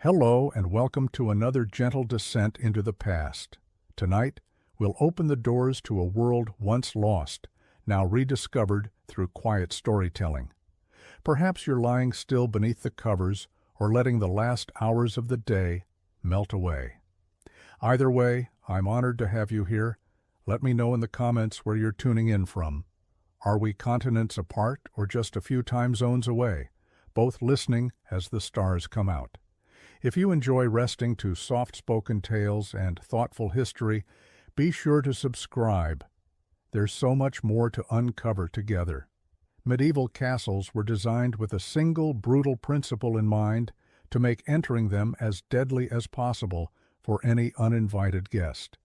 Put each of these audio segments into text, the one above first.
Hello and welcome to another gentle descent into the past. Tonight, we'll open the doors to a world once lost, now rediscovered through quiet storytelling. Perhaps you're lying still beneath the covers or letting the last hours of the day melt away. Either way, I'm honored to have you here. Let me know in the comments where you're tuning in from. Are we continents apart or just a few time zones away? Both listening as the stars come out. If you enjoy resting to soft-spoken tales and thoughtful history, be sure to subscribe. There's so much more to uncover together. Medieval castles were designed with a single brutal principle in mind: to make entering them as deadly as possible for any uninvited guest.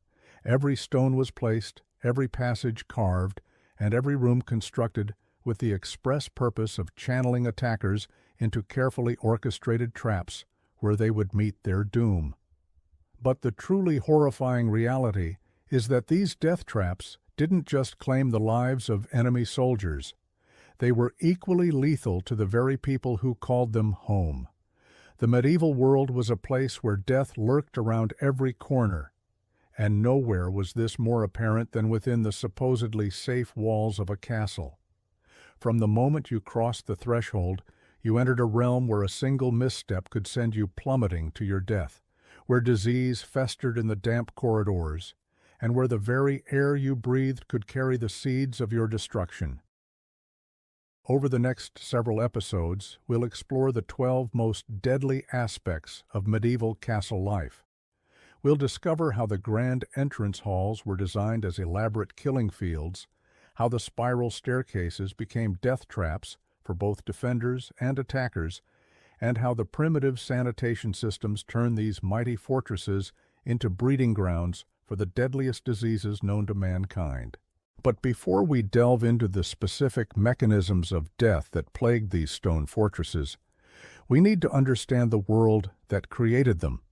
Every stone was placed, every passage carved, and every room constructed with the express purpose of channeling attackers into carefully orchestrated traps where they would meet their doom. But the truly horrifying reality is that these death traps didn't just claim the lives of enemy soldiers. They were equally lethal to the very people who called them home. The medieval world was a place where death lurked around every corner, and nowhere was this more apparent than within the supposedly safe walls of a castle. From the moment you crossed the threshold, you entered a realm where a single misstep could send you plummeting to your death, where disease festered in the damp corridors, and where the very air you breathed could carry the seeds of your destruction. Over the next several episodes, we'll explore the 12 most deadly aspects of medieval castle life. We'll discover how the grand entrance halls were designed as elaborate killing fields, how the spiral staircases became death traps for both defenders and attackers, and how the primitive sanitation systems turned these mighty fortresses into breeding grounds for the deadliest diseases known to mankind. But before we delve into the specific mechanisms of death that plagued these stone fortresses, we need to understand the world that created them.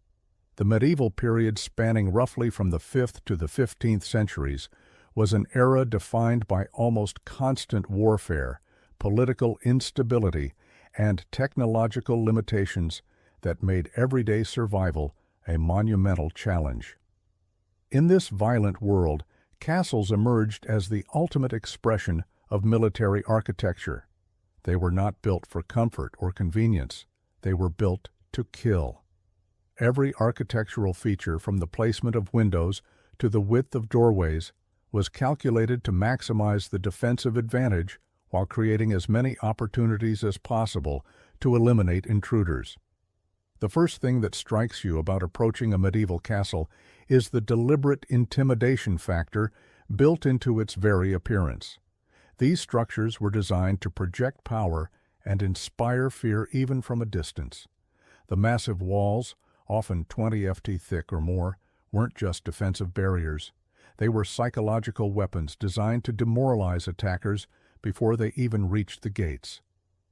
The medieval period, spanning roughly from the 5th to the 15th centuries, was an era defined by almost constant warfare, political instability, and technological limitations that made everyday survival a monumental challenge. In this violent world, castles emerged as the ultimate expression of military architecture. They were not built for comfort or convenience. They were built to kill. Every architectural feature, from the placement of windows to the width of doorways, was calculated to maximize the defensive advantage while creating as many opportunities as possible to eliminate intruders. The first thing that strikes you about approaching a medieval castle is the deliberate intimidation factor built into its very appearance. These structures were designed to project power and inspire fear even from a distance. The massive walls, often 20 ft thick or more, weren't just defensive barriers. They were psychological weapons designed to demoralize attackers before they even reached the gates.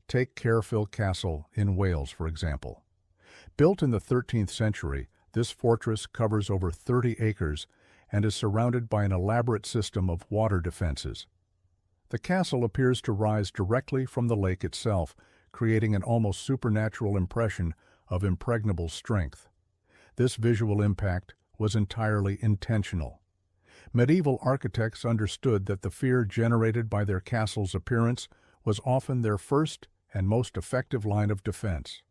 Take Caerphil Castle in Wales, for example. Built in the 13th century, this fortress covers over 30 acres and is surrounded by an elaborate system of water defenses. The castle appears to rise directly from the lake itself, creating an almost supernatural impression of impregnable strength. This visual impact was entirely intentional. Medieval architects understood that the fear generated by their castle's appearance was often their first and most effective line of defense.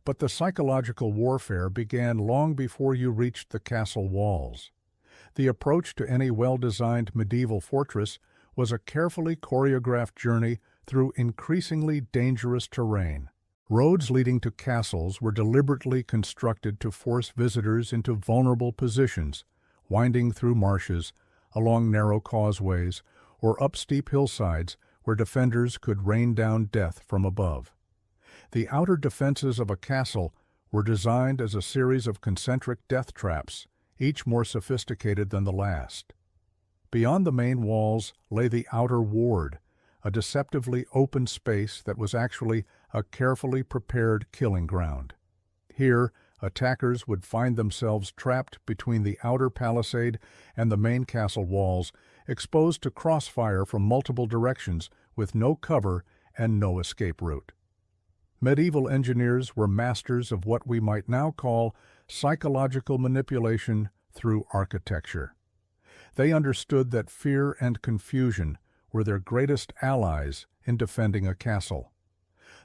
But the psychological warfare began long before you reached the castle walls. The approach to any well-designed medieval fortress was a carefully choreographed journey through increasingly dangerous terrain. Roads leading to castles were deliberately constructed to force visitors into vulnerable positions, winding through marshes, along narrow causeways, or up steep hillsides where defenders could rain down death from above. The outer defenses of a castle were designed as a series of concentric death traps, each more sophisticated than the last. Beyond the main walls lay the outer ward, a deceptively open space that was actually a carefully prepared killing ground. Here, attackers would find themselves trapped between the outer palisade and the main castle walls, exposed to crossfire from multiple directions with no cover and no escape route. Medieval engineers were masters of what we might now call psychological manipulation through architecture. They understood that fear and confusion were their greatest allies in defending a castle.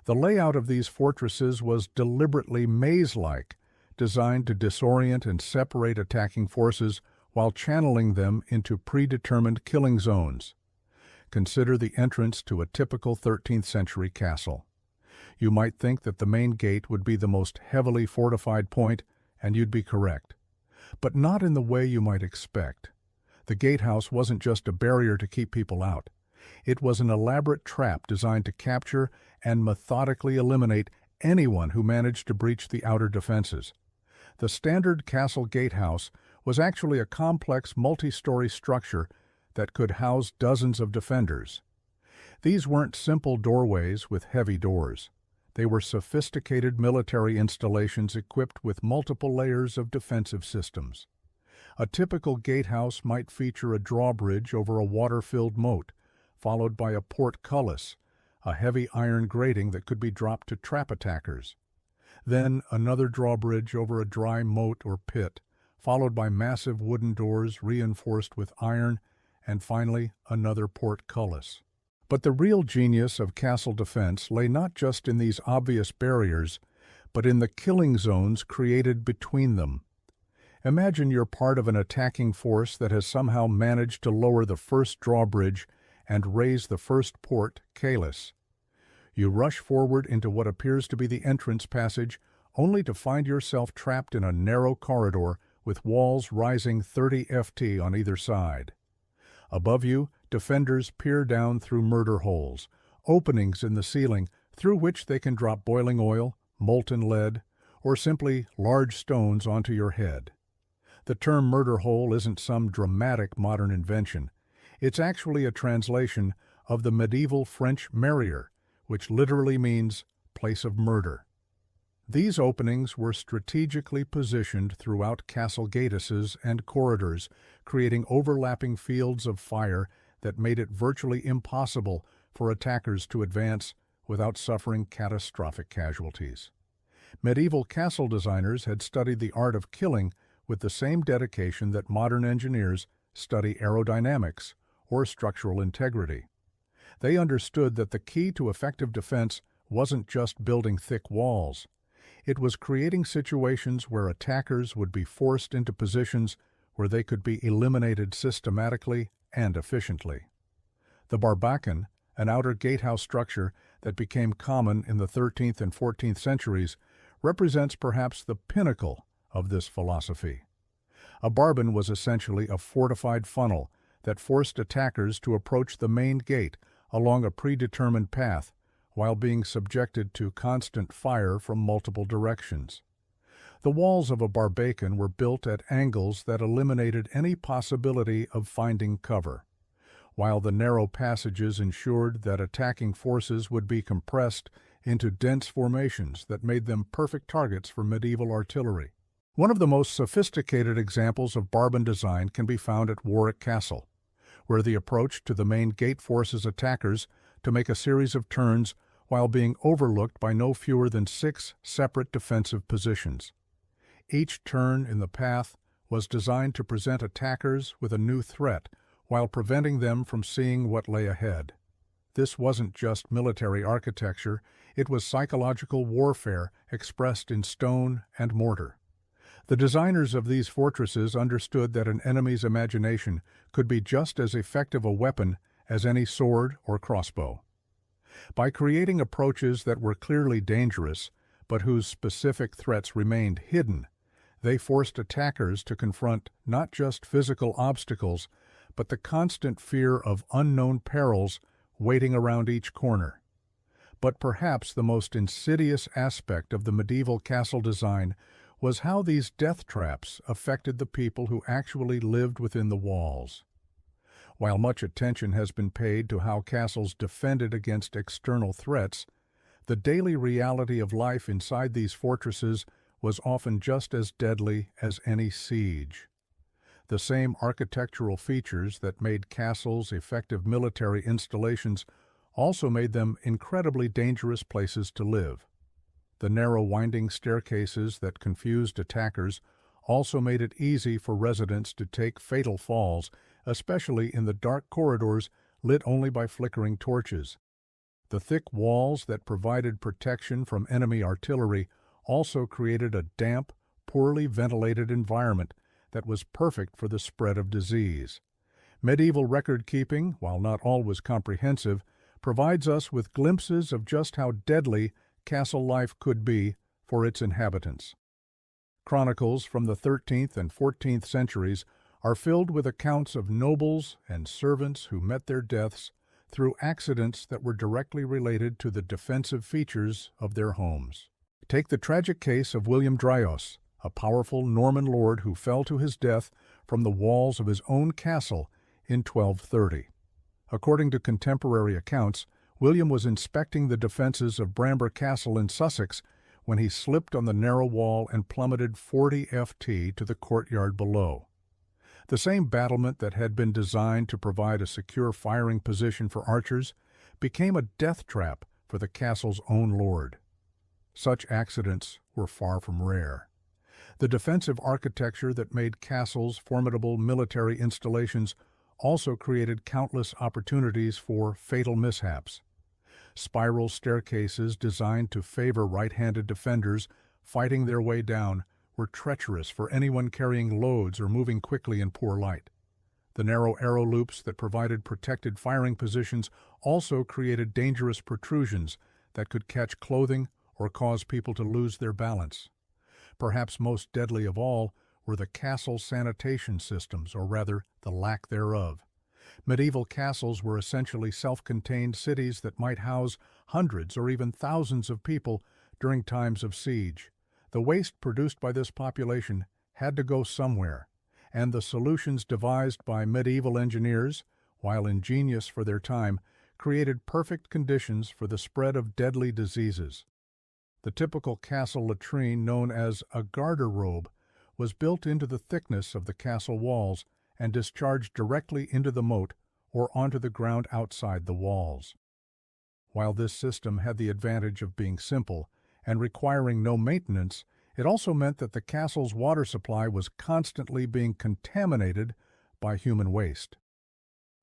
The layout of these fortresses was deliberately maze-like, designed to disorient and separate attacking forces while channeling them into predetermined killing zones. Consider the entrance to a typical 13th century castle. You might think that the main gate would be the most heavily fortified point, and you'd be correct. But not in the way you might expect. The gatehouse wasn't just a barrier to keep people out. It was an elaborate trap designed to capture and methodically eliminate anyone who managed to breach the outer defenses. The standard castle gatehouse was actually a complex multi-story structure that could house dozens of defenders. These weren't simple doorways with heavy doors. They were sophisticated military installations equipped with multiple layers of defensive systems. A typical gatehouse might feature a drawbridge over a water-filled moat, followed by a portcullis, a heavy iron grating that could be dropped to trap attackers. Then another drawbridge over a dry moat or pit, followed by massive wooden doors reinforced with iron, and finally another portcullis. But the real genius of castle defense lay not just in these obvious barriers, but in the killing zones created between them. Imagine you're part of an attacking force that has somehow managed to lower the first drawbridge and raise the first portcullis. You rush forward into what appears to be the entrance passage, only to find yourself trapped in a narrow corridor with walls rising 30 ft on either side. Above you, defenders peer down through murder holes, openings in the ceiling through which they can drop boiling oil, molten lead, or simply large stones onto your head. The term murder hole isn't some dramatic modern invention. It's actually a translation of the medieval French marier, which literally means place of murder. These openings were strategically positioned throughout castle gateaces and corridors, creating overlapping fields of fire that made it virtually impossible for attackers to advance without suffering catastrophic casualties. Medieval castle designers had studied the art of killing with the same dedication that modern engineers study aerodynamics or structural integrity. They understood that the key to effective defense wasn't just building thick walls. It was creating situations where attackers would be forced into positions where they could be eliminated systematically and efficiently. The barbican, an outer gatehouse structure that became common in the 13th and 14th centuries, represents perhaps the pinnacle of this philosophy. A barbican was essentially a fortified funnel that forced attackers to approach the main gate along a predetermined path while being subjected to constant fire from multiple directions. The walls of a barbican were built at angles that eliminated any possibility of finding cover, while the narrow passages ensured that attacking forces would be compressed into dense formations that made them perfect targets for medieval artillery. One of the most sophisticated examples of barbican design can be found at Warwick Castle, where the approach to the main gate forces attackers to make a series of turns while being overlooked by no fewer than 6 separate defensive positions. Each turn in the path was designed to present attackers with a new threat while preventing them from seeing what lay ahead. This wasn't just military architecture, it was psychological warfare expressed in stone and mortar. The designers of these fortresses understood that an enemy's imagination could be just as effective a weapon as any sword or crossbow. By creating approaches that were clearly dangerous, but whose specific threats remained hidden, they forced attackers to confront not just physical obstacles, but the constant fear of unknown perils waiting around each corner. But perhaps the most insidious aspect of the medieval castle design was how these death traps affected the people who actually lived within the walls. While much attention has been paid to how castles defended against external threats, the daily reality of life inside these fortresses was often just as deadly as any siege. The same architectural features that made castles effective military installations also made them incredibly dangerous places to live. The narrow winding staircases that confused attackers also made it easy for residents to take fatal falls, especially in the dark corridors lit only by flickering torches. The thick walls that provided protection from enemy artillery also created a damp, poorly ventilated environment that was perfect for the spread of disease. Medieval record-keeping, while not always comprehensive, provides us with glimpses of just how deadly castle life could be for its inhabitants. Chronicles from the 13th and 14th centuries are filled with accounts of nobles and servants who met their deaths through accidents that were directly related to the defensive features of their homes. Take the tragic case of William Dryos, a powerful Norman lord who fell to his death from the walls of his own castle in 1230. According to contemporary accounts, William was inspecting the defenses of Bramber Castle in Sussex when he slipped on the narrow wall and plummeted 40 ft to the courtyard below. The same battlement that had been designed to provide a secure firing position for archers became a death trap for the castle's own lord. Such accidents were far from rare. The defensive architecture that made castles formidable military installations also created countless opportunities for fatal mishaps. Spiral staircases designed to favor right-handed defenders fighting their way down were treacherous for anyone carrying loads or moving quickly in poor light. The narrow arrow loops that provided protected firing positions also created dangerous protrusions that could catch clothing or cause people to lose their balance. Perhaps most deadly of all were the castle sanitation systems, or rather, the lack thereof. Medieval castles were essentially self-contained cities that might house hundreds or even thousands of people during times of siege. The waste produced by this population had to go somewhere, and the solutions devised by medieval engineers, while ingenious for their time, created perfect conditions for the spread of deadly diseases. The typical castle latrine, known as a garderobe, was built into the thickness of the castle walls and discharged directly into the moat or onto the ground outside the walls. While this system had the advantage of being simple and requiring no maintenance, it also meant that the castle's water supply was constantly being contaminated by human waste.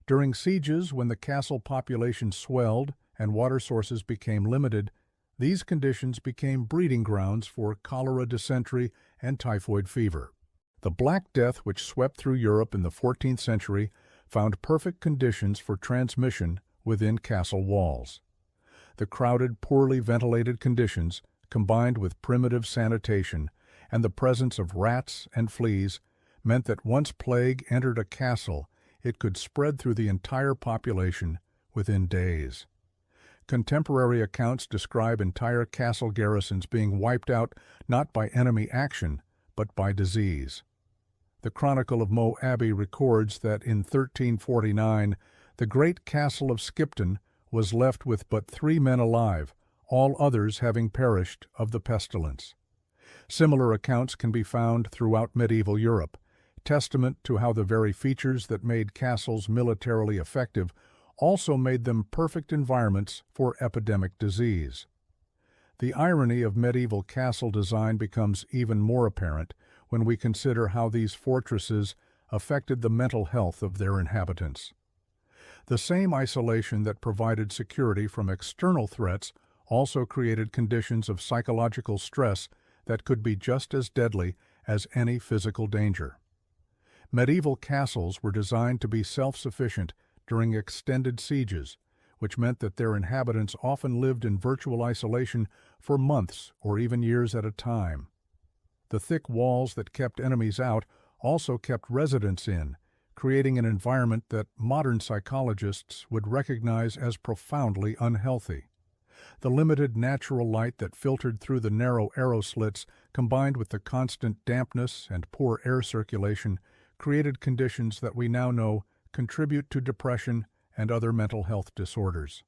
During sieges, when the castle population swelled and water sources became limited, these conditions became breeding grounds for cholera, dysentery, and typhoid fever. The Black Death, which swept through Europe in the 14th century, found perfect conditions for transmission within castle walls. The crowded, poorly ventilated conditions, combined with primitive sanitation and the presence of rats and fleas, meant that once plague entered a castle, it could spread through the entire population within days. Contemporary accounts describe entire castle garrisons being wiped out not by enemy action, but by disease. The Chronicle of Moe Abbey records that in 1349, the great castle of Skipton was left with but 3 men alive, all others having perished of the pestilence. Similar accounts can be found throughout medieval Europe, testament to how the very features that made castles militarily effective also made them perfect environments for epidemic disease. The irony of medieval castle design becomes even more apparent when we consider how these fortresses affected the mental health of their inhabitants. The same isolation that provided security from external threats also created conditions of psychological stress that could be just as deadly as any physical danger. Medieval castles were designed to be self-sufficient during extended sieges, which meant that their inhabitants often lived in virtual isolation for months or even years at a time. The thick walls that kept enemies out also kept residents in, creating an environment that modern psychologists would recognize as profoundly unhealthy. The limited natural light that filtered through the narrow arrow slits, combined with the constant dampness and poor air circulation, created conditions that we now know contribute to depression and other mental health disorders.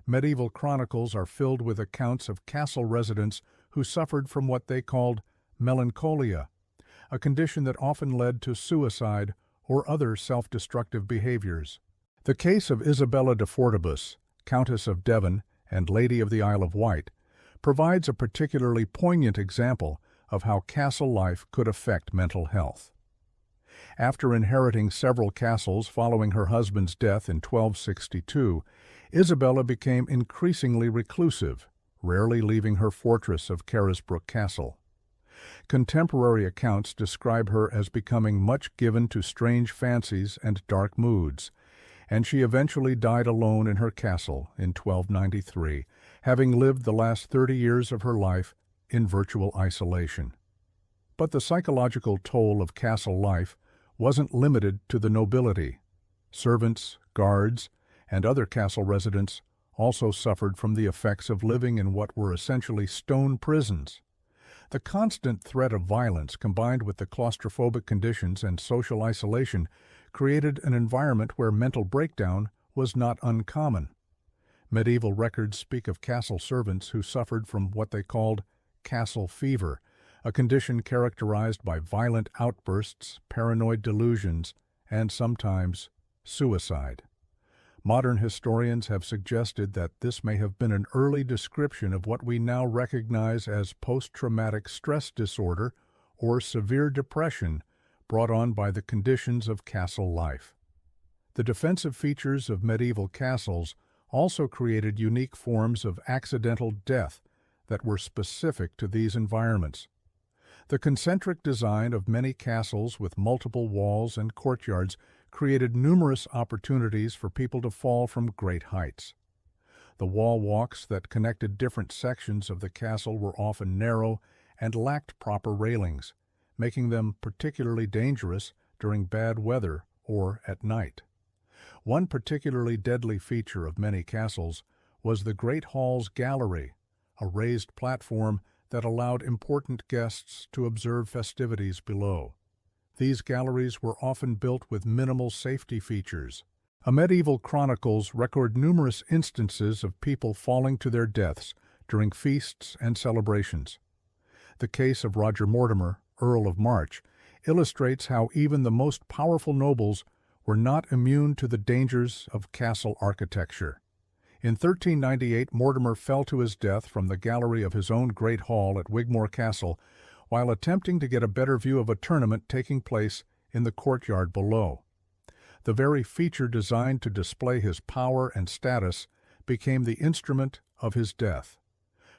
Medieval chronicles are filled with accounts of castle residents who suffered from what they called melancholia, a condition that often led to suicide or other self-destructive behaviors. The case of Isabella de Fortibus, Countess of Devon and Lady of the Isle of Wight, provides a particularly poignant example of how castle life could affect mental health. After inheriting several castles following her husband's death in 1262, Isabella became increasingly reclusive, rarely leaving her fortress of Carisbrooke Castle. Contemporary accounts describe her as becoming much given to strange fancies and dark moods, and she eventually died alone in her castle in 1293, having lived the last 30 years of her life in virtual isolation. But the psychological toll of castle life wasn't limited to the nobility. Servants, guards, and other castle residents also suffered from the effects of living in what were essentially stone prisons. The constant threat of violence combined with the claustrophobic conditions and social isolation created an environment where mental breakdown was not uncommon. Medieval records speak of castle servants who suffered from what they called castle fever, a condition characterized by violent outbursts, paranoid delusions, and sometimes suicide. Modern historians have suggested that this may have been an early description of what we now recognize as post-traumatic stress disorder or severe depression brought on by the conditions of castle life. The defensive features of medieval castles also created unique forms of accidental death that were specific to these environments. The concentric design of many castles with multiple walls and courtyards created numerous opportunities for people to fall from great heights. The wall walks that connected different sections of the castle were often narrow and lacked proper railings, making them particularly dangerous during bad weather or at night. One particularly deadly feature of many castles was the Great Hall's gallery, a raised platform that allowed important guests to observe festivities below. These galleries were often built with minimal safety features. Medieval chronicles record numerous instances of people falling to their deaths during feasts and celebrations. The case of Roger Mortimer, Earl of March, illustrates how even the most powerful nobles were not immune to the dangers of castle architecture. In 1398, Mortimer fell to his death from the gallery of his own great hall at Wigmore Castle while attempting to get a better view of a tournament taking place in the courtyard below. The very feature designed to display his power and status became the instrument of his death.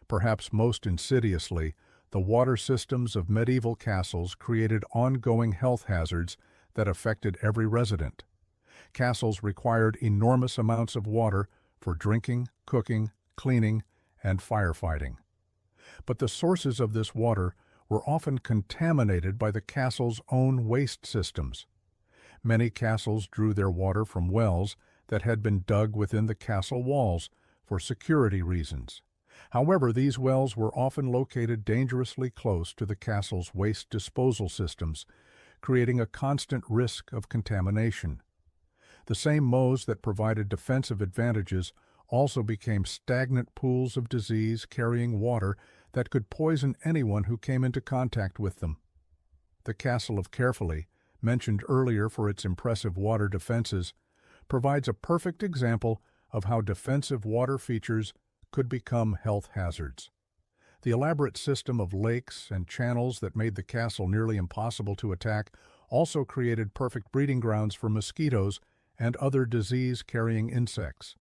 Perhaps most insidiously, the water systems of medieval castles created ongoing health hazards that affected every resident. Castles required enormous amounts of water for drinking, cooking, cleaning, and firefighting. But the sources of this water were often contaminated by the castle's own waste systems. Many castles drew their water from wells that had been dug within the castle walls for security reasons. However, these wells were often located dangerously close to the castle's waste disposal systems, creating a constant risk of contamination. The same moats that provided defensive advantages also became stagnant pools of disease-carrying water that could poison anyone who came into contact with them. The Castle of Caerphilly, mentioned earlier for its impressive water defenses, provides a perfect example of how defensive water features could become health hazards. The elaborate system of lakes and channels that made the castle nearly impossible to attack also created perfect breeding grounds for mosquitoes and other disease-carrying insects.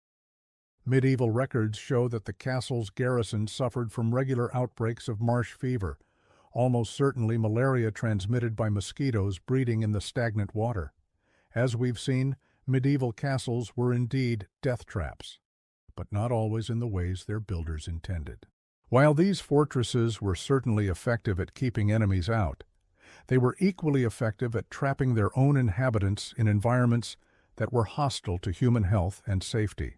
Medieval records show that the castle's garrison suffered from regular outbreaks of marsh fever, almost certainly malaria transmitted by mosquitoes breeding in the stagnant water. As we've seen, medieval castles were indeed death traps, but not always in the ways their builders intended. While these fortresses were certainly effective at keeping enemies out, they were equally effective at trapping their own inhabitants in environments that were hostile to human health and safety.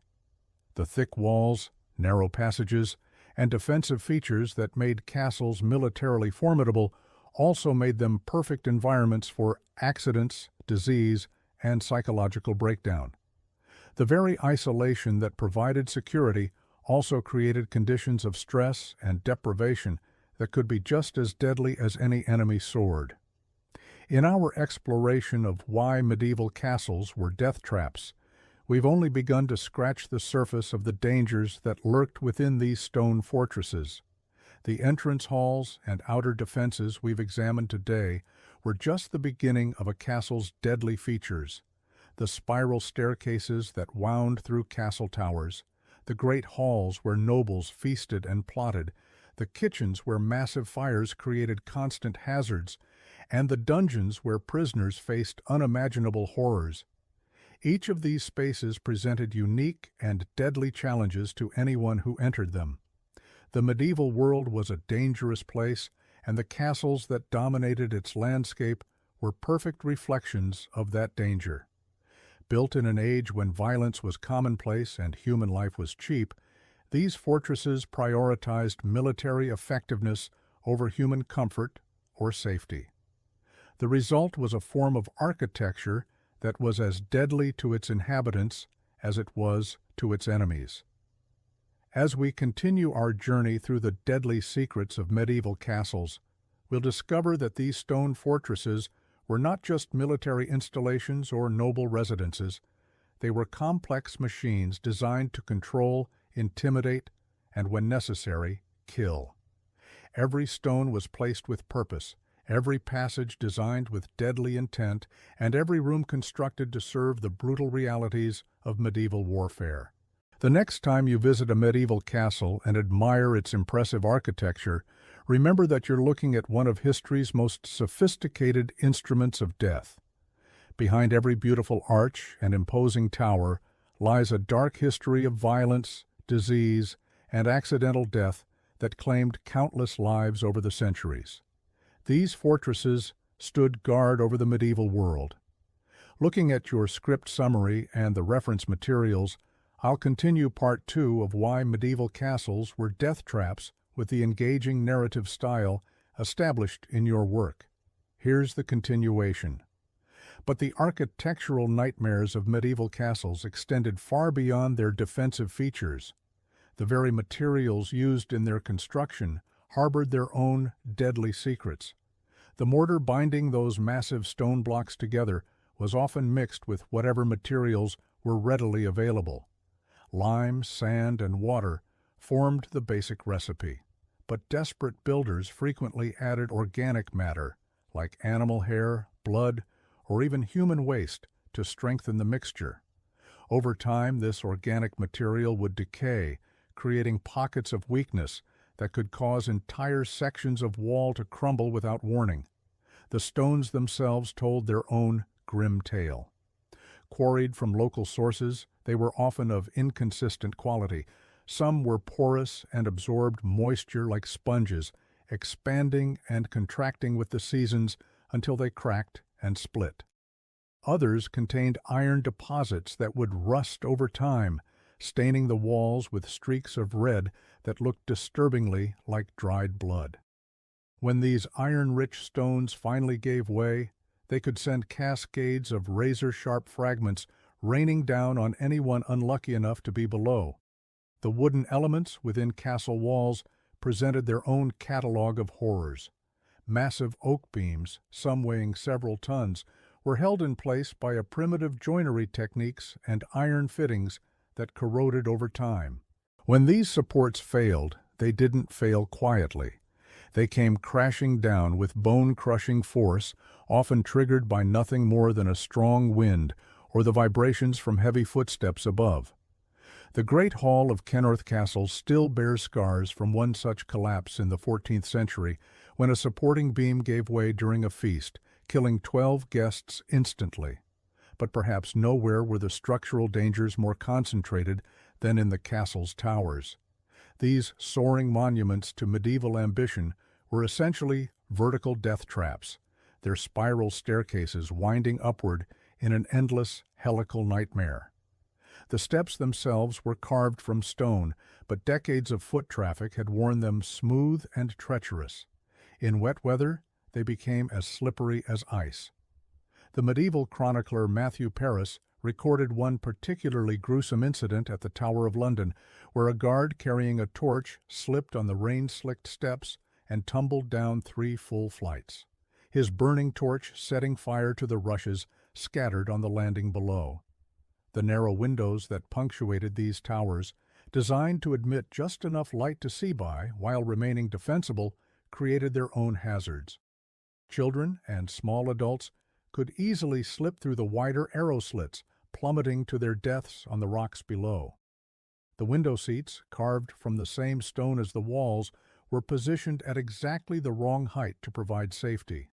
The thick walls, narrow passages, and defensive features that made castles militarily formidable also made them perfect environments for accidents, disease, and psychological breakdown. The very isolation that provided security also created conditions of stress and deprivation that could be just as deadly as any enemy sword. In our exploration of why medieval castles were death traps, we've only begun to scratch the surface of the dangers that lurked within these stone fortresses. The entrance halls and outer defenses we've examined today were just the beginning of a castle's deadly features. The spiral staircases that wound through castle towers, the great halls where nobles feasted and plotted, the kitchens where massive fires created constant hazards, and the dungeons where prisoners faced unimaginable horrors. Each of these spaces presented unique and deadly challenges to anyone who entered them. The medieval world was a dangerous place, and the castles that dominated its landscape were perfect reflections of that danger. Built in an age when violence was commonplace and human life was cheap, these fortresses prioritized military effectiveness over human comfort or safety. The result was a form of architecture that was as deadly to its inhabitants as it was to its enemies. As we continue our journey through the deadly secrets of medieval castles, we'll discover that these stone fortresses were not just military installations or noble residences. They were complex machines designed to control, intimidate, and when necessary, kill. Every stone was placed with purpose, every passage designed with deadly intent, and every room constructed to serve the brutal realities of medieval warfare. The next time you visit a medieval castle and admire its impressive architecture, remember that you're looking at one of history's most sophisticated instruments of death. Behind every beautiful arch and imposing tower lies a dark history of violence, disease, and accidental death that claimed countless lives over the centuries. These fortresses stood guard over the medieval world. Looking at your script summary and the reference materials, I'll continue part 2 of why medieval castles were death traps with the engaging narrative style established in your work. Here's the continuation. But the architectural nightmares of medieval castles extended far beyond their defensive features. The very materials used in their construction harbored their own deadly secrets. The mortar binding those massive stone blocks together was often mixed with whatever materials were readily available. Lime, sand, and water formed the basic recipe, but desperate builders frequently added organic matter, like animal hair, blood, or even human waste, to strengthen the mixture. Over time, this organic material would decay, creating pockets of weakness that could cause entire sections of wall to crumble without warning. The stones themselves told their own grim tale. Quarried from local sources, they were often of inconsistent quality. Some were porous and absorbed moisture like sponges, expanding and contracting with the seasons until they cracked and split. Others contained iron deposits that would rust over time, staining the walls with streaks of red that looked disturbingly like dried blood. When these iron-rich stones finally gave way, they could send cascades of razor-sharp fragments raining down on anyone unlucky enough to be below. The wooden elements within castle walls presented their own catalog of horrors. Massive oak beams, some weighing several tons, were held in place by a primitive joinery techniques and iron fittings that corroded over time. When these supports failed, they didn't fail quietly. They came crashing down with bone-crushing force, often triggered by nothing more than a strong wind or the vibrations from heavy footsteps above. The Great Hall of Kenilworth Castle still bears scars from one such collapse in the 14th century when a supporting beam gave way during a feast, killing 12 guests instantly. But perhaps nowhere were the structural dangers more concentrated than in the castle's towers. These soaring monuments to medieval ambition were essentially vertical death traps, their spiral staircases winding upward in an endless helical nightmare. The steps themselves were carved from stone, but decades of foot traffic had worn them smooth and treacherous. In wet weather, they became as slippery as ice. The medieval chronicler Matthew Paris recorded one particularly gruesome incident at the Tower of London, where a guard carrying a torch slipped on the rain-slicked steps and tumbled down 3 full flights. His burning torch setting fire to the rushes scattered on the landing below. The narrow windows that punctuated these towers designed to admit just enough light to see by while remaining defensible, created their own hazards. Children and small adults could easily slip through the wider arrow slits, plummeting to their deaths on the rocks below. The window seats, carved from the same stone as the walls, were positioned at exactly the wrong height to provide safety.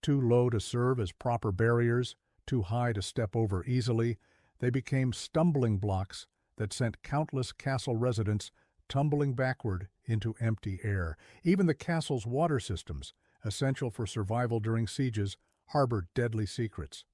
Too low to serve as proper barriers, too high to step over easily, they became stumbling blocks that sent countless castle residents tumbling backward into empty air. Even the castle's water systems, essential for survival during sieges, harbored deadly secrets.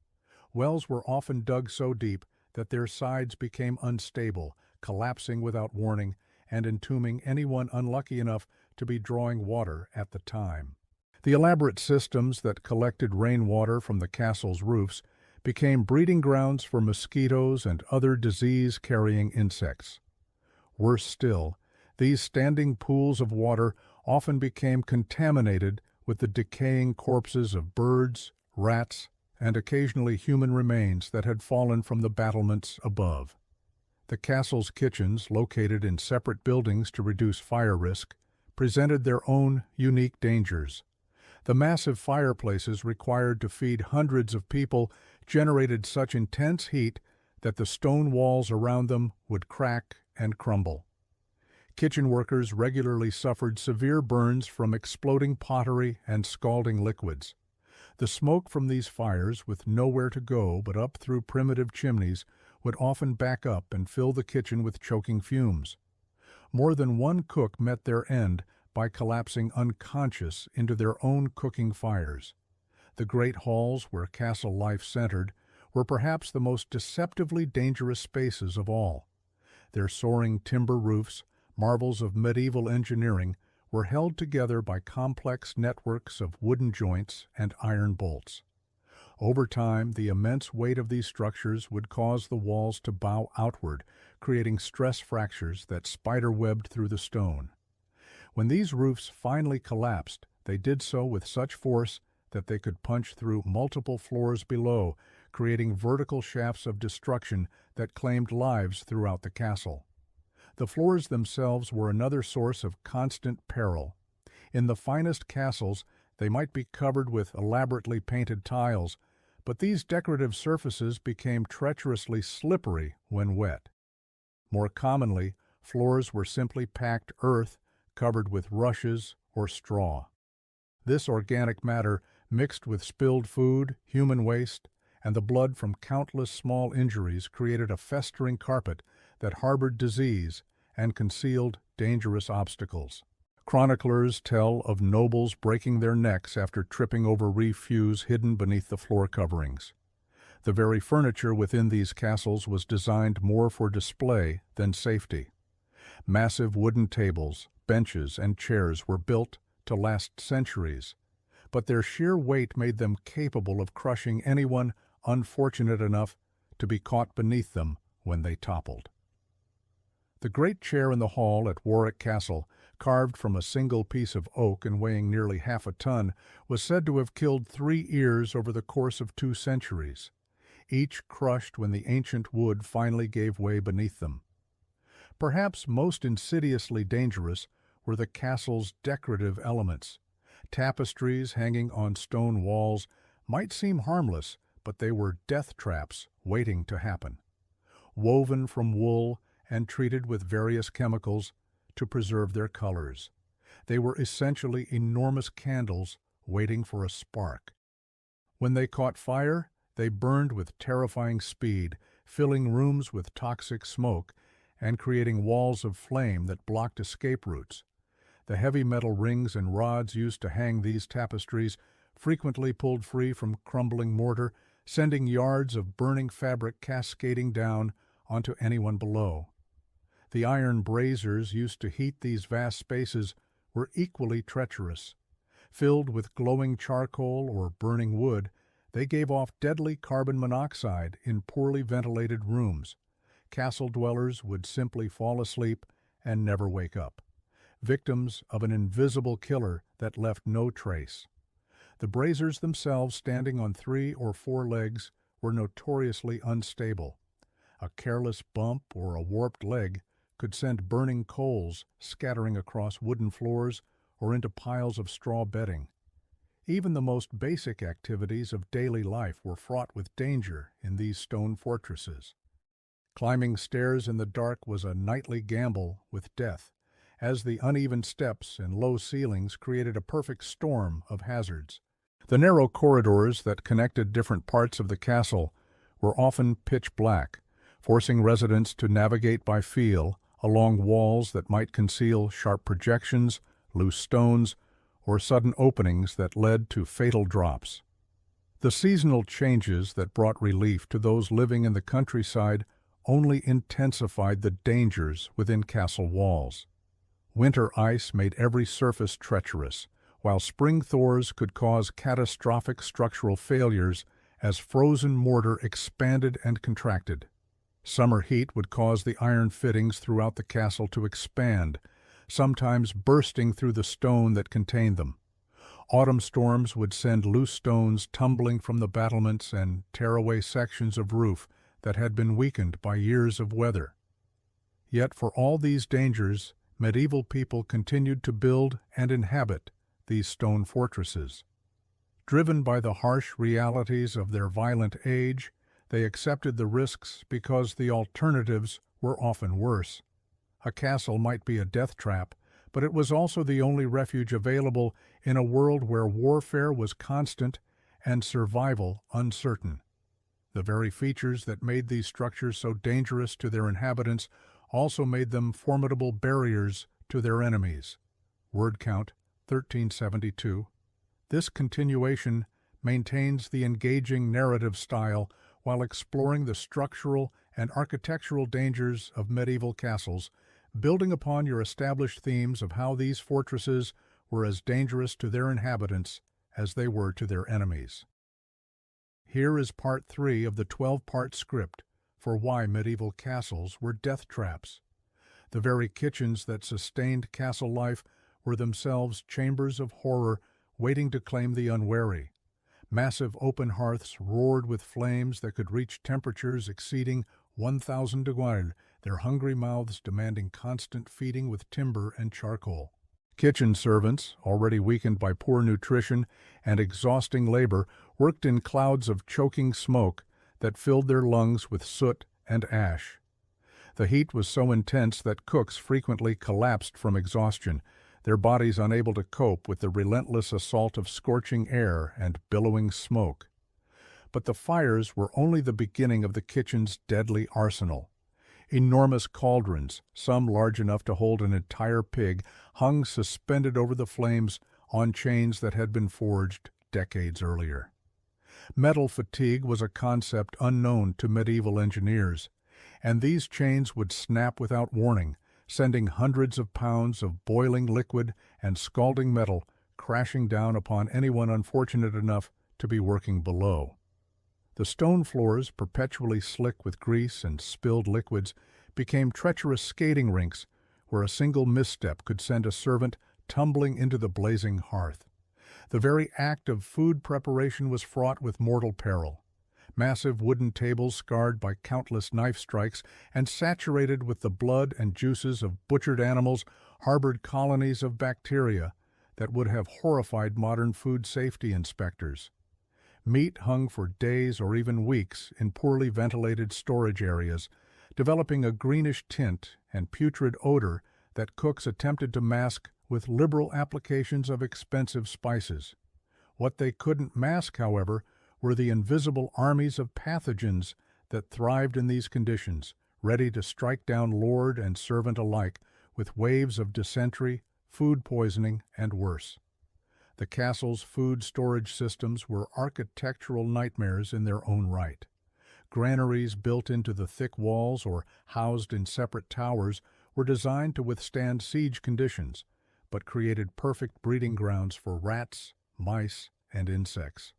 Wells were often dug so deep that their sides became unstable, collapsing without warning and entombing anyone unlucky enough to be drawing water at the time. The elaborate systems that collected rainwater from the castle's roofs became breeding grounds for mosquitoes and other disease-carrying insects. Worse still, these standing pools of water often became contaminated with the decaying corpses of birds, rats, and occasionally human remains that had fallen from the battlements above. The castle's kitchens, located in separate buildings to reduce fire risk, presented their own unique dangers. The massive fireplaces required to feed hundreds of people generated such intense heat that the stone walls around them would crack and crumble. Kitchen workers regularly suffered severe burns from exploding pottery and scalding liquids. The smoke from these fires, with nowhere to go but up through primitive chimneys, would often back up and fill the kitchen with choking fumes. More than one cook met their end by collapsing unconscious into their own cooking fires. The great halls where castle life centered were perhaps the most deceptively dangerous spaces of all. Their soaring timber roofs, marvels of medieval engineering, were held together by complex networks of wooden joints and iron bolts. Over time, the immense weight of these structures would cause the walls to bow outward, creating stress fractures that spider-webbed through the stone. When these roofs finally collapsed, they did so with such force that they could punch through multiple floors below, creating vertical shafts of destruction that claimed lives throughout the castle. The floors themselves were another source of constant peril. In the finest castles, they might be covered with elaborately painted tiles, but these decorative surfaces became treacherously slippery when wet. More commonly, floors were simply packed earth covered with rushes or straw. This organic matter, mixed with spilled food, human waste, and the blood from countless small injuries, created a festering carpet that harbored disease and concealed dangerous obstacles. Chroniclers tell of nobles breaking their necks after tripping over refuse hidden beneath the floor coverings. The very furniture within these castles was designed more for display than safety. Massive wooden tables, benches, and chairs were built to last centuries, but their sheer weight made them capable of crushing anyone unfortunate enough to be caught beneath them when they toppled. The great chair in the hall at Warwick Castle, carved from a single piece of oak and weighing nearly half a ton, was said to have killed 3 ears over the course of 2 centuries, each crushed when the ancient wood finally gave way beneath them. Perhaps most insidiously dangerous were the castle's decorative elements. Tapestries hanging on stone walls might seem harmless, but they were death traps waiting to happen. Woven from wool and treated with various chemicals to preserve their colors, they were essentially enormous candles waiting for a spark. When they caught fire, they burned with terrifying speed, filling rooms with toxic smoke and creating walls of flame that blocked escape routes. The heavy metal rings and rods used to hang these tapestries frequently pulled free from crumbling mortar, sending yards of burning fabric cascading down onto anyone below. The iron braziers used to heat these vast spaces were equally treacherous. Filled with glowing charcoal or burning wood, they gave off deadly carbon monoxide in poorly ventilated rooms. Castle dwellers would simply fall asleep and never wake up, victims of an invisible killer that left no trace. The braziers themselves, standing on 3 or 4 legs, were notoriously unstable. A careless bump or a warped leg could send burning coals scattering across wooden floors or into piles of straw bedding. Even the most basic activities of daily life were fraught with danger in these stone fortresses. Climbing stairs in the dark was a nightly gamble with death, as the uneven steps and low ceilings created a perfect storm of hazards. The narrow corridors that connected different parts of the castle were often pitch black, forcing residents to navigate by feel along walls that might conceal sharp projections, loose stones, or sudden openings that led to fatal drops. The seasonal changes that brought relief to those living in the countryside only intensified the dangers within castle walls. Winter ice made every surface treacherous, while spring thaws could cause catastrophic structural failures as frozen mortar expanded and contracted. Summer heat would cause the iron fittings throughout the castle to expand, sometimes bursting through the stone that contained them. Autumn storms would send loose stones tumbling from the battlements and tear away sections of roof that had been weakened by years of weather. Yet for all these dangers, medieval people continued to build and inhabit these stone fortresses. Driven by the harsh realities of their violent age, they accepted the risks because the alternatives were often worse. A castle might be a death trap, but it was also the only refuge available in a world where warfare was constant and survival uncertain. The very features that made these structures so dangerous to their inhabitants also made them formidable barriers to their enemies. Word count 1372. This continuation maintains the engaging narrative style while exploring the structural and architectural dangers of medieval castles, building upon your established themes of how these fortresses were as dangerous to their inhabitants as they were to their enemies. Here is part 3 of the 12-part script for why medieval castles were death traps. The very kitchens that sustained castle life were themselves chambers of horror waiting to claim the unwary. Massive open hearths roared with flames that could reach temperatures exceeding 1,000 degrees, their hungry mouths demanding constant feeding with timber and charcoal. Kitchen servants, already weakened by poor nutrition and exhausting labor, worked in clouds of choking smoke that filled their lungs with soot and ash. The heat was so intense that cooks frequently collapsed from exhaustion, their bodies unable to cope with the relentless assault of scorching air and billowing smoke. But the fires were only the beginning of the kitchen's deadly arsenal. Enormous cauldrons, some large enough to hold an entire pig, hung suspended over the flames on chains that had been forged decades earlier. Metal fatigue was a concept unknown to medieval engineers, and these chains would snap without warning, sending hundreds of pounds of boiling liquid and scalding metal crashing down upon anyone unfortunate enough to be working below. The stone floors, perpetually slick with grease and spilled liquids, became treacherous skating rinks where a single misstep could send a servant tumbling into the blazing hearth. The very act of food preparation was fraught with mortal peril. Massive wooden tables scarred by countless knife strikes and saturated with the blood and juices of butchered animals harbored colonies of bacteria that would have horrified modern food safety inspectors. Meat hung for days or even weeks in poorly ventilated storage areas, developing a greenish tint and putrid odor that cooks attempted to mask with liberal applications of expensive spices. What they couldn't mask, however, were the invisible armies of pathogens that thrived in these conditions, ready to strike down lord and servant alike with waves of dysentery, food poisoning, and worse. The castle's food storage systems were architectural nightmares in their own right. Granaries built into the thick walls or housed in separate towers were designed to withstand siege conditions, but created perfect breeding grounds for rats, mice, and insects.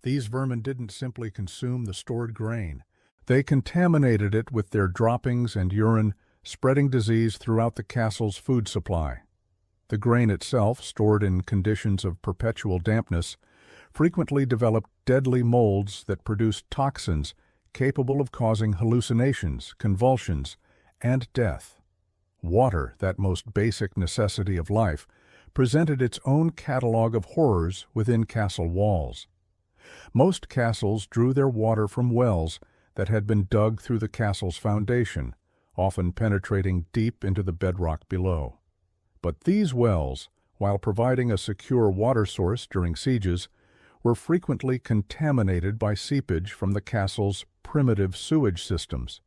These vermin didn't simply consume the stored grain. They contaminated it with their droppings and urine, spreading disease throughout the castle's food supply. The grain itself, stored in conditions of perpetual dampness, frequently developed deadly molds that produced toxins capable of causing hallucinations, convulsions, and death. Water, that most basic necessity of life, presented its own catalog of horrors within castle walls. Most castles drew their water from wells that had been dug through the castle's foundation, often penetrating deep into the bedrock below. But these wells, while providing a secure water source during sieges, were frequently contaminated by seepage from the castle's primitive sewage systems.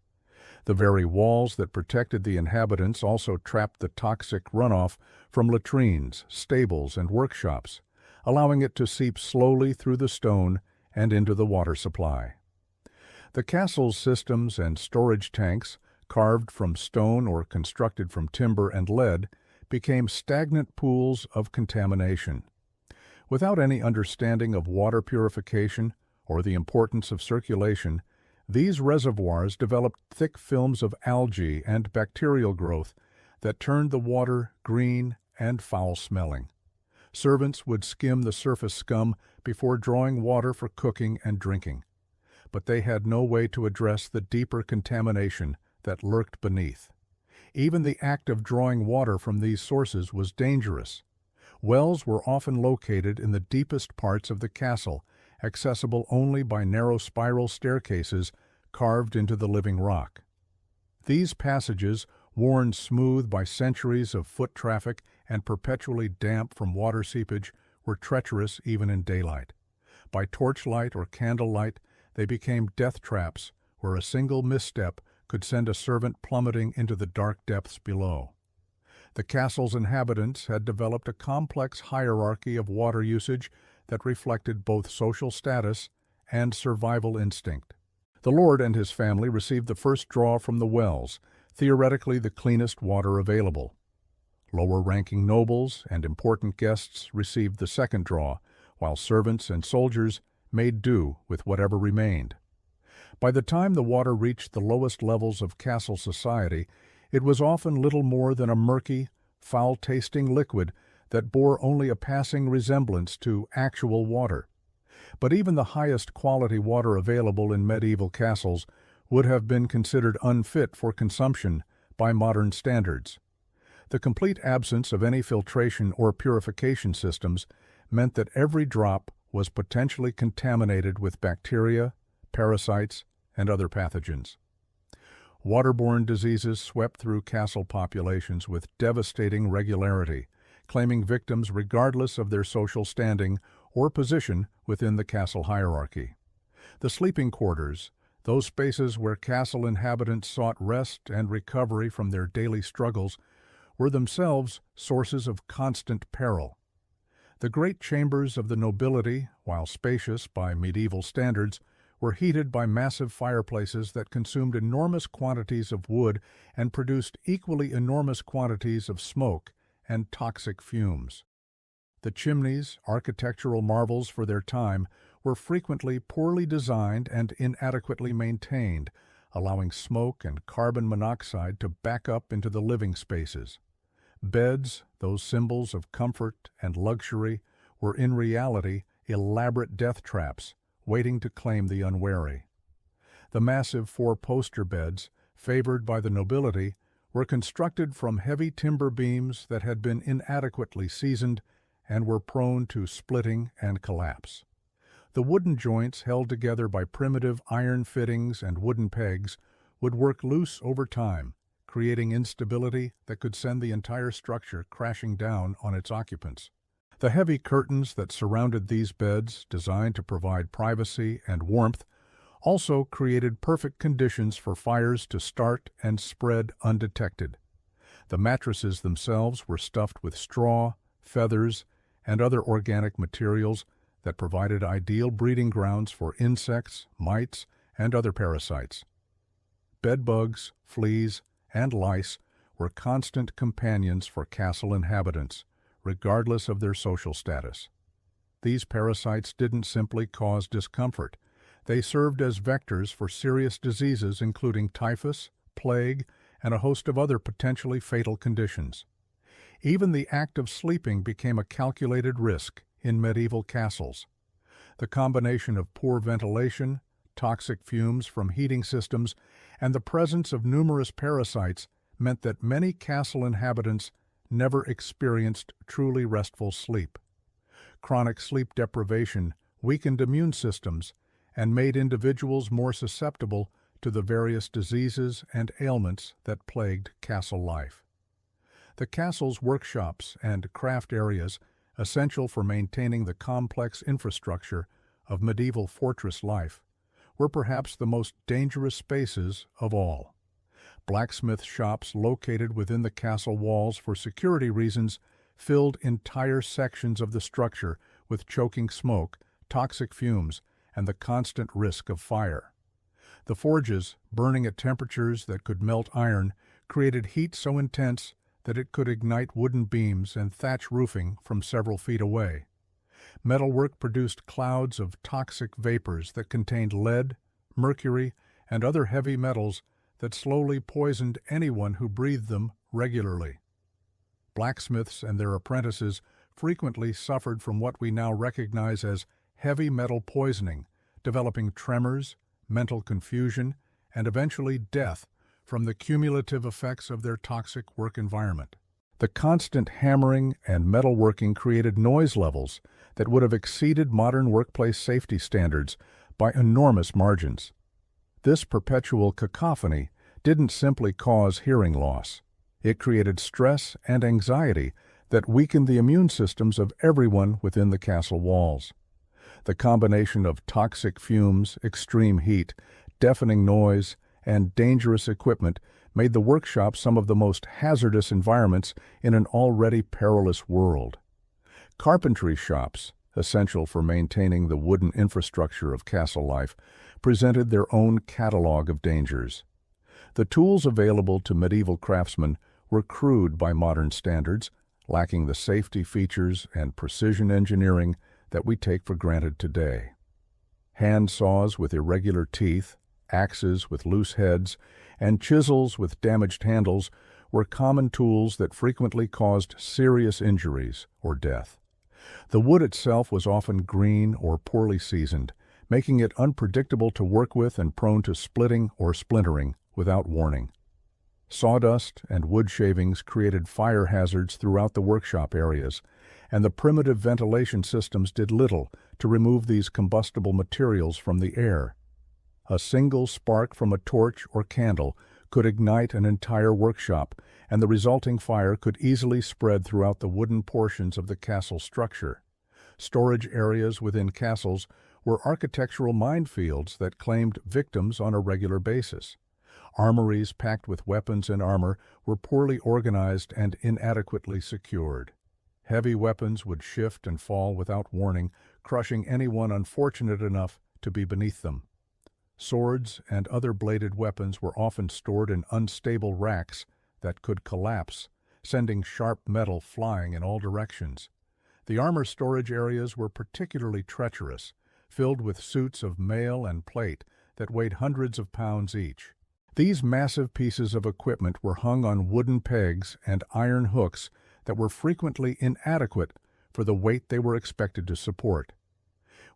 The very walls that protected the inhabitants also trapped the toxic runoff from latrines, stables, and workshops, allowing it to seep slowly through the stone and into the water supply. The castle's systems and storage tanks, carved from stone or constructed from timber and lead, became stagnant pools of contamination. Without any understanding of water purification or the importance of circulation, these reservoirs developed thick films of algae and bacterial growth that turned the water green and foul-smelling. Servants would skim the surface scum before drawing water for cooking and drinking, but they had no way to address the deeper contamination that lurked beneath. Even the act of drawing water from these sources was dangerous. Wells were often located in the deepest parts of the castle, accessible only by narrow spiral staircases carved into the living rock. These passages, worn smooth by centuries of foot traffic and perpetually damp from water seepage, were treacherous even in daylight. By torchlight or candlelight, they became death traps where a single misstep could send a servant plummeting into the dark depths below. The castle's inhabitants had developed a complex hierarchy of water usage that reflected both social status and survival instinct. The lord and his family received the first draw from the wells, theoretically the cleanest water available. Lower-ranking nobles and important guests received the second draw, while servants and soldiers made do with whatever remained. By the time the water reached the lowest levels of castle society, it was often little more than a murky, foul-tasting liquid that bore only a passing resemblance to actual water. But even the highest quality water available in medieval castles would have been considered unfit for consumption by modern standards. The complete absence of any filtration or purification systems meant that every drop was potentially contaminated with bacteria, parasites, and other pathogens. Waterborne diseases swept through castle populations with devastating regularity, claiming victims regardless of their social standing or position within the castle hierarchy. The sleeping quarters, those spaces where castle inhabitants sought rest and recovery from their daily struggles, were themselves sources of constant peril. The great chambers of the nobility, while spacious by medieval standards, were heated by massive fireplaces that consumed enormous quantities of wood and produced equally enormous quantities of smoke and toxic fumes. The chimneys, architectural marvels for their time, were frequently poorly designed and inadequately maintained, allowing smoke and carbon monoxide to back up into the living spaces. Beds, those symbols of comfort and luxury, were in reality elaborate death traps, waiting to claim the unwary. The massive four-poster beds, favored by the nobility, were constructed from heavy timber beams that had been inadequately seasoned and were prone to splitting and collapse. The wooden joints, held together by primitive iron fittings and wooden pegs, would work loose over time, creating instability that could send the entire structure crashing down on its occupants. The heavy curtains that surrounded these beds, designed to provide privacy and warmth, also created perfect conditions for fires to start and spread undetected. The mattresses themselves were stuffed with straw, feathers, and other organic materials that provided ideal breeding grounds for insects, mites, and other parasites. Bedbugs, fleas, and lice were constant companions for castle inhabitants, regardless of their social status. These parasites didn't simply cause discomfort. They served as vectors for serious diseases including typhus, plague, and a host of other potentially fatal conditions. Even the act of sleeping became a calculated risk in medieval castles. The combination of poor ventilation, toxic fumes from heating systems, and the presence of numerous parasites meant that many castle inhabitants never experienced truly restful sleep. Chronic sleep deprivation weakened immune systems and made individuals more susceptible to the various diseases and ailments that plagued castle life. The castle's workshops and craft areas, essential for maintaining the complex infrastructure of medieval fortress life, were perhaps the most dangerous spaces of all. Blacksmith shops located within the castle walls for security reasons filled entire sections of the structure with choking smoke, toxic fumes, and the constant risk of fire. The forges, burning at temperatures that could melt iron, created heat so intense that it could ignite wooden beams and thatch roofing from several feet away. Metalwork produced clouds of toxic vapors that contained lead, mercury, and other heavy metals that slowly poisoned anyone who breathed them regularly. Blacksmiths and their apprentices frequently suffered from what we now recognize as heavy metal poisoning, developing tremors, mental confusion, and eventually death from the cumulative effects of their toxic work environment. The constant hammering and metalworking created noise levels that would have exceeded modern workplace safety standards by enormous margins. This perpetual cacophony didn't simply cause hearing loss. It created stress and anxiety that weakened the immune systems of everyone within the castle walls. The combination of toxic fumes, extreme heat, deafening noise, and dangerous equipment made the workshop some of the most hazardous environments in an already perilous world. Carpentry shops, essential for maintaining the wooden infrastructure of castle life, presented their own catalog of dangers. The tools available to medieval craftsmen were crude by modern standards, lacking the safety features and precision engineering that we take for granted today. Hand saws with irregular teeth, axes with loose heads, and chisels with damaged handles were common tools that frequently caused serious injuries or death. The wood itself was often green or poorly seasoned, making it unpredictable to work with and prone to splitting or splintering without warning. Sawdust and wood shavings created fire hazards throughout the workshop areas, and the primitive ventilation systems did little to remove these combustible materials from the air. A single spark from a torch or candle could ignite an entire workshop, and the resulting fire could easily spread throughout the wooden portions of the castle structure. Storage areas within castles were architectural minefields that claimed victims on a regular basis. Armories packed with weapons and armor were poorly organized and inadequately secured. Heavy weapons would shift and fall without warning, crushing anyone unfortunate enough to be beneath them. Swords and other bladed weapons were often stored in unstable racks that could collapse, sending sharp metal flying in all directions. The armor storage areas were particularly treacherous, filled with suits of mail and plate that weighed hundreds of pounds each. These massive pieces of equipment were hung on wooden pegs and iron hooks that were frequently inadequate for the weight they were expected to support.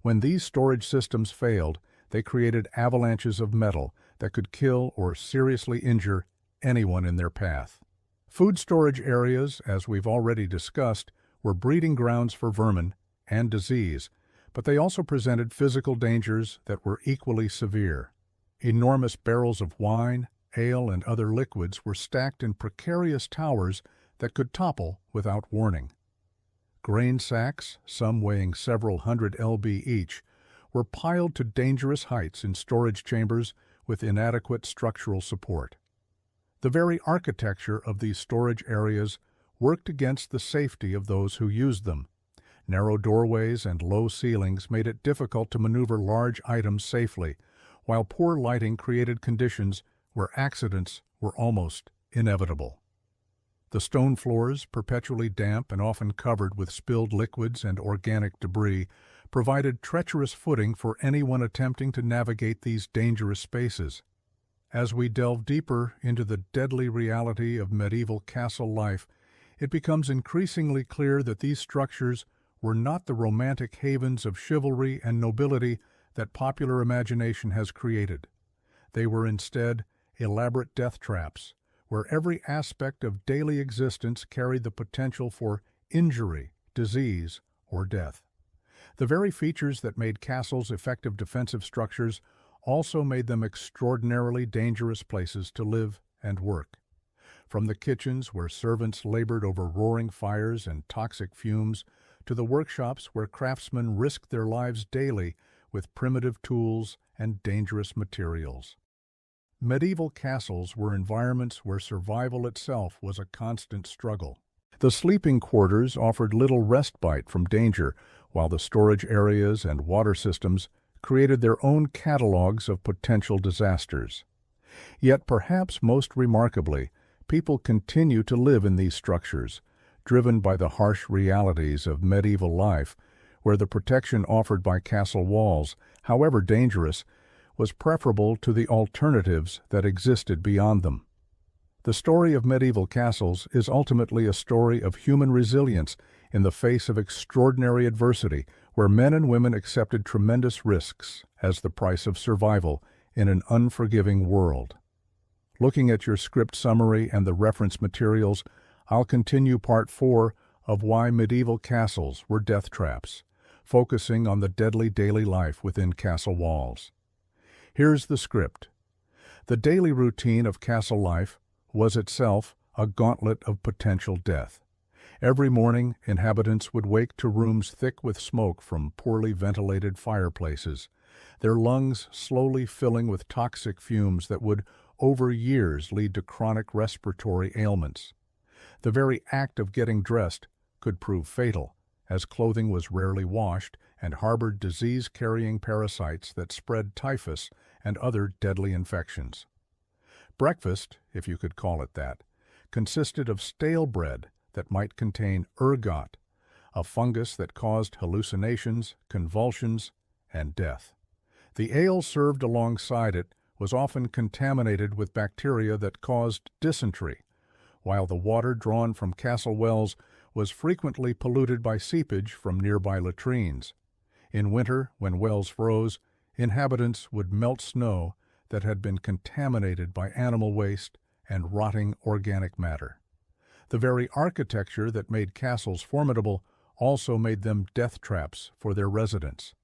When these storage systems failed, they created avalanches of metal that could kill or seriously injure anyone in their path. Food storage areas, as we've already discussed, were breeding grounds for vermin and disease, but they also presented physical dangers that were equally severe. Enormous barrels of wine, ale, and other liquids were stacked in precarious towers that could topple without warning. Grain sacks, some weighing several hundred lb each, were piled to dangerous heights in storage chambers with inadequate structural support. The very architecture of these storage areas worked against the safety of those who used them. Narrow doorways and low ceilings made it difficult to maneuver large items safely, while poor lighting created conditions where accidents were almost inevitable. The stone floors, perpetually damp and often covered with spilled liquids and organic debris, provided treacherous footing for anyone attempting to navigate these dangerous spaces. As we delve deeper into the deadly reality of medieval castle life, it becomes increasingly clear that these structures were not the romantic havens of chivalry and nobility that popular imagination has created. They were instead elaborate death traps, where every aspect of daily existence carried the potential for injury, disease, or death. The very features that made castles effective defensive structures also made them extraordinarily dangerous places to live and work. From the kitchens where servants labored over roaring fires and toxic fumes, to the workshops where craftsmen risked their lives daily with primitive tools and dangerous materials. Medieval castles were environments where survival itself was a constant struggle. The sleeping quarters offered little respite from danger, while the storage areas and water systems created their own catalogs of potential disasters. Yet perhaps most remarkably, people continue to live in these structures, driven by the harsh realities of medieval life, where the protection offered by castle walls, however dangerous, was preferable to the alternatives that existed beyond them. The story of medieval castles is ultimately a story of human resilience in the face of extraordinary adversity, where men and women accepted tremendous risks as the price of survival in an unforgiving world. Looking at your script summary and the reference materials, I'll continue Part 4 of Why Medieval Castles Were Death Traps, focusing on the deadly daily life within castle walls. Here's the script. The daily routine of castle life was itself a gauntlet of potential death. Every morning, inhabitants would wake to rooms thick with smoke from poorly ventilated fireplaces, their lungs slowly filling with toxic fumes that would, over years, lead to chronic respiratory ailments. The very act of getting dressed could prove fatal, as clothing was rarely washed and harbored disease-carrying parasites that spread typhus and other deadly infections. Breakfast, if you could call it that, consisted of stale bread that might contain ergot, a fungus that caused hallucinations, convulsions, and death. The ale served alongside it was often contaminated with bacteria that caused dysentery, while the water drawn from castle wells was frequently polluted by seepage from nearby latrines. In winter, when wells froze, inhabitants would melt snow that had been contaminated by animal waste and rotting organic matter. The very architecture that made castles formidable also made them death traps for their residents.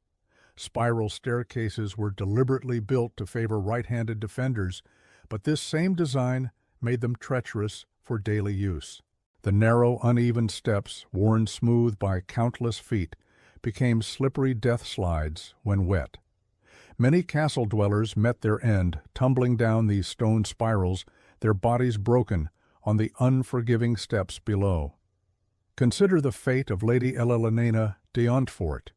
Spiral staircases were deliberately built to favor right-handed defenders, but this same design made them treacherous for daily use. The narrow, uneven steps, worn smooth by countless feet, became slippery death slides when wet. Many castle dwellers met their end, tumbling down these stone spirals, their bodies broken on the unforgiving steps below. Consider the fate of Lady Elena de Montfort,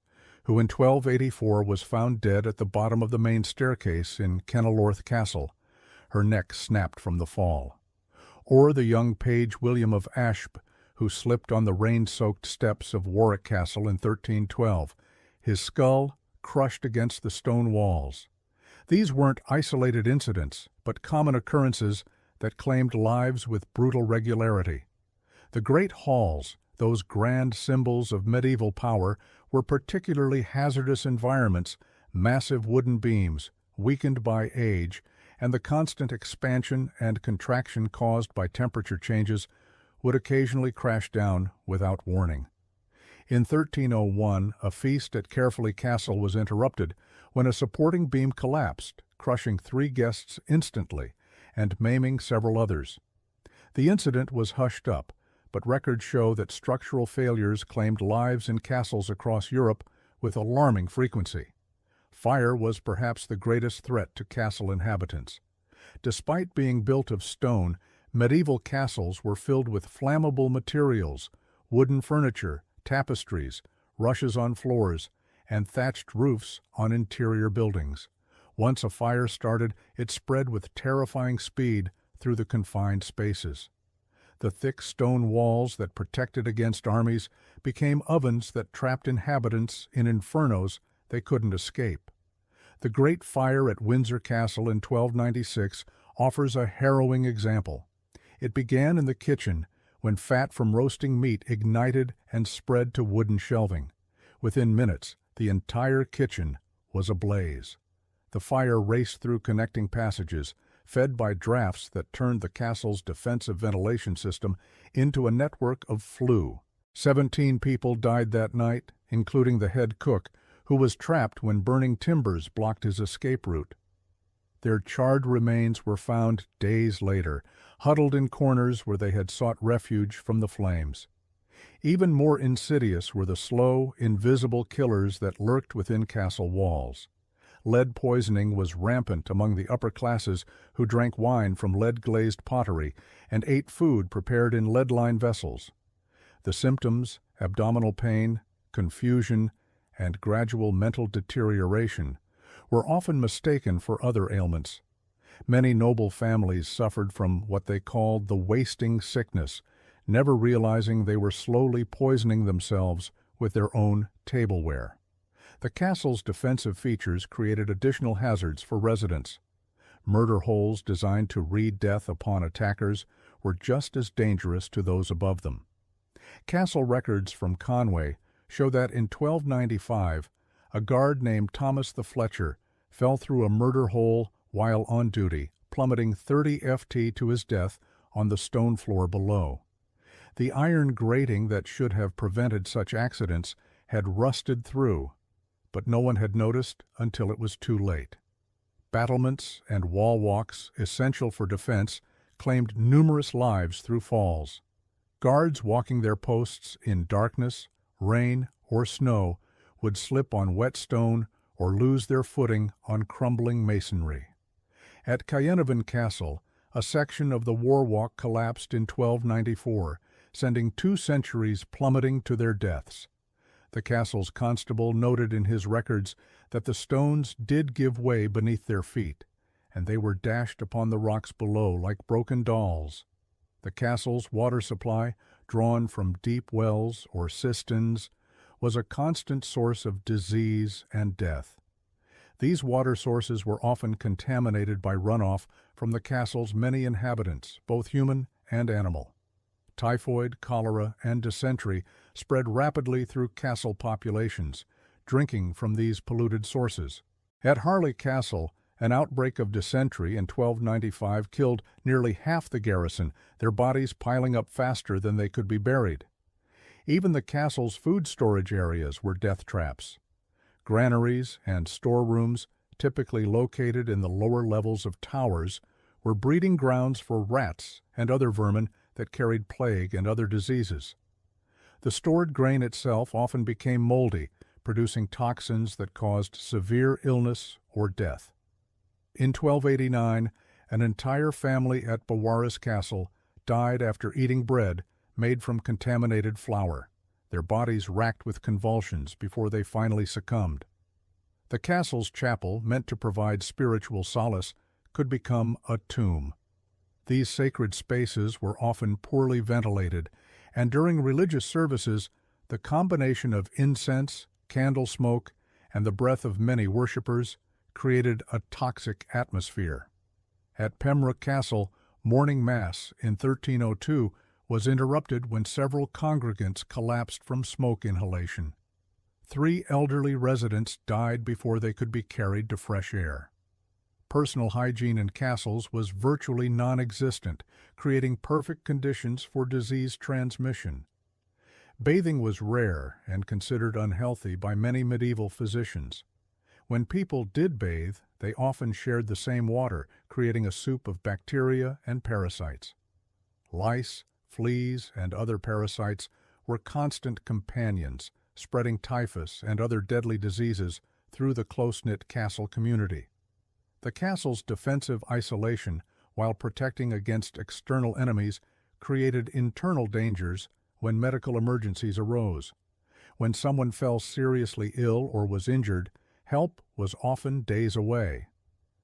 who in 1284 was found dead at the bottom of the main staircase in Kenilworth Castle, her neck snapped from the fall. Or the young page William of Ashp, who slipped on the rain-soaked steps of Warwick Castle in 1312, his skull crushed against the stone walls. These weren't isolated incidents, but common occurrences that claimed lives with brutal regularity. The great halls, those grand symbols of medieval power, were particularly hazardous environments, massive wooden beams, weakened by age, and the constant expansion and contraction caused by temperature changes would occasionally crash down without warning. In 1301, a feast at Carefully Castle was interrupted when a supporting beam collapsed, crushing 3 guests instantly and maiming several others. The incident was hushed up, but records show that structural failures claimed lives in castles across Europe with alarming frequency. Fire was perhaps the greatest threat to castle inhabitants. Despite being built of stone, medieval castles were filled with flammable materials, wooden furniture, tapestries, rushes on floors, and thatched roofs on interior buildings. Once a fire started, it spread with terrifying speed through the confined spaces. The thick stone walls that protected against armies became ovens that trapped inhabitants in infernos they couldn't escape. The Great Fire at Windsor Castle in 1296 offers a harrowing example. It began in the kitchen, when fat from roasting meat ignited and spread to wooden shelving. Within minutes, the entire kitchen was ablaze. The fire raced through connecting passages, fed by drafts that turned the castle's defensive ventilation system into a network of flue. 17 people died that night, including the head cook, who was trapped when burning timbers blocked his escape route. Their charred remains were found days later, huddled in corners where they had sought refuge from the flames. Even more insidious were the slow, invisible killers that lurked within castle walls. Lead poisoning was rampant among the upper classes who drank wine from lead-glazed pottery and ate food prepared in lead-lined vessels. The symptoms, abdominal pain, confusion, and gradual mental deterioration, were often mistaken for other ailments. Many noble families suffered from what they called the wasting sickness, never realizing they were slowly poisoning themselves with their own tableware. The castle's defensive features created additional hazards for residents. Murder holes designed to read death upon attackers were just as dangerous to those above them. Castle records from Conway show that in 1295, a guard named Thomas the Fletcher fell through a murder hole while on duty, plummeting 30 ft to his death on the stone floor below. The iron grating that should have prevented such accidents had rusted through, but no one had noticed until it was too late. Battlements and wall walks, essential for defense, claimed numerous lives through falls. Guards walking their posts in darkness, rain, or snow would slip on wet stone or lose their footing on crumbling masonry. At Caernarvon Castle, a section of the war walk collapsed in 1294, sending 2 centuries plummeting to their deaths. The castle's constable noted in his records that the stones did give way beneath their feet, and they were dashed upon the rocks below like broken dolls. The castle's water supply, drawn from deep wells or cisterns, was a constant source of disease and death. These water sources were often contaminated by runoff from the castle's many inhabitants, both human and animal. Typhoid, cholera, and dysentery spread rapidly through castle populations, drinking from these polluted sources. At Harley Castle, an outbreak of dysentery in 1295 killed nearly half the garrison, their bodies piling up faster than they could be buried. Even the castle's food storage areas were death traps. Granaries and storerooms, typically located in the lower levels of towers, were breeding grounds for rats and other vermin that carried plague and other diseases. The stored grain itself often became moldy, producing toxins that caused severe illness or death. In 1289, an entire family at Beaumaris Castle died after eating bread made from contaminated flour, their bodies racked with convulsions before they finally succumbed. The castle's chapel, meant to provide spiritual solace, could become a tomb. These sacred spaces were often poorly ventilated, and during religious services, the combination of incense, candle smoke, and the breath of many worshippers created a toxic atmosphere. At Pembroke Castle, morning mass in 1302 was interrupted when several congregants collapsed from smoke inhalation. 3 elderly residents died before they could be carried to fresh air. Personal hygiene in castles was virtually non-existent, creating perfect conditions for disease transmission. Bathing was rare and considered unhealthy by many medieval physicians. When people did bathe, they often shared the same water, creating a soup of bacteria and parasites. Lice, fleas, and other parasites were constant companions, spreading typhus and other deadly diseases through the close-knit castle community. The castle's defensive isolation, while protecting against external enemies, created internal dangers when medical emergencies arose. When someone fell seriously ill or was injured, help was often days away.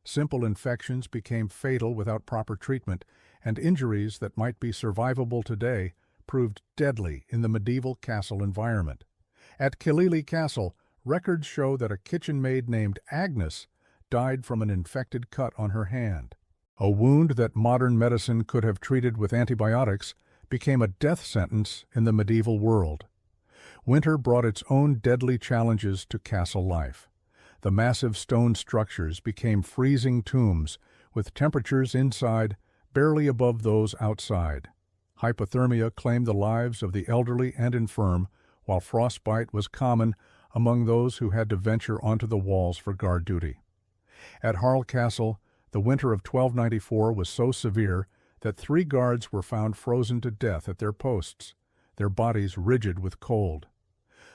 Simple infections became fatal without proper treatment, and injuries that might be survivable today proved deadly in the medieval castle environment. At Killelea Castle, records show that a kitchen maid named Agnes died from an infected cut on her hand. A wound that modern medicine could have treated with antibiotics became a death sentence in the medieval world. Winter brought its own deadly challenges to castle life. The massive stone structures became freezing tombs with temperatures inside barely above those outside. Hypothermia claimed the lives of the elderly and infirm, while frostbite was common among those who had to venture onto the walls for guard duty. At Harl Castle, the winter of 1294 was so severe that 3 guards were found frozen to death at their posts, their bodies rigid with cold.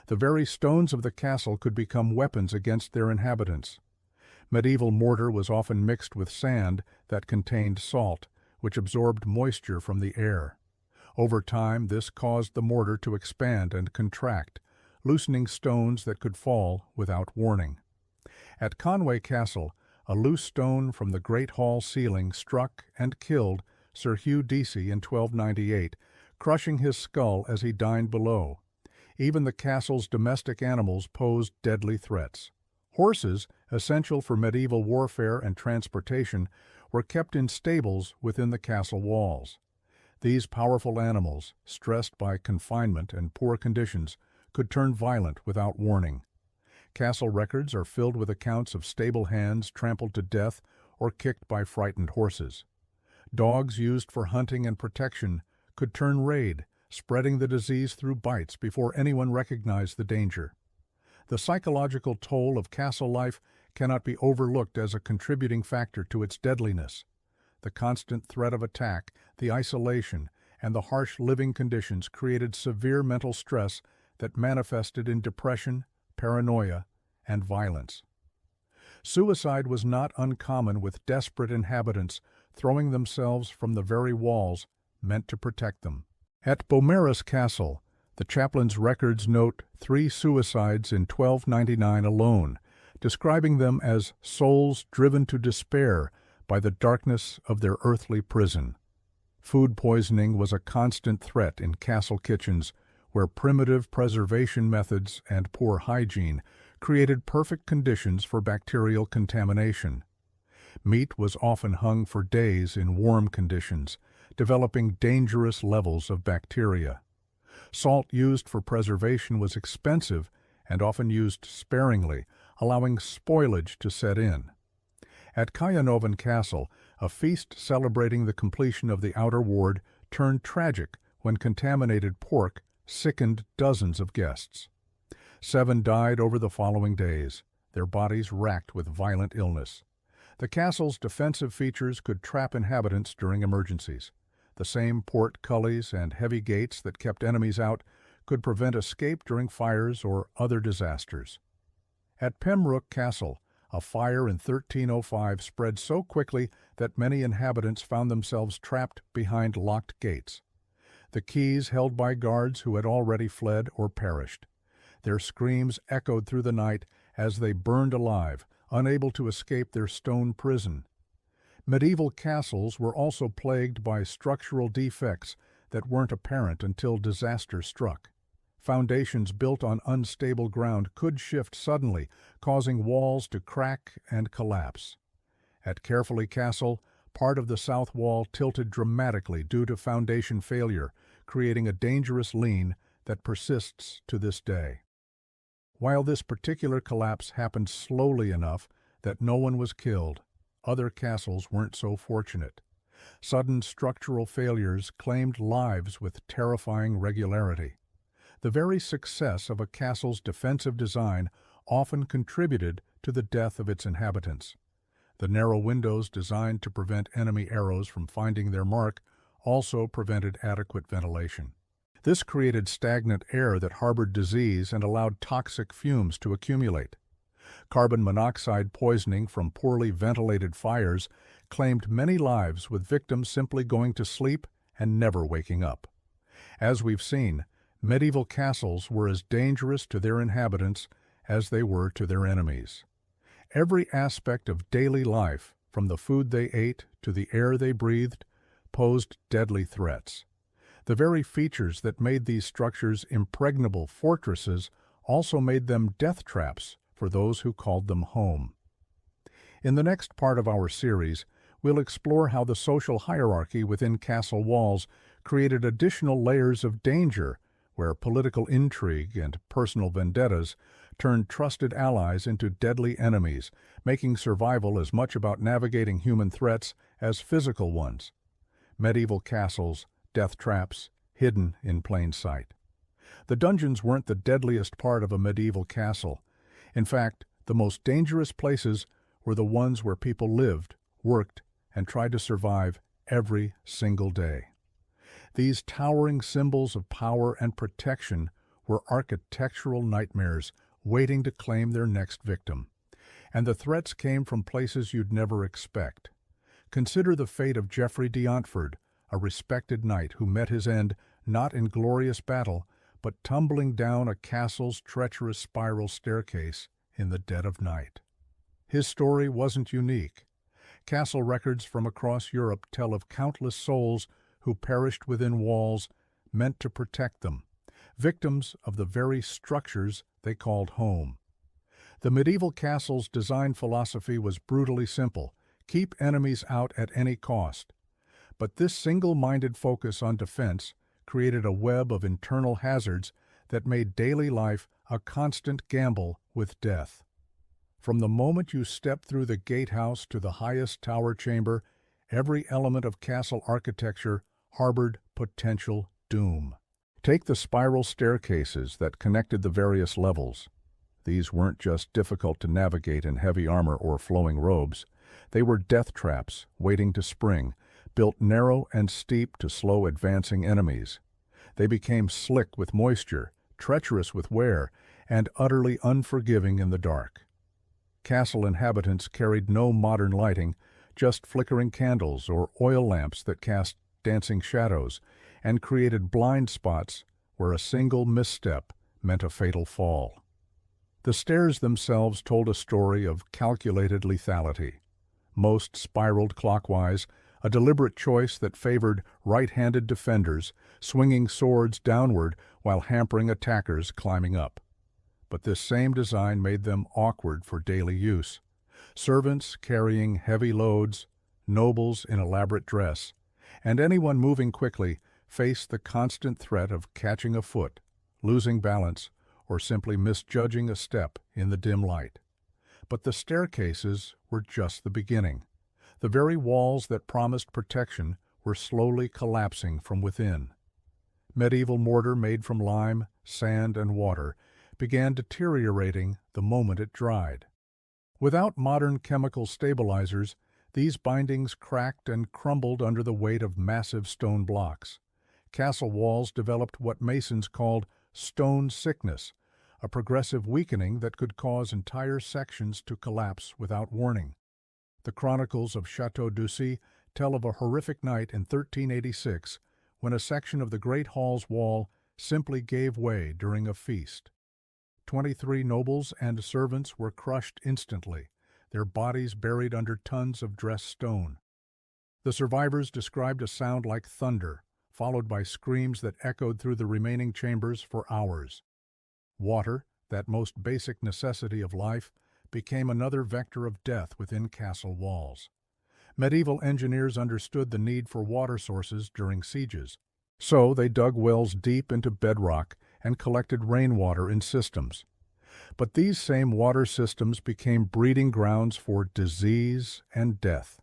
The very stones of the castle could become weapons against their inhabitants. Medieval mortar was often mixed with sand that contained salt, which absorbed moisture from the air. Over time, this caused the mortar to expand and contract, loosening stones that could fall without warning. At Conway Castle, a loose stone from the Great Hall ceiling struck and killed Sir Hugh Deasy in 1298, crushing his skull as he dined below. Even the castle's domestic animals posed deadly threats. Horses, essential for medieval warfare and transportation, were kept in stables within the castle walls. These powerful animals, stressed by confinement and poor conditions, could turn violent without warning. Castle records are filled with accounts of stable hands trampled to death or kicked by frightened horses. Dogs used for hunting and protection could turn raid, spreading the disease through bites before anyone recognized the danger. The psychological toll of castle life cannot be overlooked as a contributing factor to its deadliness. The constant threat of attack, the isolation, and the harsh living conditions created severe mental stress that manifested in depression, paranoia, and violence. Suicide was not uncommon, with desperate inhabitants throwing themselves from the very walls meant to protect them. At Beaumaris Castle, the chaplain's records note 3 suicides in 1299 alone, describing them as souls driven to despair by the darkness of their earthly prison. Food poisoning was a constant threat in castle kitchens, where primitive preservation methods and poor hygiene created perfect conditions for bacterial contamination. Meat was often hung for days in warm conditions, developing dangerous levels of bacteria. Salt used for preservation was expensive and often used sparingly, allowing spoilage to set in. At Kajanoven Castle, a feast celebrating the completion of the outer ward turned tragic when contaminated pork sickened dozens of guests. 7 died over the following days, their bodies racked with violent illness. The castle's defensive features could trap inhabitants during emergencies. The same portcullis and heavy gates that kept enemies out could prevent escape during fires or other disasters. At Pembroke Castle, a fire in 1305 spread so quickly that many inhabitants found themselves trapped behind locked gates. The keys held by guards who had already fled or perished. Their screams echoed through the night as they burned alive, unable to escape their stone prison. Medieval castles were also plagued by structural defects that weren't apparent until disaster struck. Foundations built on unstable ground could shift suddenly, causing walls to crack and collapse. At Carefully Castle, part of the south wall tilted dramatically due to foundation failure, creating a dangerous lean that persists to this day. While this particular collapse happened slowly enough that no one was killed, other castles weren't so fortunate. Sudden structural failures claimed lives with terrifying regularity. The very success of a castle's defensive design often contributed to the death of its inhabitants. The narrow windows designed to prevent enemy arrows from finding their mark also prevented adequate ventilation. This created stagnant air that harbored disease and allowed toxic fumes to accumulate. Carbon monoxide poisoning from poorly ventilated fires claimed many lives, with victims simply going to sleep and never waking up. As we've seen, medieval castles were as dangerous to their inhabitants as they were to their enemies. Every aspect of daily life, from the food they ate to the air they breathed, posed deadly threats. The very features that made these structures impregnable fortresses also made them death traps for those who called them home. In the next part of our series, we'll explore how the social hierarchy within castle walls created additional layers of danger, where political intrigue and personal vendettas turned trusted allies into deadly enemies, making survival as much about navigating human threats as physical ones. Medieval castles, death traps, hidden in plain sight. The dungeons weren't the deadliest part of a medieval castle. In fact, the most dangerous places were the ones where people lived, worked, and tried to survive every single day. These towering symbols of power and protection were architectural nightmares waiting to claim their next victim. And the threats came from places you'd never expect. Consider the fate of Geoffrey de Montfort, a respected knight who met his end not in glorious battle, but tumbling down a castle's treacherous spiral staircase in the dead of night. His story wasn't unique. Castle records from across Europe tell of countless souls who perished within walls meant to protect them, victims of the very structures they called home. The medieval castle's design philosophy was brutally simple: keep enemies out at any cost. But this single-minded focus on defense created a web of internal hazards that made daily life a constant gamble with death. From the moment you step through the gatehouse to the highest tower chamber, every element of castle architecture harbored potential doom. Take the spiral staircases that connected the various levels. These weren't just difficult to navigate in heavy armor or flowing robes. They were death traps waiting to spring, built narrow and steep to slow advancing enemies. They became slick with moisture, treacherous with wear, and utterly unforgiving in the dark. Castle inhabitants carried no modern lighting, just flickering candles or oil lamps that cast dancing shadows and created blind spots where a single misstep meant a fatal fall. The stairs themselves told a story of calculated lethality. Most spiraled clockwise, a deliberate choice that favored right-handed defenders, swinging swords downward while hampering attackers climbing up. But this same design made them awkward for daily use. Servants carrying heavy loads, nobles in elaborate dress, and anyone moving quickly faced the constant threat of catching a foot, losing balance, or simply misjudging a step in the dim light. But the staircases were just the beginning. The very walls that promised protection were slowly collapsing from within. Medieval mortar made from lime, sand, and water began deteriorating the moment it dried. Without modern chemical stabilizers, these bindings cracked and crumbled under the weight of massive stone blocks. Castle walls developed what masons called stone sickness, a progressive weakening that could cause entire sections to collapse without warning. The chronicles of Chateau d'Ussy tell of a horrific night in 1386 when a section of the Great Hall's wall simply gave way during a feast. 23 nobles and servants were crushed instantly, their bodies buried under tons of dressed stone. The survivors described a sound like thunder, followed by screams that echoed through the remaining chambers for hours. Water, that most basic necessity of life, became another vector of death within castle walls. Medieval engineers understood the need for water sources during sieges. So they dug wells deep into bedrock and collected rainwater in systems. But these same water systems became breeding grounds for disease and death.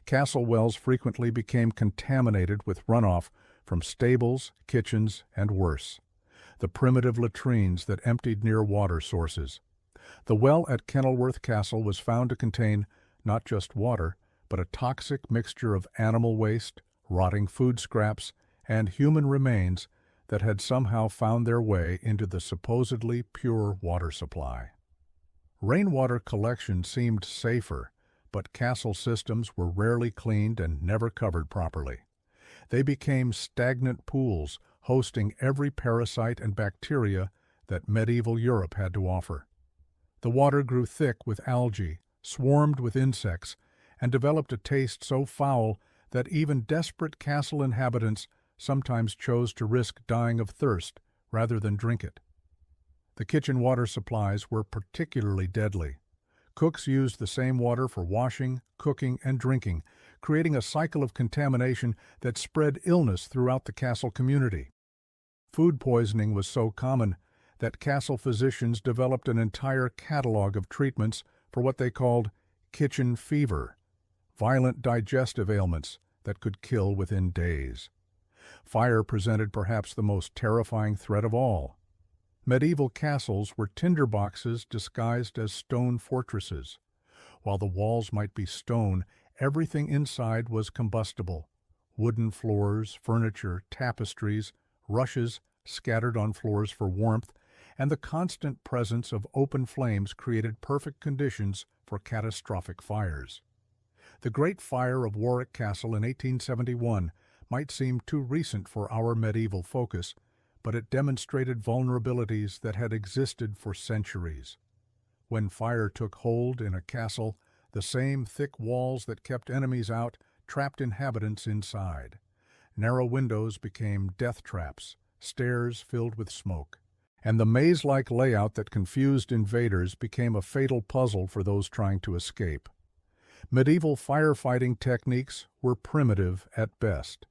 Castle wells frequently became contaminated with runoff from stables, kitchens, and worse, the primitive latrines that emptied near water sources. The well at Kenilworth Castle was found to contain not just water, but a toxic mixture of animal waste, rotting food scraps, and human remains that had somehow found their way into the supposedly pure water supply. Rainwater collection seemed safer, but castle systems were rarely cleaned and never covered properly. They became stagnant pools, hosting every parasite and bacteria that medieval Europe had to offer. The water grew thick with algae, swarmed with insects, and developed a taste so foul that even desperate castle inhabitants sometimes chose to risk dying of thirst rather than drink it. The kitchen water supplies were particularly deadly. Cooks used the same water for washing, cooking, and drinking, creating a cycle of contamination that spread illness throughout the castle community. Food poisoning was so common that castle physicians developed an entire catalog of treatments for what they called kitchen fever, violent digestive ailments that could kill within days. Fire presented perhaps the most terrifying threat of all. Medieval castles were tinderboxes disguised as stone fortresses. While the walls might be stone, everything inside was combustible. Wooden floors, furniture, tapestries, rushes scattered on floors for warmth, and the constant presence of open flames created perfect conditions for catastrophic fires. The Great Fire of Warwick Castle in 1871 might seem too recent for our medieval focus, but it demonstrated vulnerabilities that had existed for centuries. When fire took hold in a castle, the same thick walls that kept enemies out trapped inhabitants inside. Narrow windows became death traps, stairs filled with smoke, and the maze-like layout that confused invaders became a fatal puzzle for those trying to escape. Medieval firefighting techniques were primitive at best.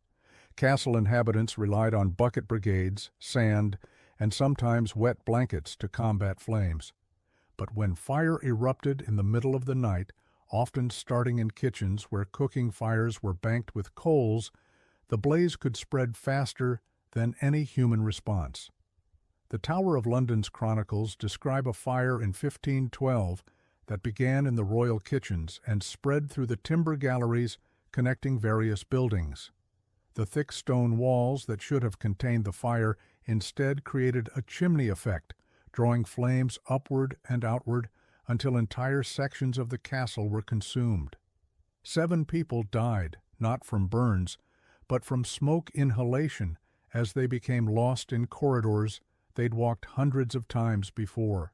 Castle inhabitants relied on bucket brigades, sand, and sometimes wet blankets to combat flames. But when fire erupted in the middle of the night, often starting in kitchens where cooking fires were banked with coals, the blaze could spread faster than any human response. The Tower of London's chronicles describe a fire in 1512 that began in the royal kitchens and spread through the timber galleries connecting various buildings. The thick stone walls that should have contained the fire instead created a chimney effect, drawing flames upward and outward until entire sections of the castle were consumed. 7 people died, not from burns, but from smoke inhalation as they became lost in corridors they'd walked hundreds of times before.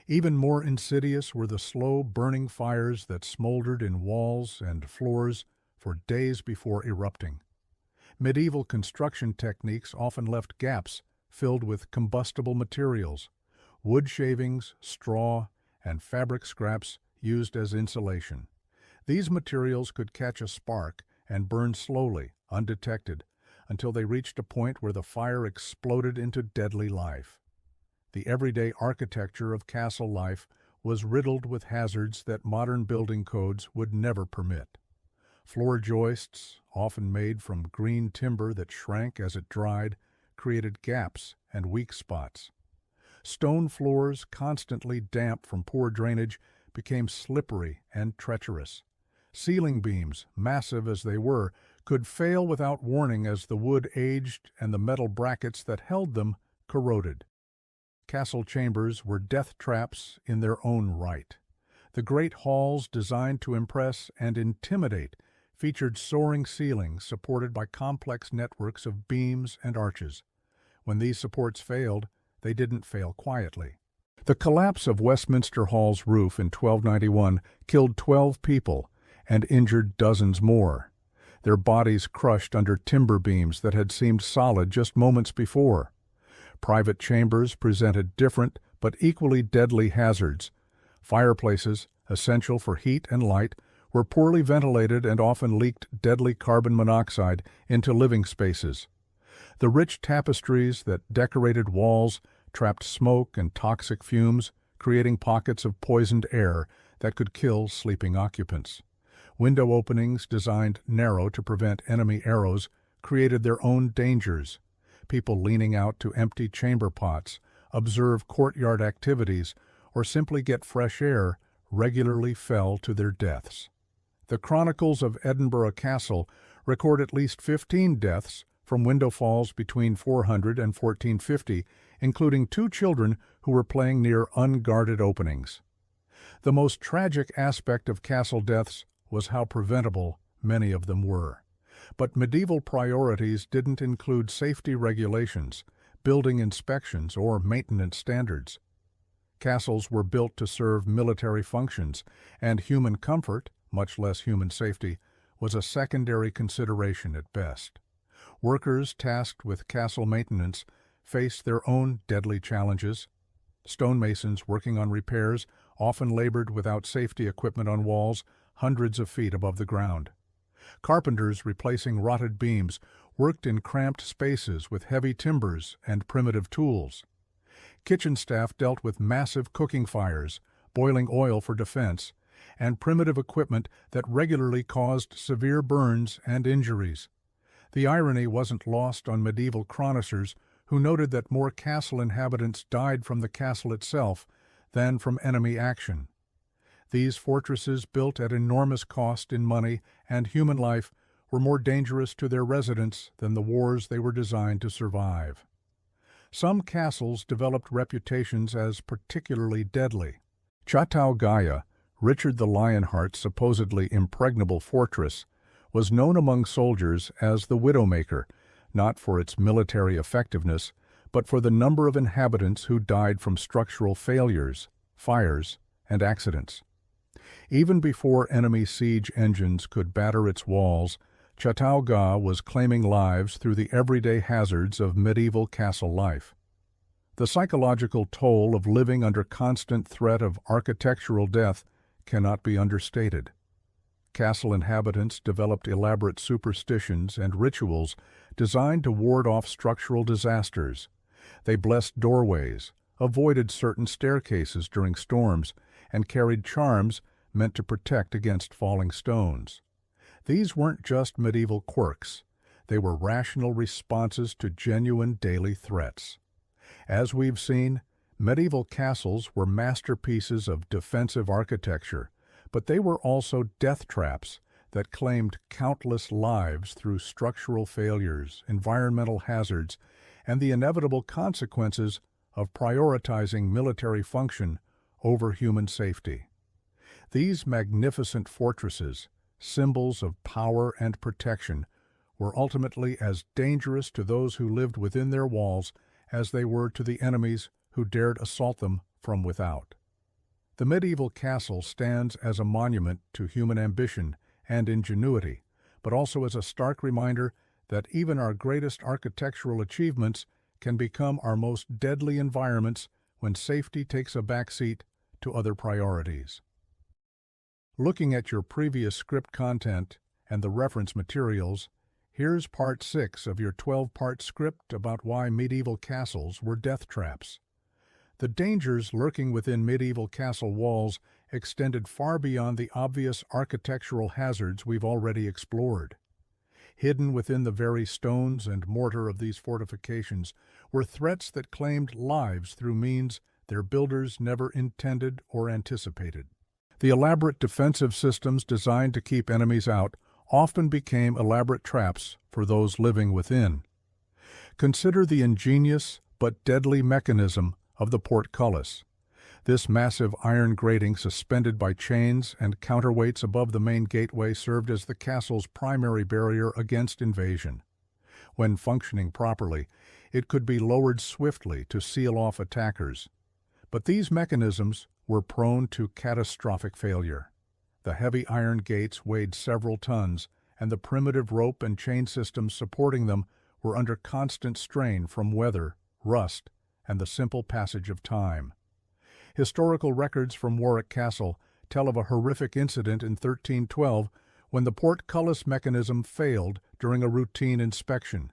Even more insidious were the slow burning fires that smoldered in walls and floors for days before erupting. Medieval construction techniques often left gaps filled with combustible materials, wood shavings, straw, and fabric scraps used as insulation. These materials could catch a spark and burn slowly, undetected, until they reached a point where the fire exploded into deadly life. The everyday architecture of castle life was riddled with hazards that modern building codes would never permit. Floor joists, often made from green timber that shrank as it dried, created gaps and weak spots. Stone floors, constantly damp from poor drainage, became slippery and treacherous. Ceiling beams, massive as they were, could fail without warning as the wood aged and the metal brackets that held them corroded. Castle chambers were death traps in their own right. The great halls, designed to impress and intimidate, featured soaring ceilings supported by complex networks of beams and arches. When these supports failed, they didn't fail quietly. The collapse of Westminster Hall's roof in 1291 killed 12 people and injured dozens more, their bodies crushed under timber beams that had seemed solid just moments before. Private chambers presented different but equally deadly hazards. Fireplaces, essential for heat and light, were poorly ventilated and often leaked deadly carbon monoxide into living spaces. The rich tapestries that decorated walls trapped smoke and toxic fumes, creating pockets of poisoned air that could kill sleeping occupants. Window openings, designed narrow to prevent enemy arrows, created their own dangers. People leaning out to empty chamber pots, observe courtyard activities, or simply get fresh air regularly fell to their deaths. The Chronicles of Edinburgh Castle record at least 15 deaths from window falls between 400 and 1450, including 2 children who were playing near unguarded openings. The most tragic aspect of castle deaths was how preventable many of them were. But medieval priorities didn't include safety regulations, building inspections, or maintenance standards. Castles were built to serve military functions, and human comfort, much less human safety, was a secondary consideration at best. Workers tasked with castle maintenance faced their own deadly challenges. Stonemasons working on repairs often labored without safety equipment on walls hundreds of feet above the ground. Carpenters replacing rotted beams worked in cramped spaces with heavy timbers and primitive tools. Kitchen staff dealt with massive cooking fires, boiling oil for defense, and primitive equipment that regularly caused severe burns and injuries. The irony wasn't lost on medieval chroniclers who noted that more castle inhabitants died from the castle itself than from enemy action. These fortresses, built at enormous cost in money and human life, were more dangerous to their residents than the wars they were designed to survive. Some castles developed reputations as particularly deadly. Chateau-Gaia, Richard the Lionheart's supposedly impregnable fortress, was known among soldiers as the Widowmaker, not for its military effectiveness, but for the number of inhabitants who died from structural failures, fires, and accidents. Even before enemy siege engines could batter its walls, Chateau-Gaia was claiming lives through the everyday hazards of medieval castle life. The psychological toll of living under constant threat of architectural death cannot be understated. Castle inhabitants developed elaborate superstitions and rituals designed to ward off structural disasters. They blessed doorways, avoided certain staircases during storms, and carried charms meant to protect against falling stones. These weren't just medieval quirks. They were rational responses to genuine daily threats. As we've seen, medieval castles were masterpieces of defensive architecture, but they were also death traps that claimed countless lives through structural failures, environmental hazards, and the inevitable consequences of prioritizing military function over human safety. These magnificent fortresses, symbols of power and protection, were ultimately as dangerous to those who lived within their walls as they were to the enemies who dared assault them from without. The medieval castle stands as a monument to human ambition and ingenuity, but also as a stark reminder that even our greatest architectural achievements can become our most deadly environments when safety takes a backseat to other priorities. Looking at your previous script content and the reference materials, here's part 6 of your 12-part script about why medieval castles were death traps. The dangers lurking within medieval castle walls extended far beyond the obvious architectural hazards we've already explored. Hidden within the very stones and mortar of these fortifications were threats that claimed lives through means their builders never intended or anticipated. The elaborate defensive systems designed to keep enemies out often became elaborate traps for those living within. Consider the ingenious but deadly mechanism of the portcullis. This massive iron grating suspended by chains and counterweights above the main gateway served as the castle's primary barrier against invasion. When functioning properly, it could be lowered swiftly to seal off attackers. But these mechanisms were prone to catastrophic failure. The heavy iron gates weighed several tons, and the primitive rope and chain systems supporting them were under constant strain from weather, rust, and the simple passage of time. Historical records from Warwick Castle tell of a horrific incident in 1312 when the portcullis mechanism failed during a routine inspection.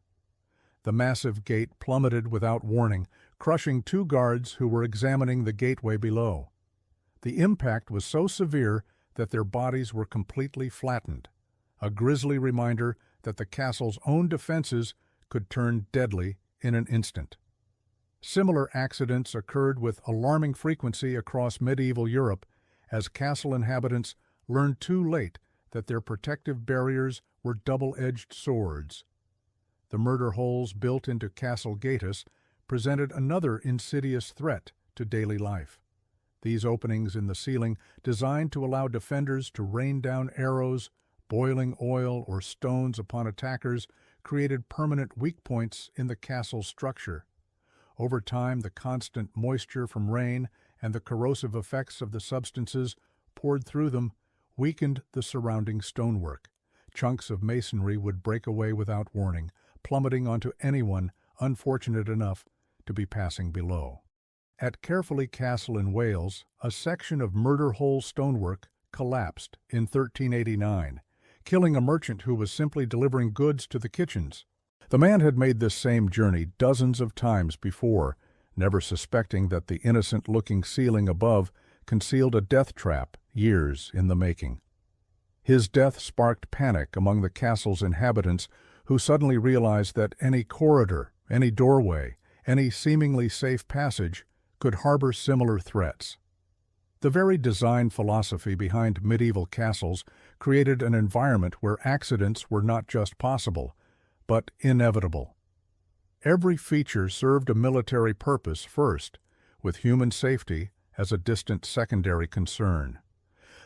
The massive gate plummeted without warning, crushing 2 guards who were examining the gateway below. The impact was so severe that their bodies were completely flattened, a grisly reminder that the castle's own defenses could turn deadly in an instant. Similar accidents occurred with alarming frequency across medieval Europe as castle inhabitants learned too late that their protective barriers were double-edged swords. The murder holes built into Castle Gatus presented another insidious threat to daily life. These openings in the ceiling, designed to allow defenders to rain down arrows, boiling oil, or stones upon attackers, created permanent weak points in the castle's structure. Over time, the constant moisture from rain and the corrosive effects of the substances poured through them weakened the surrounding stonework. Chunks of masonry would break away without warning, plummeting onto anyone unfortunate enough to be passing below. At Carefully Castle in Wales, a section of murder hole stonework collapsed in 1389, killing a merchant who was simply delivering goods to the kitchens. The man had made this same journey dozens of times before, never suspecting that the innocent-looking ceiling above concealed a death trap years in the making. His death sparked panic among the castle's inhabitants, who suddenly realized that any corridor, any doorway, any seemingly safe passage could harbor similar threats. The very design philosophy behind medieval castles created an environment where accidents were not just possible, but inevitable. Every feature served a military purpose first, with human safety as a distant secondary concern.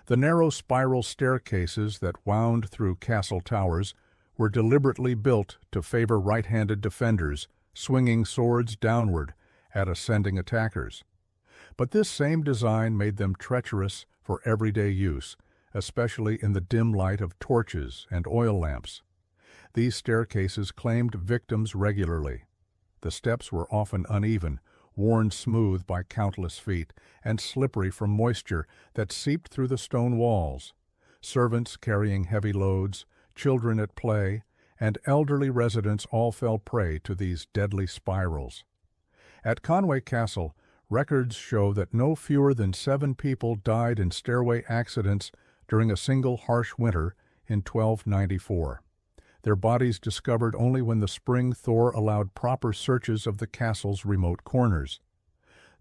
The narrow spiral staircases that wound through castle towers were deliberately built to favor right-handed defenders, swinging swords downward at ascending attackers. But this same design made them treacherous for everyday use, especially in the dim light of torches and oil lamps. These staircases claimed victims regularly. The steps were often uneven, worn smooth by countless feet, and slippery from moisture that seeped through the stone walls. Servants carrying heavy loads, children at play, and elderly residents all fell prey to these deadly spirals. At Conway Castle, records show that no fewer than 7 people died in stairway accidents during a single harsh winter in 1294. Their bodies discovered only when the spring thaw allowed proper searches of the castle's remote corners.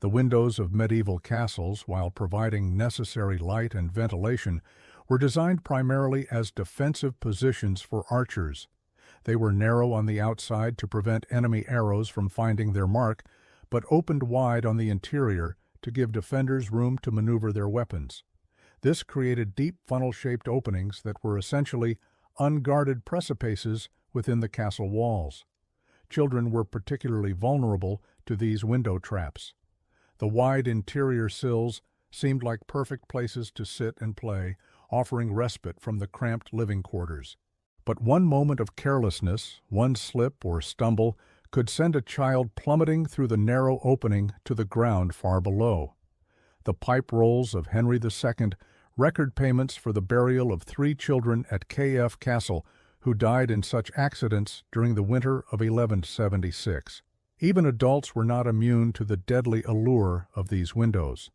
The windows of medieval castles, while providing necessary light and ventilation, were designed primarily as defensive positions for archers. They were narrow on the outside to prevent enemy arrows from finding their mark, but opened wide on the interior to give defenders room to maneuver their weapons. This created deep funnel-shaped openings that were essentially unguarded precipices within the castle walls. Children were particularly vulnerable to these window traps. The wide interior sills seemed like perfect places to sit and play, offering respite from the cramped living quarters. But one moment of carelessness, one slip or stumble, could send a child plummeting through the narrow opening to the ground far below. The pipe rolls of Henry II record payments for the burial of 3 children at K.F. Castle who died in such accidents during the winter of 1176. Even adults were not immune to the deadly allure of these windows.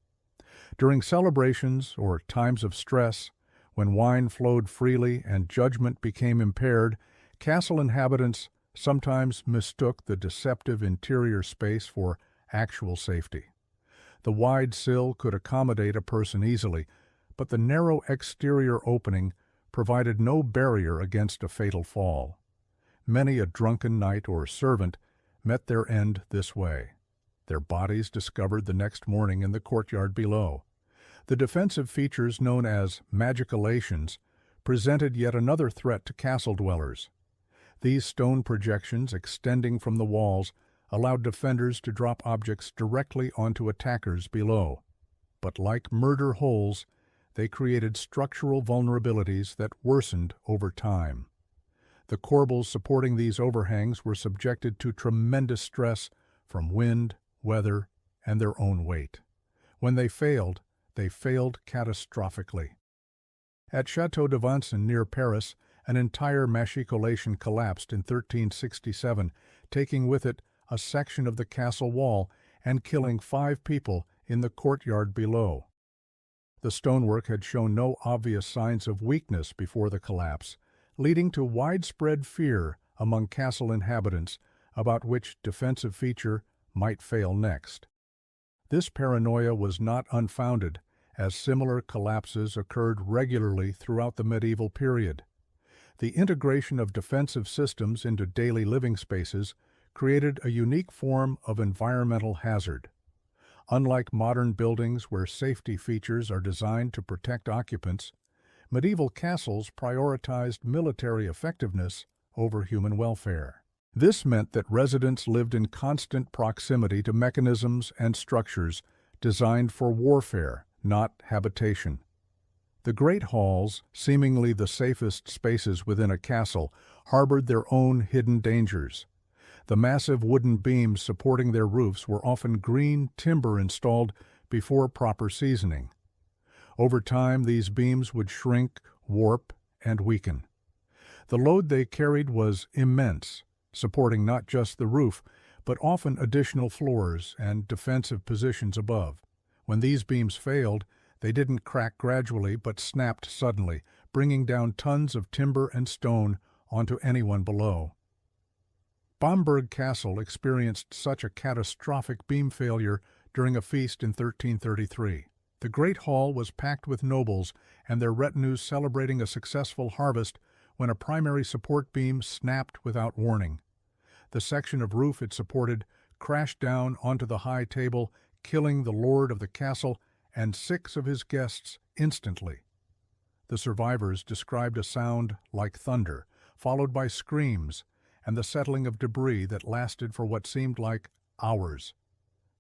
During celebrations or times of stress, when wine flowed freely and judgment became impaired, castle inhabitants sometimes mistook the deceptive interior space for actual safety. The wide sill could accommodate a person easily, but the narrow exterior opening provided no barrier against a fatal fall. Many a drunken knight or servant met their end this way, their bodies discovered the next morning in the courtyard below. The defensive features known as magiculations presented yet another threat to castle dwellers. These stone projections extending from the walls allowed defenders to drop objects directly onto attackers below. But like murder holes, they created structural vulnerabilities that worsened over time. The corbels supporting these overhangs were subjected to tremendous stress from wind, weather, and their own weight. When they failed catastrophically. At Château de Vincennes near Paris, an entire machicolation collapsed in 1367, taking with it a section of the castle wall and killing 5 people in the courtyard below. The stonework had shown no obvious signs of weakness before the collapse, leading to widespread fear among castle inhabitants about which defensive feature might fail next. This paranoia was not unfounded, as similar collapses occurred regularly throughout the medieval period. The integration of defensive systems into daily living spaces created a unique form of environmental hazard. Unlike modern buildings where safety features are designed to protect occupants, medieval castles prioritized military effectiveness over human welfare. This meant that residents lived in constant proximity to mechanisms and structures designed for warfare, not habitation. The great halls, seemingly the safest spaces within a castle, harbored their own hidden dangers. The massive wooden beams supporting their roofs were often green timber installed before proper seasoning. Over time, these beams would shrink, warp, and weaken. The load they carried was immense, supporting not just the roof, but often additional floors and defensive positions above. When these beams failed, they didn't crack gradually but snapped suddenly, bringing down tons of timber and stone onto anyone below. Bamberg Castle experienced such a catastrophic beam failure during a feast in 1333. The great hall was packed with nobles and their retinues celebrating a successful harvest when a primary support beam snapped without warning. The section of roof it supported crashed down onto the high table, killing the lord of the castle and 6 of his guests instantly. The survivors described a sound like thunder, followed by screams and the settling of debris that lasted for what seemed like hours.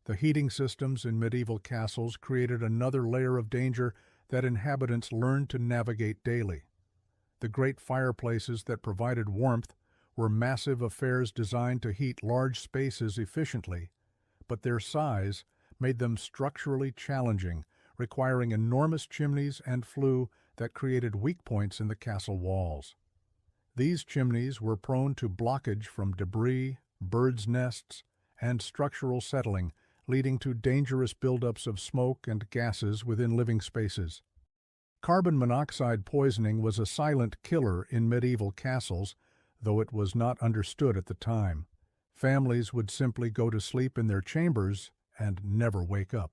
The heating systems in medieval castles created another layer of danger that inhabitants learned to navigate daily. The great fireplaces that provided warmth were massive affairs designed to heat large spaces efficiently, but their size made them structurally challenging, requiring enormous chimneys and flue that created weak points in the castle walls. These chimneys were prone to blockage from debris, birds' nests, and structural settling, leading to dangerous buildups of smoke and gases within living spaces. Carbon monoxide poisoning was a silent killer in medieval castles, though it was not understood at the time. Families would simply go to sleep in their chambers and never wake up.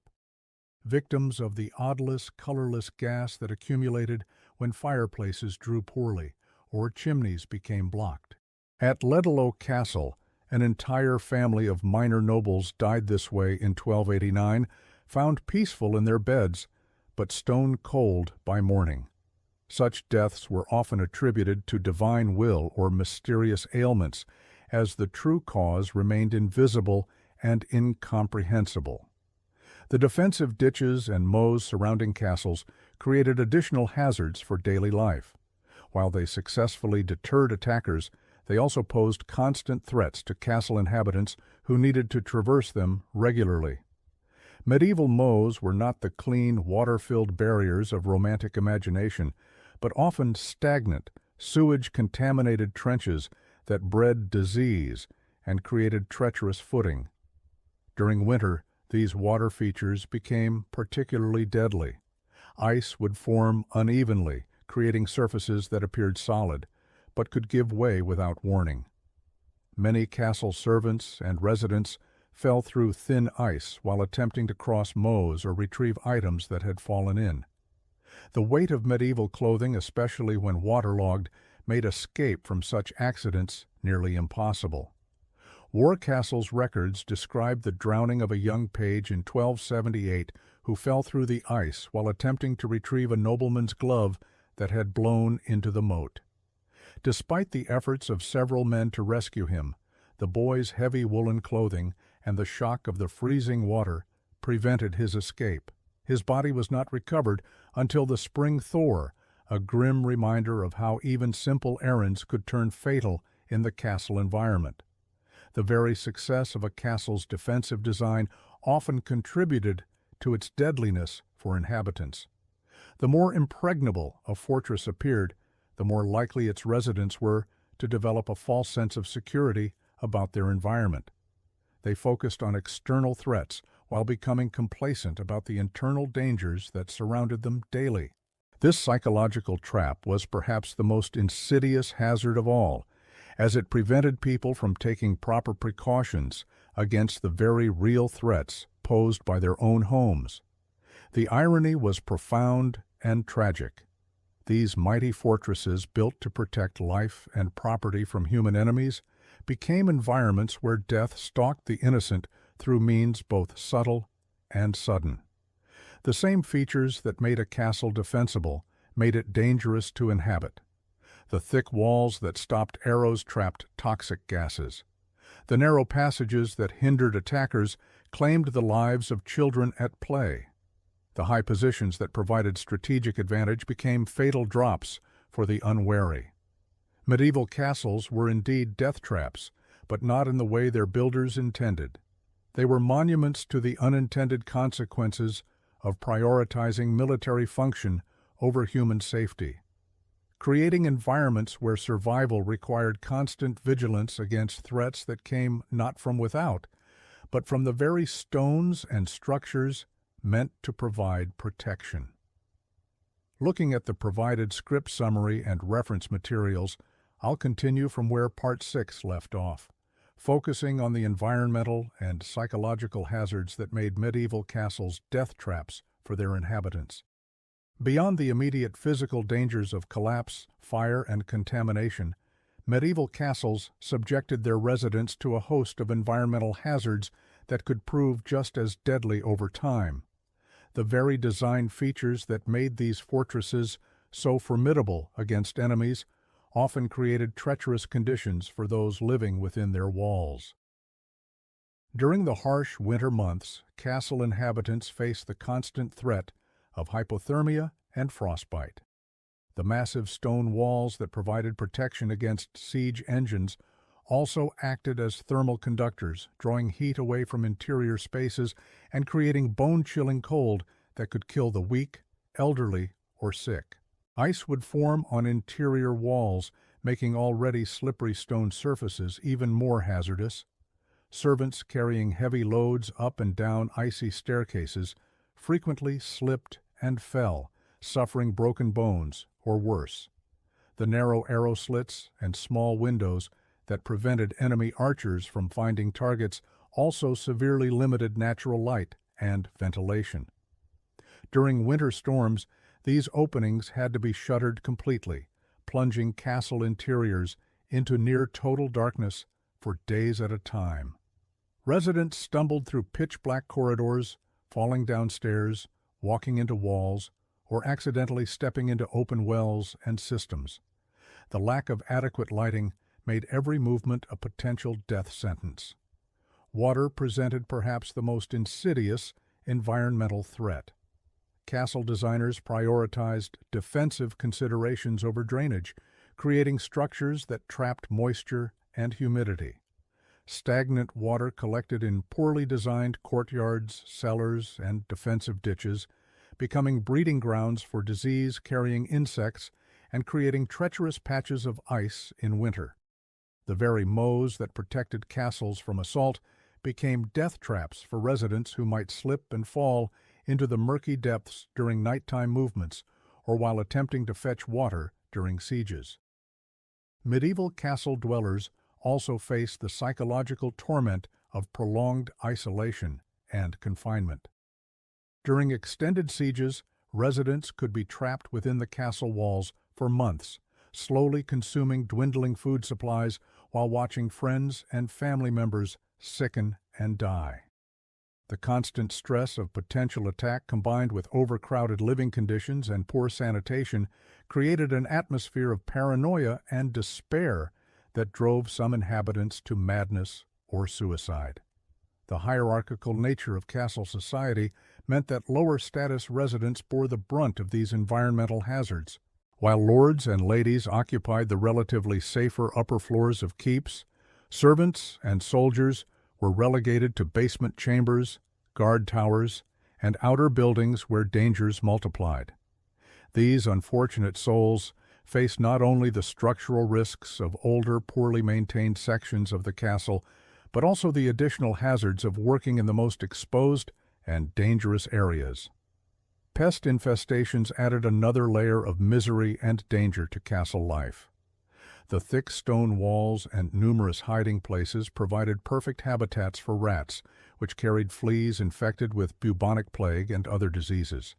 Victims of the odorless, colorless gas that accumulated when fireplaces drew poorly or chimneys became blocked. At Ledlow Castle, an entire family of minor nobles died this way in 1289, found peaceful in their beds, but stone cold by morning. Such deaths were often attributed to divine will or mysterious ailments, as the true cause remained invisible and incomprehensible. The defensive ditches and moats surrounding castles created additional hazards for daily life. While they successfully deterred attackers, they also posed constant threats to castle inhabitants who needed to traverse them regularly. Medieval moats were not the clean, water-filled barriers of romantic imagination, but often stagnant, sewage-contaminated trenches that bred disease and created treacherous footing. During winter, these water features became particularly deadly. Ice would form unevenly, creating surfaces that appeared solid, but could give way without warning. Many castle servants and residents fell through thin ice while attempting to cross moats or retrieve items that had fallen in. The weight of medieval clothing, especially when waterlogged, made escape from such accidents nearly impossible. Warcastle's records describe the drowning of a young page in 1278 who fell through the ice while attempting to retrieve a nobleman's glove that had blown into the moat. Despite the efforts of several men to rescue him, the boy's heavy woolen clothing and the shock of the freezing water prevented his escape. His body was not recovered until the spring thaw, a grim reminder of how even simple errands could turn fatal in the castle environment. The very success of a castle's defensive design often contributed to its deadliness for inhabitants. The more impregnable a fortress appeared, the more likely its residents were to develop a false sense of security about their environment. They focused on external threats while becoming complacent about the internal dangers that surrounded them daily. This psychological trap was perhaps the most insidious hazard of all, as it prevented people from taking proper precautions against the very real threats posed by their own homes. The irony was profound and tragic. These mighty fortresses built to protect life and property from human enemies became environments where death stalked the innocent through means both subtle and sudden. The same features that made a castle defensible made it dangerous to inhabit. The thick walls that stopped arrows trapped toxic gases. The narrow passages that hindered attackers claimed the lives of children at play. The high positions that provided strategic advantage became fatal drops for the unwary. Medieval castles were indeed death traps, but not in the way their builders intended. They were monuments to the unintended consequences of prioritizing military function over human safety. creating environments where survival required constant vigilance against threats that came not from without, but from the very stones and structures meant to provide protection. Looking at the provided script summary and reference materials, I'll continue from where Part 6 left off, focusing on the environmental and psychological hazards that made medieval castles death traps for their inhabitants. Beyond the immediate physical dangers of collapse, fire, and contamination, medieval castles subjected their residents to a host of environmental hazards that could prove just as deadly over time. The very design features that made these fortresses so formidable against enemies often created treacherous conditions for those living within their walls. During the harsh winter months, castle inhabitants faced the constant threat of hypothermia and frostbite. The massive stone walls that provided protection against siege engines also acted as thermal conductors, drawing heat away from interior spaces and creating bone-chilling cold that could kill the weak, elderly, or sick. Ice would form on interior walls, making already slippery stone surfaces even more hazardous. Servants carrying heavy loads up and down icy staircases frequently slipped and fell, suffering broken bones or worse. The narrow arrow slits and small windows that prevented enemy archers from finding targets also severely limited natural light and ventilation. During winter storms, these openings had to be shuttered completely, plunging castle interiors into near total darkness for days at a time. Residents stumbled through pitch-black corridors, falling down stairs, walking into walls, or accidentally stepping into open wells and systems. The lack of adequate lighting made every movement a potential death sentence. Water presented perhaps the most insidious environmental threat. Castle designers prioritized defensive considerations over drainage, creating structures that trapped moisture and humidity. Stagnant water collected in poorly designed courtyards, cellars, and defensive ditches, becoming breeding grounds for disease-carrying insects and creating treacherous patches of ice in winter. The very moats that protected castles from assault became death traps for residents who might slip and fall into the murky depths during nighttime movements or while attempting to fetch water during sieges. Medieval castle dwellers also faced the psychological torment of prolonged isolation and confinement. During extended sieges, residents could be trapped within the castle walls for months, slowly consuming dwindling food supplies while watching friends and family members sicken and die. The constant stress of potential attack combined with overcrowded living conditions and poor sanitation created an atmosphere of paranoia and despair that drove some inhabitants to madness or suicide. The hierarchical nature of castle society meant that lower-status residents bore the brunt of these environmental hazards. While lords and ladies occupied the relatively safer upper floors of keeps, servants and soldiers were relegated to basement chambers, guard towers, and outer buildings where dangers multiplied. These unfortunate souls faced not only the structural risks of older, poorly maintained sections of the castle, but also the additional hazards of working in the most exposed and dangerous areas. Pest infestations added another layer of misery and danger to castle life. The thick stone walls and numerous hiding places provided perfect habitats for rats, which carried fleas infected with bubonic plague and other diseases.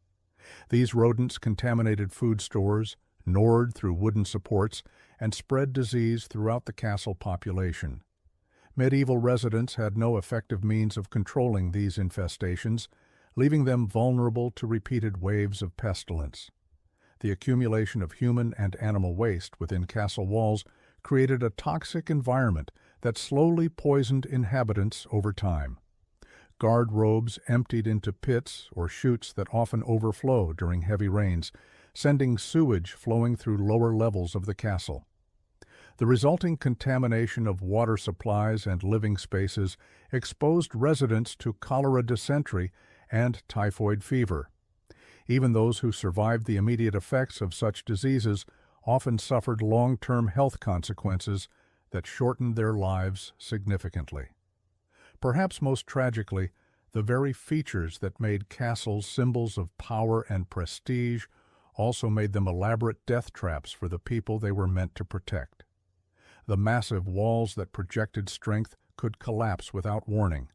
These rodents contaminated food stores, gnawed through wooden supports, and spread disease throughout the castle population. Medieval residents had no effective means of controlling these infestations, leaving them vulnerable to repeated waves of pestilence. The accumulation of human and animal waste within castle walls created a toxic environment that slowly poisoned inhabitants over time. Guard robes emptied into pits or chutes that often overflow during heavy rains, sending sewage flowing through lower levels of the castle. The resulting contamination of water supplies and living spaces exposed residents to cholera dysentery and typhoid fever. Even those who survived the immediate effects of such diseases often suffered long-term health consequences that shortened their lives significantly. Perhaps most tragically, the very features that made castles symbols of power and prestige also made them elaborate death traps for the people they were meant to protect. The massive walls that projected strength could collapse without warning.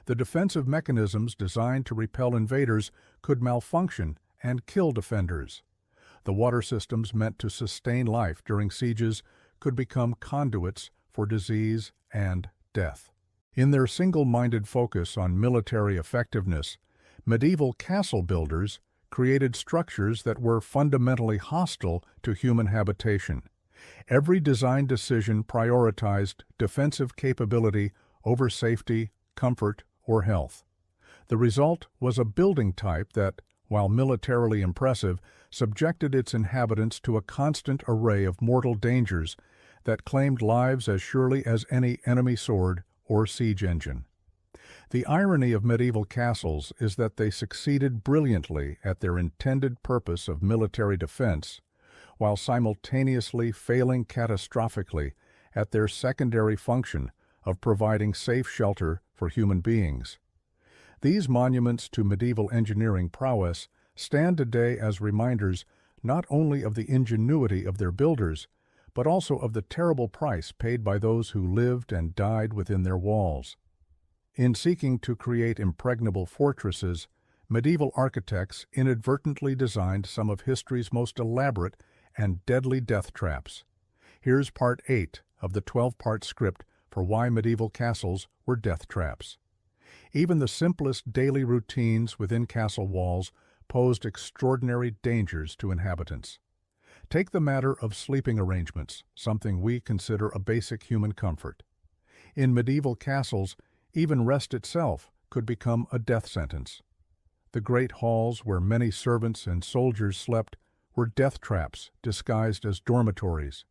The defensive mechanisms designed to repel invaders could malfunction and kill defenders. The water systems meant to sustain life during sieges could become conduits for disease and death. In their single-minded focus on military effectiveness, medieval castle builders created structures that were fundamentally hostile to human habitation. Every design decision prioritized defensive capability over safety, comfort, or health. The result was a building type that, while militarily impressive, subjected its inhabitants to a constant array of mortal dangers that claimed lives as surely as any enemy sword or siege engine. The irony of medieval castles is that they succeeded brilliantly at their intended purpose of military defense, while simultaneously failing catastrophically at their secondary function of providing safe shelter for human beings. These monuments to medieval engineering prowess stand today as reminders not only of the ingenuity of their builders, but also of the terrible price paid by those who lived and died within their walls. In seeking to create impregnable fortresses, medieval architects inadvertently designed some of history's most elaborate and deadly death traps. Here's part 8 of the 12-part script for why medieval castles were death traps. Even the simplest daily routines within castle walls posed extraordinary dangers to inhabitants. Take the matter of sleeping arrangements, something we consider a basic human comfort. In medieval castles, even rest itself could become a death sentence. The great halls where many servants and soldiers slept were death traps disguised as dormitories.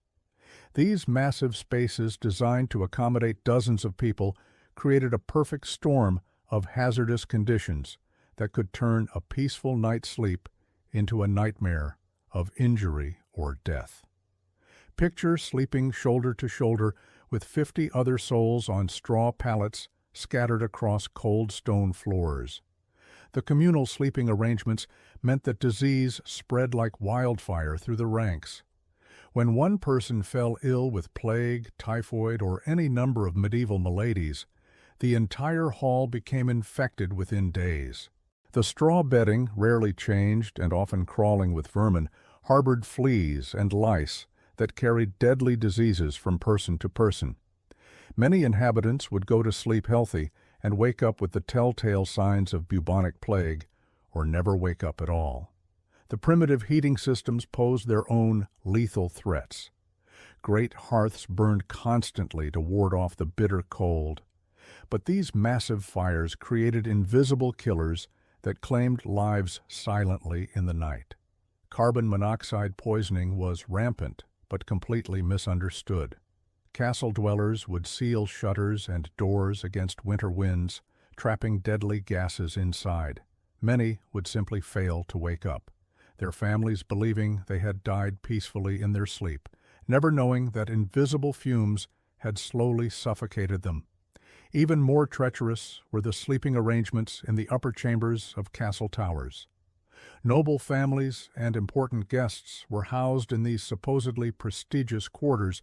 These massive spaces designed to accommodate dozens of people created a perfect storm of hazardous conditions that could turn a peaceful night's sleep into a nightmare of injury or death. Picture sleeping shoulder to shoulder with 50 other souls on straw pallets scattered across cold stone floors. The communal sleeping arrangements meant that disease spread like wildfire through the ranks. When one person fell ill with plague, typhoid, or any number of medieval maladies, the entire hall became infected within days. The straw bedding, rarely changed and often crawling with vermin, harbored fleas and lice that carried deadly diseases from person to person. Many inhabitants would go to sleep healthy and wake up with the telltale signs of bubonic plague, or never wake up at all. The primitive heating systems posed their own lethal threats. Great hearths burned constantly to ward off the bitter cold. But these massive fires created invisible killers that claimed lives silently in the night. Carbon monoxide poisoning was rampant, but completely misunderstood. Castle dwellers would seal shutters and doors against winter winds, trapping deadly gases inside. Many would simply fail to wake up, their families believing they had died peacefully in their sleep, never knowing that invisible fumes had slowly suffocated them. Even more treacherous were the sleeping arrangements in the upper chambers of castle towers. Noble families and important guests were housed in these supposedly prestigious quarters,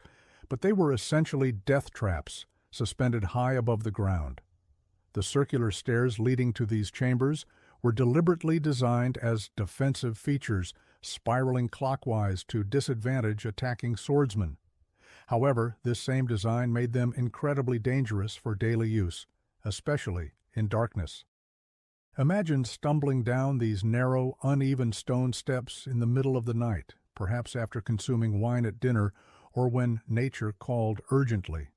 but they were essentially death traps suspended high above the ground. The circular stairs leading to these chambers were deliberately designed as defensive features, spiraling clockwise to disadvantage attacking swordsmen. However, this same design made them incredibly dangerous for daily use, especially in darkness. Imagine stumbling down these narrow, uneven stone steps in the middle of the night, perhaps after consuming wine at dinner or when nature called urgently.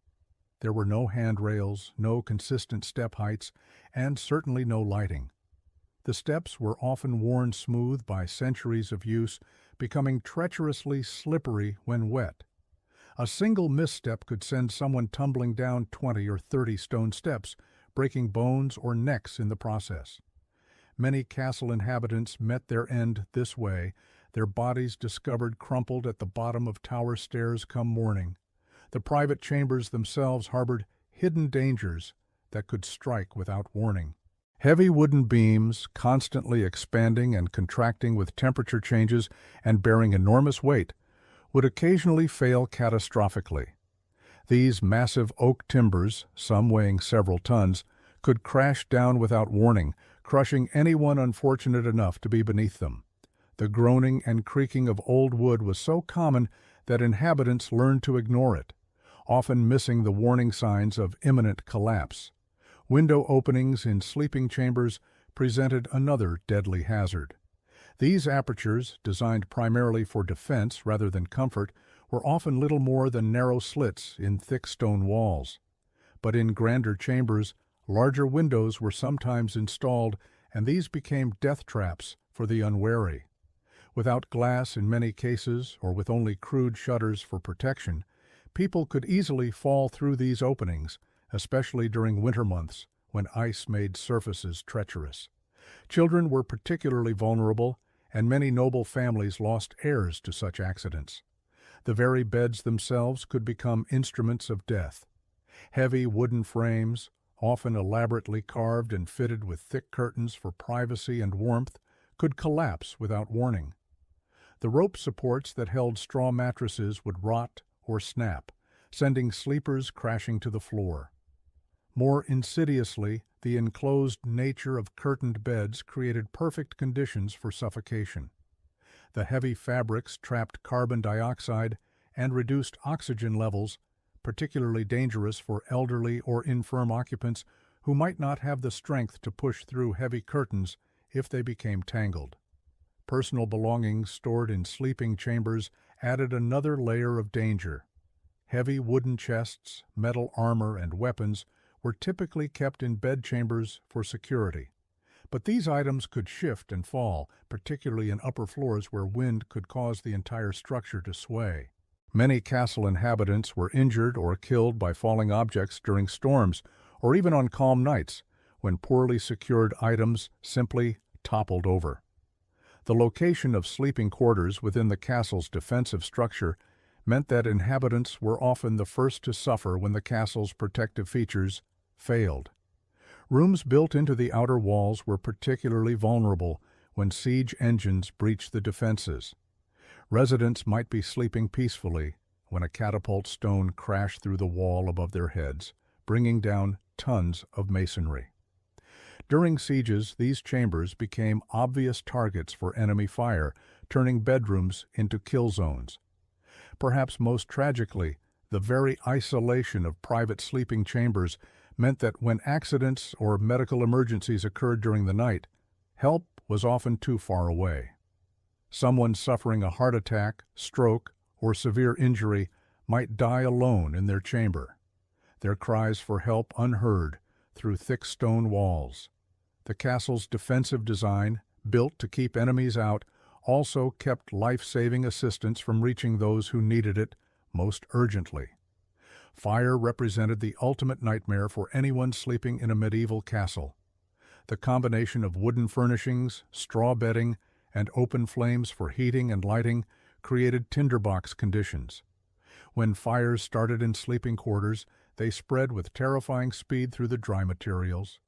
There were no handrails, no consistent step heights, and certainly no lighting. The steps were often worn smooth by centuries of use, becoming treacherously slippery when wet. A single misstep could send someone tumbling down 20 or 30 stone steps, breaking bones or necks in the process. Many castle inhabitants met their end this way, their bodies discovered crumpled at the bottom of tower stairs come morning. The private chambers themselves harbored hidden dangers that could strike without warning. Heavy wooden beams, constantly expanding and contracting with temperature changes and bearing enormous weight, would occasionally fail catastrophically. These massive oak timbers, some weighing several tons, could crash down without warning, crushing anyone unfortunate enough to be beneath them. The groaning and creaking of old wood was so common that inhabitants learned to ignore it, often missing the warning signs of imminent collapse. Window openings in sleeping chambers presented another deadly hazard. These apertures, designed primarily for defense rather than comfort, were often little more than narrow slits in thick stone walls. But in grander chambers, larger windows were sometimes installed, and these became death traps for the unwary. Without glass in many cases, or with only crude shutters for protection, people could easily fall through these openings, especially during winter months when ice made surfaces treacherous. Children were particularly vulnerable, and many noble families lost heirs to such accidents. The very beds themselves could become instruments of death. Heavy wooden frames, often elaborately carved and fitted with thick curtains for privacy and warmth, could collapse without warning. The rope supports that held straw mattresses would rot or snap, sending sleepers crashing to the floor. More insidiously, the enclosed nature of curtained beds created perfect conditions for suffocation. The heavy fabrics trapped carbon dioxide and reduced oxygen levels, particularly dangerous for elderly or infirm occupants who might not have the strength to push through heavy curtains if they became tangled. Personal belongings stored in sleeping chambers added another layer of danger. Heavy wooden chests, metal armor, and weapons were typically kept in bedchambers for security. But these items could shift and fall, particularly in upper floors where wind could cause the entire structure to sway. Many castle inhabitants were injured or killed by falling objects during storms, or even on calm nights, when poorly secured items simply toppled over. The location of sleeping quarters within the castle's defensive structure meant that inhabitants were often the first to suffer when the castle's protective features failed. Rooms built into the outer walls were particularly vulnerable when siege engines breached the defenses. Residents might be sleeping peacefully when a catapult stone crashed through the wall above their heads, bringing down tons of masonry. During sieges, these chambers became obvious targets for enemy fire, turning bedrooms into kill zones. Perhaps most tragically, the very isolation of private sleeping chambers meant that when accidents or medical emergencies occurred during the night, help was often too far away. Someone suffering a heart attack, stroke, or severe injury might die alone in their chamber, their cries for help unheard through thick stone walls. The castle's defensive design, built to keep enemies out, also kept life-saving assistance from reaching those who needed it most urgently. Fire represented the ultimate nightmare for anyone sleeping in a medieval castle. The combination of wooden furnishings, straw bedding, and open flames for heating and lighting created tinderbox conditions. When fires started in sleeping quarters, they spread with terrifying speed through the dry materials.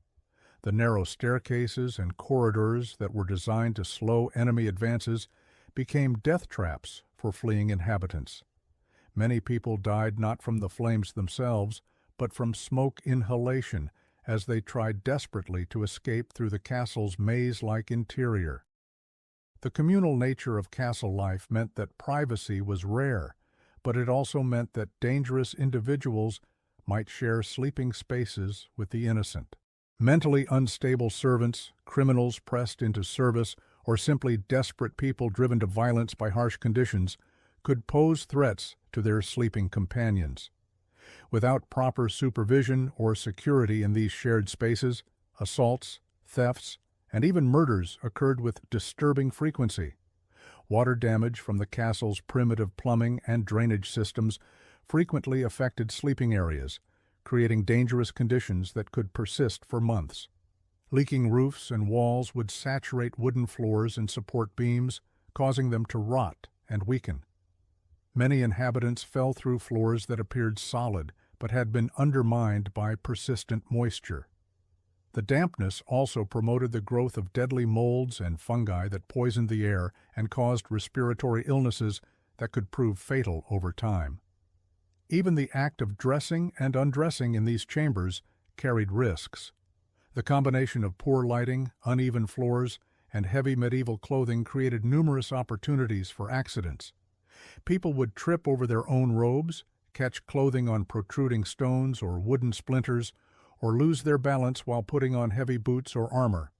The narrow staircases and corridors that were designed to slow enemy advances became death traps for fleeing inhabitants. Many people died not from the flames themselves, but from smoke inhalation as they tried desperately to escape through the castle's maze-like interior. The communal nature of castle life meant that privacy was rare, but it also meant that dangerous individuals might share sleeping spaces with the innocent. Mentally unstable servants, criminals pressed into service, or simply desperate people driven to violence by harsh conditions could pose threats to their sleeping companions. Without proper supervision or security in these shared spaces, assaults, thefts, and even murders occurred with disturbing frequency. Water damage from the castle's primitive plumbing and drainage systems frequently affected sleeping areas, creating dangerous conditions that could persist for months. Leaking roofs and walls would saturate wooden floors and support beams, causing them to rot and weaken. Many inhabitants fell through floors that appeared solid but had been undermined by persistent moisture. The dampness also promoted the growth of deadly molds and fungi that poisoned the air and caused respiratory illnesses that could prove fatal over time. Even the act of dressing and undressing in these chambers carried risks. The combination of poor lighting, uneven floors, and heavy medieval clothing created numerous opportunities for accidents. People would trip over their own robes, catch clothing on protruding stones or wooden splinters, or lose their balance while putting on heavy boots or armor.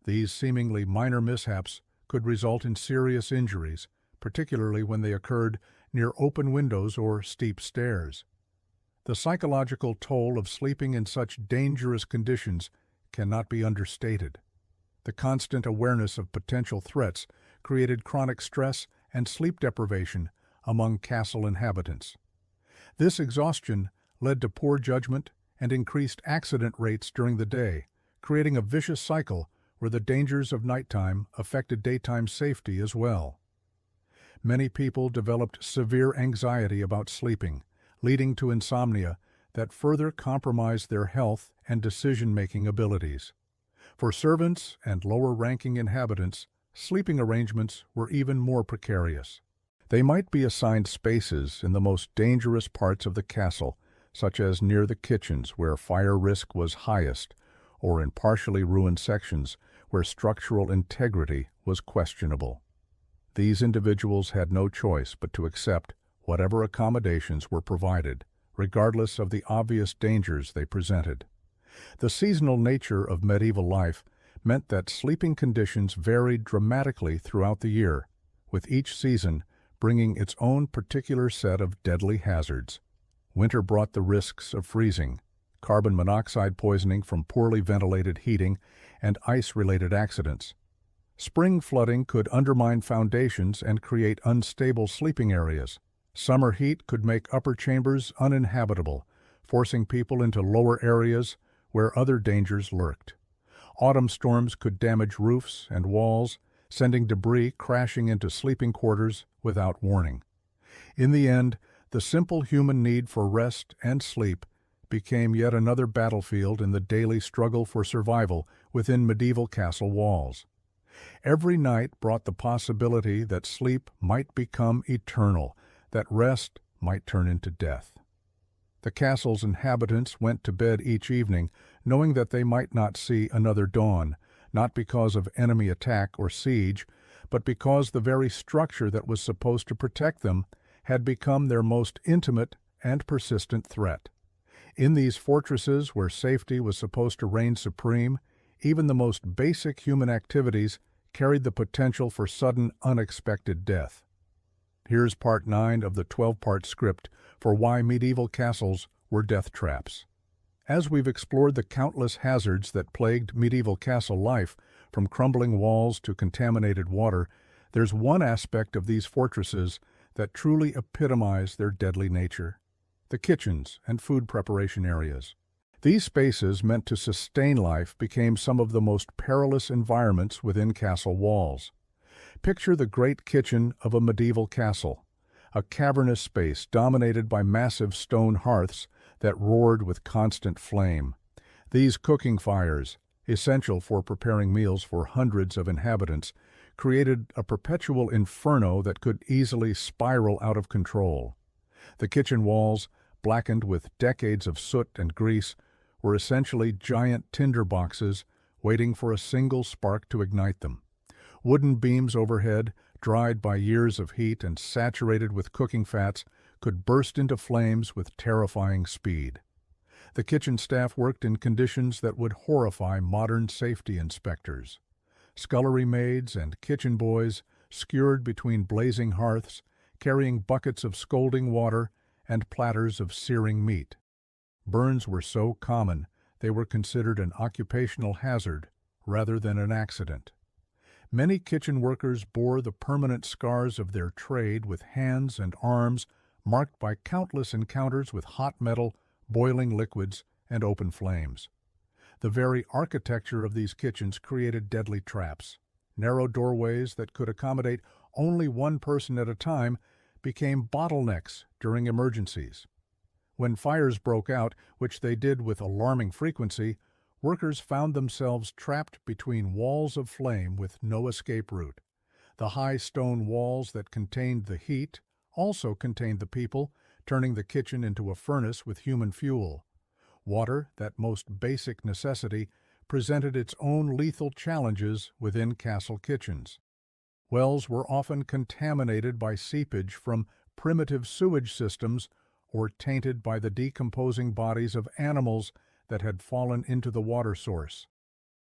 These seemingly minor mishaps could result in serious injuries, particularly when they occurred near open windows or steep stairs. The psychological toll of sleeping in such dangerous conditions cannot be understated. The constant awareness of potential threats created chronic stress and sleep deprivation among castle inhabitants. This exhaustion led to poor judgment and increased accident rates during the day, creating a vicious cycle where the dangers of nighttime affected daytime safety as well. Many people developed severe anxiety about sleeping, leading to insomnia that further compromised their health and decision-making abilities. For servants and lower-ranking inhabitants, sleeping arrangements were even more precarious. They might be assigned spaces in the most dangerous parts of the castle, such as near the kitchens where fire risk was highest, or in partially ruined sections where structural integrity was questionable. These individuals had no choice but to accept whatever accommodations were provided, regardless of the obvious dangers they presented. The seasonal nature of medieval life meant that sleeping conditions varied dramatically throughout the year, with each season bringing its own particular set of deadly hazards. Winter brought the risks of freezing, carbon monoxide poisoning from poorly ventilated heating, and ice-related accidents. Spring flooding could undermine foundations and create unstable sleeping areas. Summer heat could make upper chambers uninhabitable, forcing people into lower areas where other dangers lurked. Autumn storms could damage roofs and walls, sending debris crashing into sleeping quarters without warning. In the end, the simple human need for rest and sleep became yet another battlefield in the daily struggle for survival within medieval castle walls. Every night brought the possibility that sleep might become eternal, that rest might turn into death. The castle's inhabitants went to bed each evening knowing that they might not see another dawn, not because of enemy attack or siege, but because the very structure that was supposed to protect them had become their most intimate and persistent threat. In these fortresses where safety was supposed to reign supreme, even the most basic human activities carried the potential for sudden, unexpected death. Here's part 9 of the 12-part script for why medieval castles were death traps. As we've explored the countless hazards that plagued medieval castle life, from crumbling walls to contaminated water, there's one aspect of these fortresses that truly epitomize their deadly nature: the kitchens and food preparation areas. These spaces meant to sustain life became some of the most perilous environments within castle walls. Picture the great kitchen of a medieval castle, a cavernous space dominated by massive stone hearths that roared with constant flame. These cooking fires, essential for preparing meals for hundreds of inhabitants, created a perpetual inferno that could easily spiral out of control. The kitchen walls, blackened with decades of soot and grease, were essentially giant tinder boxes waiting for a single spark to ignite them. Wooden beams overhead, dried by years of heat and saturated with cooking fats, could burst into flames with terrifying speed. The kitchen staff worked in conditions that would horrify modern safety inspectors. Scullery maids and kitchen boys skewered between blazing hearths, carrying buckets of scalding water and platters of searing meat. Burns were so common they were considered an occupational hazard rather than an accident. Many kitchen workers bore the permanent scars of their trade with hands and arms marked by countless encounters with hot metal, boiling liquids, and open flames. The very architecture of these kitchens created deadly traps, narrow doorways that could accommodate only one person at a time, became bottlenecks during emergencies. When fires broke out, which they did with alarming frequency, workers found themselves trapped between walls of flame with no escape route. The high stone walls that contained the heat also contained the people, turning the kitchen into a furnace with human fuel. Water, that most basic necessity, presented its own lethal challenges within castle kitchens. Wells were often contaminated by seepage from primitive sewage systems or tainted by the decomposing bodies of animals that had fallen into the water source.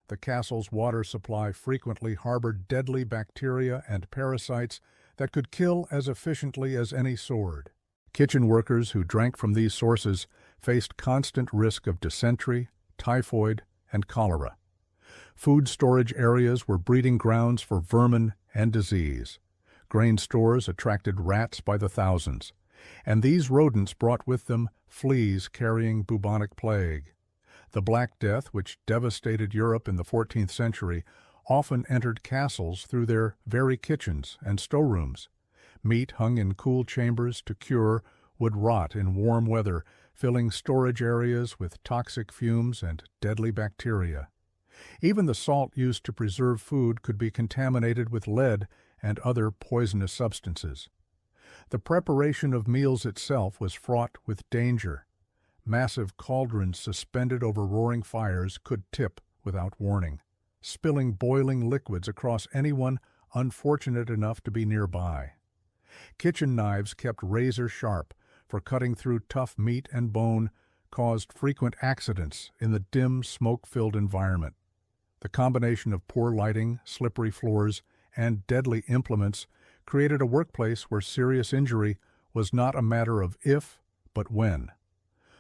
The castle's water supply frequently harbored deadly bacteria and parasites that could kill as efficiently as any sword. Kitchen workers who drank from these sources faced constant risk of dysentery, typhoid, and cholera. Food storage areas were breeding grounds for vermin and disease. Grain stores attracted rats by the thousands, and these rodents brought with them fleas carrying bubonic plague. The Black Death, which devastated Europe in the 14th century, often entered castles through their very kitchens and storerooms. Meat hung in cool chambers to cure would rot in warm weather, filling storage areas with toxic fumes and deadly bacteria. Even the salt used to preserve food could be contaminated with lead and other poisonous substances. The preparation of meals itself was fraught with danger. Massive cauldrons suspended over roaring fires could tip without warning, spilling boiling liquids across anyone unfortunate enough to be nearby. Kitchen knives kept razor sharp, for cutting through tough meat and bone caused frequent accidents in the dim, smoke-filled environment. The combination of poor lighting, slippery floors, and deadly implements created a workplace where serious injury was not a matter of if, but when.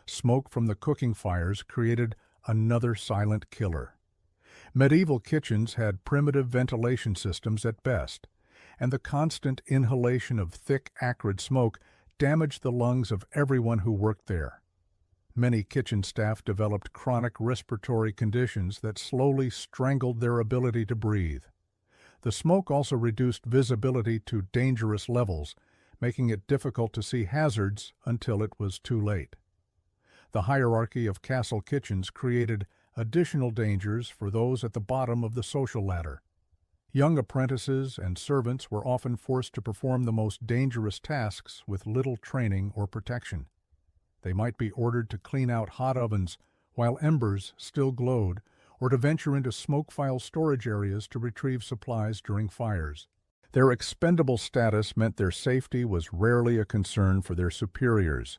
Smoke from the cooking fires created another silent killer. Medieval kitchens had primitive ventilation systems at best, and the constant inhalation of thick, acrid smoke damaged the lungs of everyone who worked there. Many kitchen staff developed chronic respiratory conditions that slowly strangled their ability to breathe. The smoke also reduced visibility to dangerous levels, making it difficult to see hazards until it was too late. The hierarchy of castle kitchens created additional dangers for those at the bottom of the social ladder. Young apprentices and servants were often forced to perform the most dangerous tasks with little training or protection. They might be ordered to clean out hot ovens while embers still glowed, or to venture into smoke-file storage areas to retrieve supplies during fires. Their expendable status meant their safety was rarely a concern for their superiors.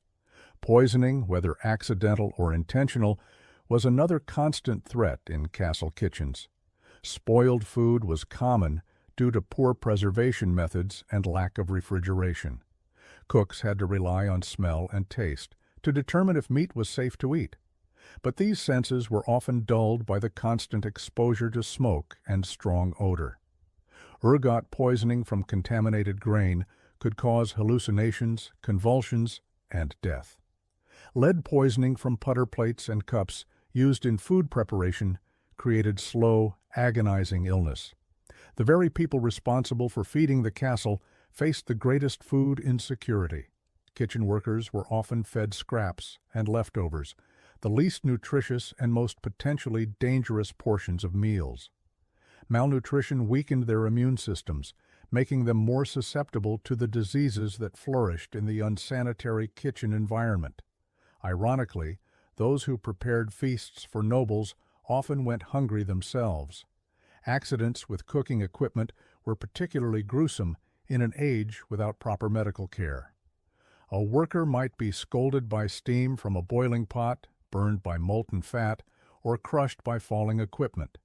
Poisoning, whether accidental or intentional, was another constant threat in castle kitchens. Spoiled food was common due to poor preservation methods and lack of refrigeration. Cooks had to rely on smell and taste to determine if meat was safe to eat. But these senses were often dulled by the constant exposure to smoke and strong odor. Ergot poisoning from contaminated grain could cause hallucinations, convulsions, and death. Lead poisoning from putter plates and cups used in food preparation created slow, agonizing illness. The very people responsible for feeding the castle faced the greatest food insecurity. Kitchen workers were often fed scraps and leftovers, the least nutritious and most potentially dangerous portions of meals. Malnutrition weakened their immune systems, making them more susceptible to the diseases that flourished in the unsanitary kitchen environment. Ironically, those who prepared feasts for nobles often went hungry themselves. Accidents with cooking equipment were particularly gruesome in an age without proper medical care. A worker might be scalded by steam from a boiling pot, burned by molten fat, or crushed by falling equipment.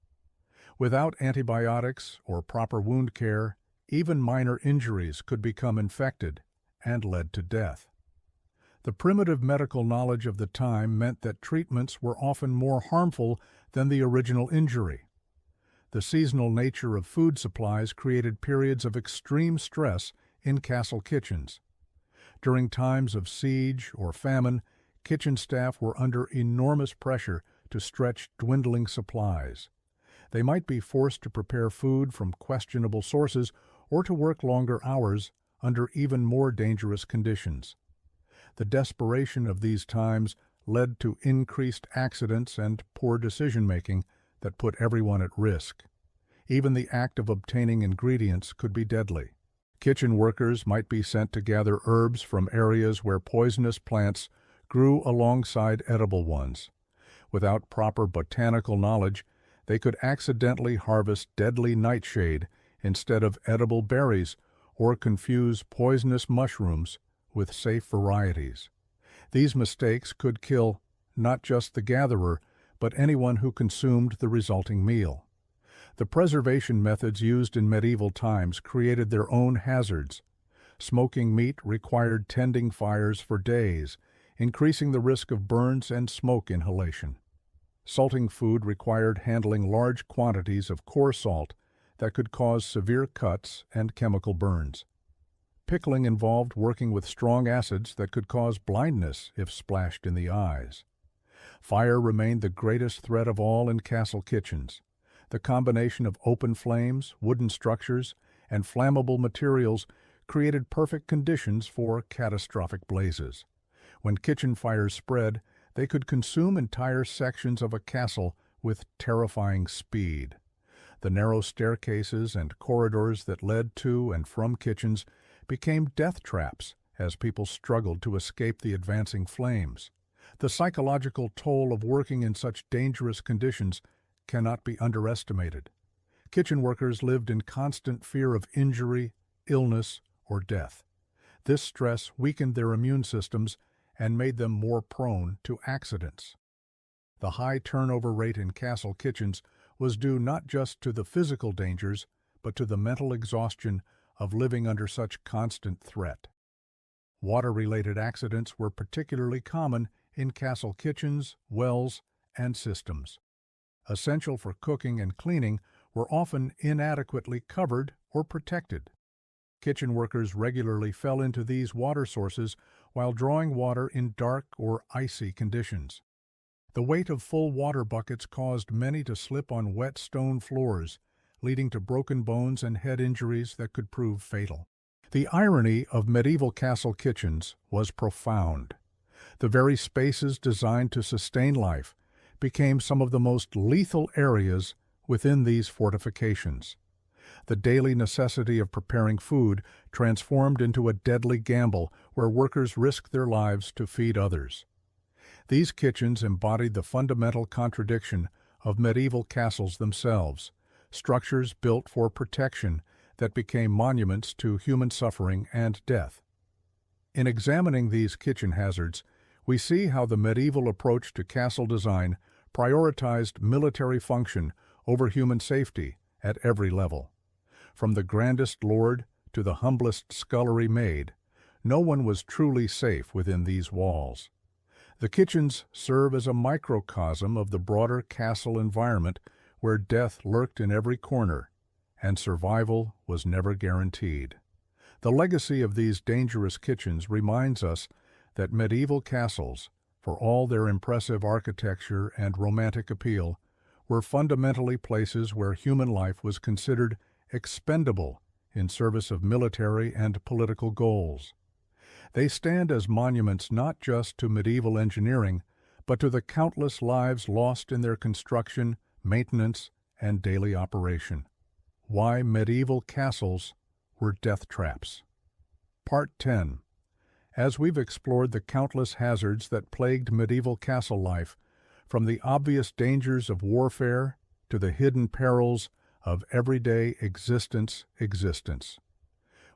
Without antibiotics or proper wound care, even minor injuries could become infected and led to death. The primitive medical knowledge of the time meant that treatments were often more harmful than the original injury. The seasonal nature of food supplies created periods of extreme stress in castle kitchens. During times of siege or famine, kitchen staff were under enormous pressure to stretch dwindling supplies. They might be forced to prepare food from questionable sources or to work longer hours under even more dangerous conditions. The desperation of these times led to increased accidents and poor decision-making that put everyone at risk. Even the act of obtaining ingredients could be deadly. Kitchen workers might be sent to gather herbs from areas where poisonous plants grew alongside edible ones. Without proper botanical knowledge, they could accidentally harvest deadly nightshade instead of edible berries or confuse poisonous mushrooms with safe varieties. These mistakes could kill not just the gatherer, but anyone who consumed the resulting meal. The preservation methods used in medieval times created their own hazards. Smoking meat required tending fires for days, increasing the risk of burns and smoke inhalation. Salting food required handling large quantities of coarse salt that could cause severe cuts and chemical burns. Pickling involved working with strong acids that could cause blindness if splashed in the eyes. Fire remained the greatest threat of all in castle kitchens. The combination of open flames, wooden structures, and flammable materials created perfect conditions for catastrophic blazes. When kitchen fires spread, they could consume entire sections of a castle with terrifying speed. The narrow staircases and corridors that led to and from kitchens became death traps as people struggled to escape the advancing flames. The psychological toll of working in such dangerous conditions cannot be underestimated. Kitchen workers lived in constant fear of injury, illness, or death. This stress weakened their immune systems and made them more prone to accidents. The high turnover rate in castle kitchens was due not just to the physical dangers, but to the mental exhaustion of living under such constant threat. Water-related accidents were particularly common in castle kitchens, wells, and systems. Essential for cooking and cleaning were often inadequately covered or protected. Kitchen workers regularly fell into these water sources while drawing water in dark or icy conditions. The weight of full water buckets caused many to slip on wet stone floors, leading to broken bones and head injuries that could prove fatal. The irony of medieval castle kitchens was profound. The very spaces designed to sustain life became some of the most lethal areas within these fortifications. The daily necessity of preparing food transformed into a deadly gamble where workers risked their lives to feed others. These kitchens embodied the fundamental contradiction of medieval castles themselves, structures built for protection that became monuments to human suffering and death. In examining these kitchen hazards, we see how the medieval approach to castle design prioritized military function over human safety at every level. From the grandest lord to the humblest scullery maid, no one was truly safe within these walls. The kitchens serve as a microcosm of the broader castle environment where death lurked in every corner, and survival was never guaranteed. The legacy of these dangerous kitchens reminds us that medieval castles, for all their impressive architecture and romantic appeal, were fundamentally places where human life was considered expendable in service of military and political goals. They stand as monuments not just to medieval engineering, but to the countless lives lost in their construction, maintenance, and daily operation. Why medieval castles were death traps. Part 10. As we've explored the countless hazards that plagued medieval castle life, from the obvious dangers of warfare to the hidden perils of everyday existence,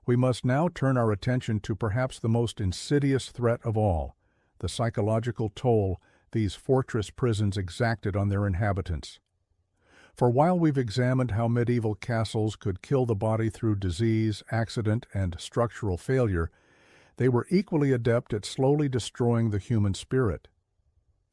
we must now turn our attention to perhaps the most insidious threat of all, the psychological toll these fortress prisons exacted on their inhabitants. For while we've examined how medieval castles could kill the body through disease, accident, and structural failure, they were equally adept at slowly destroying the human spirit.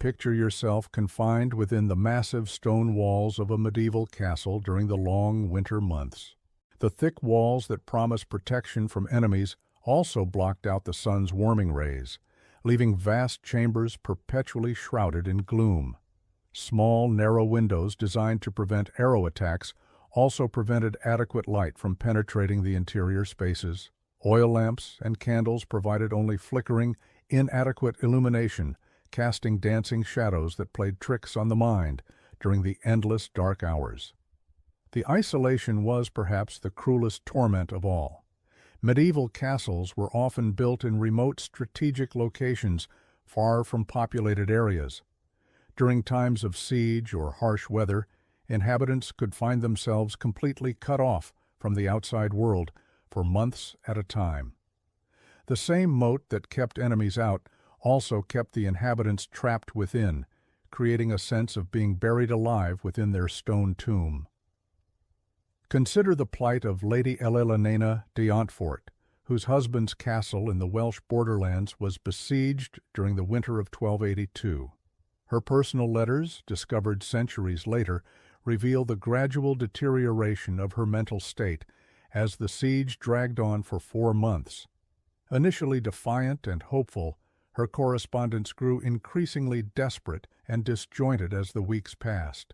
Picture yourself confined within the massive stone walls of a medieval castle during the long winter months. The thick walls that promised protection from enemies also blocked out the sun's warming rays, leaving vast chambers perpetually shrouded in gloom. Small, narrow windows designed to prevent arrow attacks also prevented adequate light from penetrating the interior spaces. Oil lamps and candles provided only flickering, inadequate illumination, casting dancing shadows that played tricks on the mind during the endless dark hours. The isolation was perhaps the cruelest torment of all. Medieval castles were often built in remote strategic locations far from populated areas. During times of siege or harsh weather, inhabitants could find themselves completely cut off from the outside world for months at a time. The same moat that kept enemies out also kept the inhabitants trapped within, creating a sense of being buried alive within their stone tomb. Consider the plight of Lady Elelena de Montfort, whose husband's castle in the Welsh borderlands was besieged during the winter of 1282. Her personal letters, discovered centuries later, reveal the gradual deterioration of her mental state as the siege dragged on for 4 months. Initially defiant and hopeful, her correspondence grew increasingly desperate and disjointed as the weeks passed.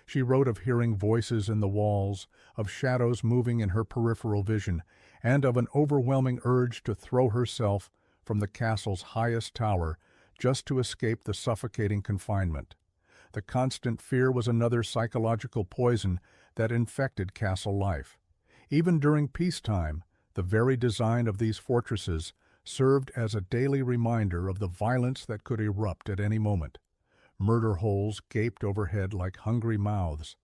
She wrote of hearing voices in the walls, of shadows moving in her peripheral vision, and of an overwhelming urge to throw herself from the castle's highest tower just to escape the suffocating confinement. The constant fear was another psychological poison that infected castle life. Even during peacetime, the very design of these fortresses served as a daily reminder of the violence that could erupt at any moment. Murder holes gaped overhead like hungry mouths.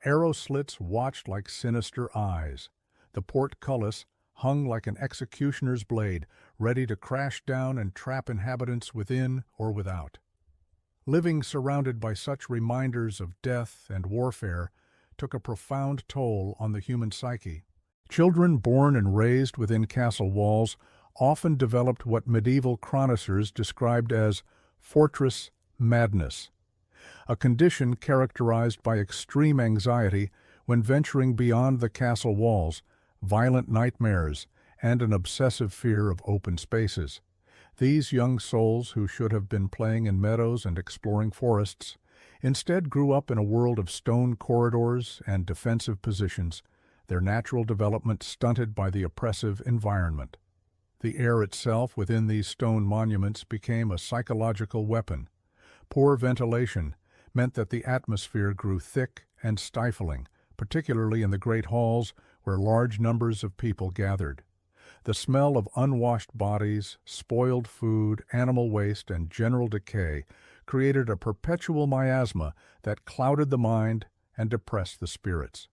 Arrow slits watched like sinister eyes. The portcullis hung like an executioner's blade, ready to crash down and trap inhabitants within or without. Living surrounded by such reminders of death and warfare took a profound toll on the human psyche. Children born and raised within castle walls often developed what medieval chroniclers described as fortress madness, a condition characterized by extreme anxiety when venturing beyond the castle walls, violent nightmares, and an obsessive fear of open spaces. These young souls, who should have been playing in meadows and exploring forests, instead grew up in a world of stone corridors and defensive positions, their natural development stunted by the oppressive environment. The air itself within these stone monuments became a psychological weapon. Poor ventilation meant that the atmosphere grew thick and stifling, particularly in the great halls where large numbers of people gathered. The smell of unwashed bodies, spoiled food, animal waste, and general decay created a perpetual miasma that clouded the mind and depressed the spirits.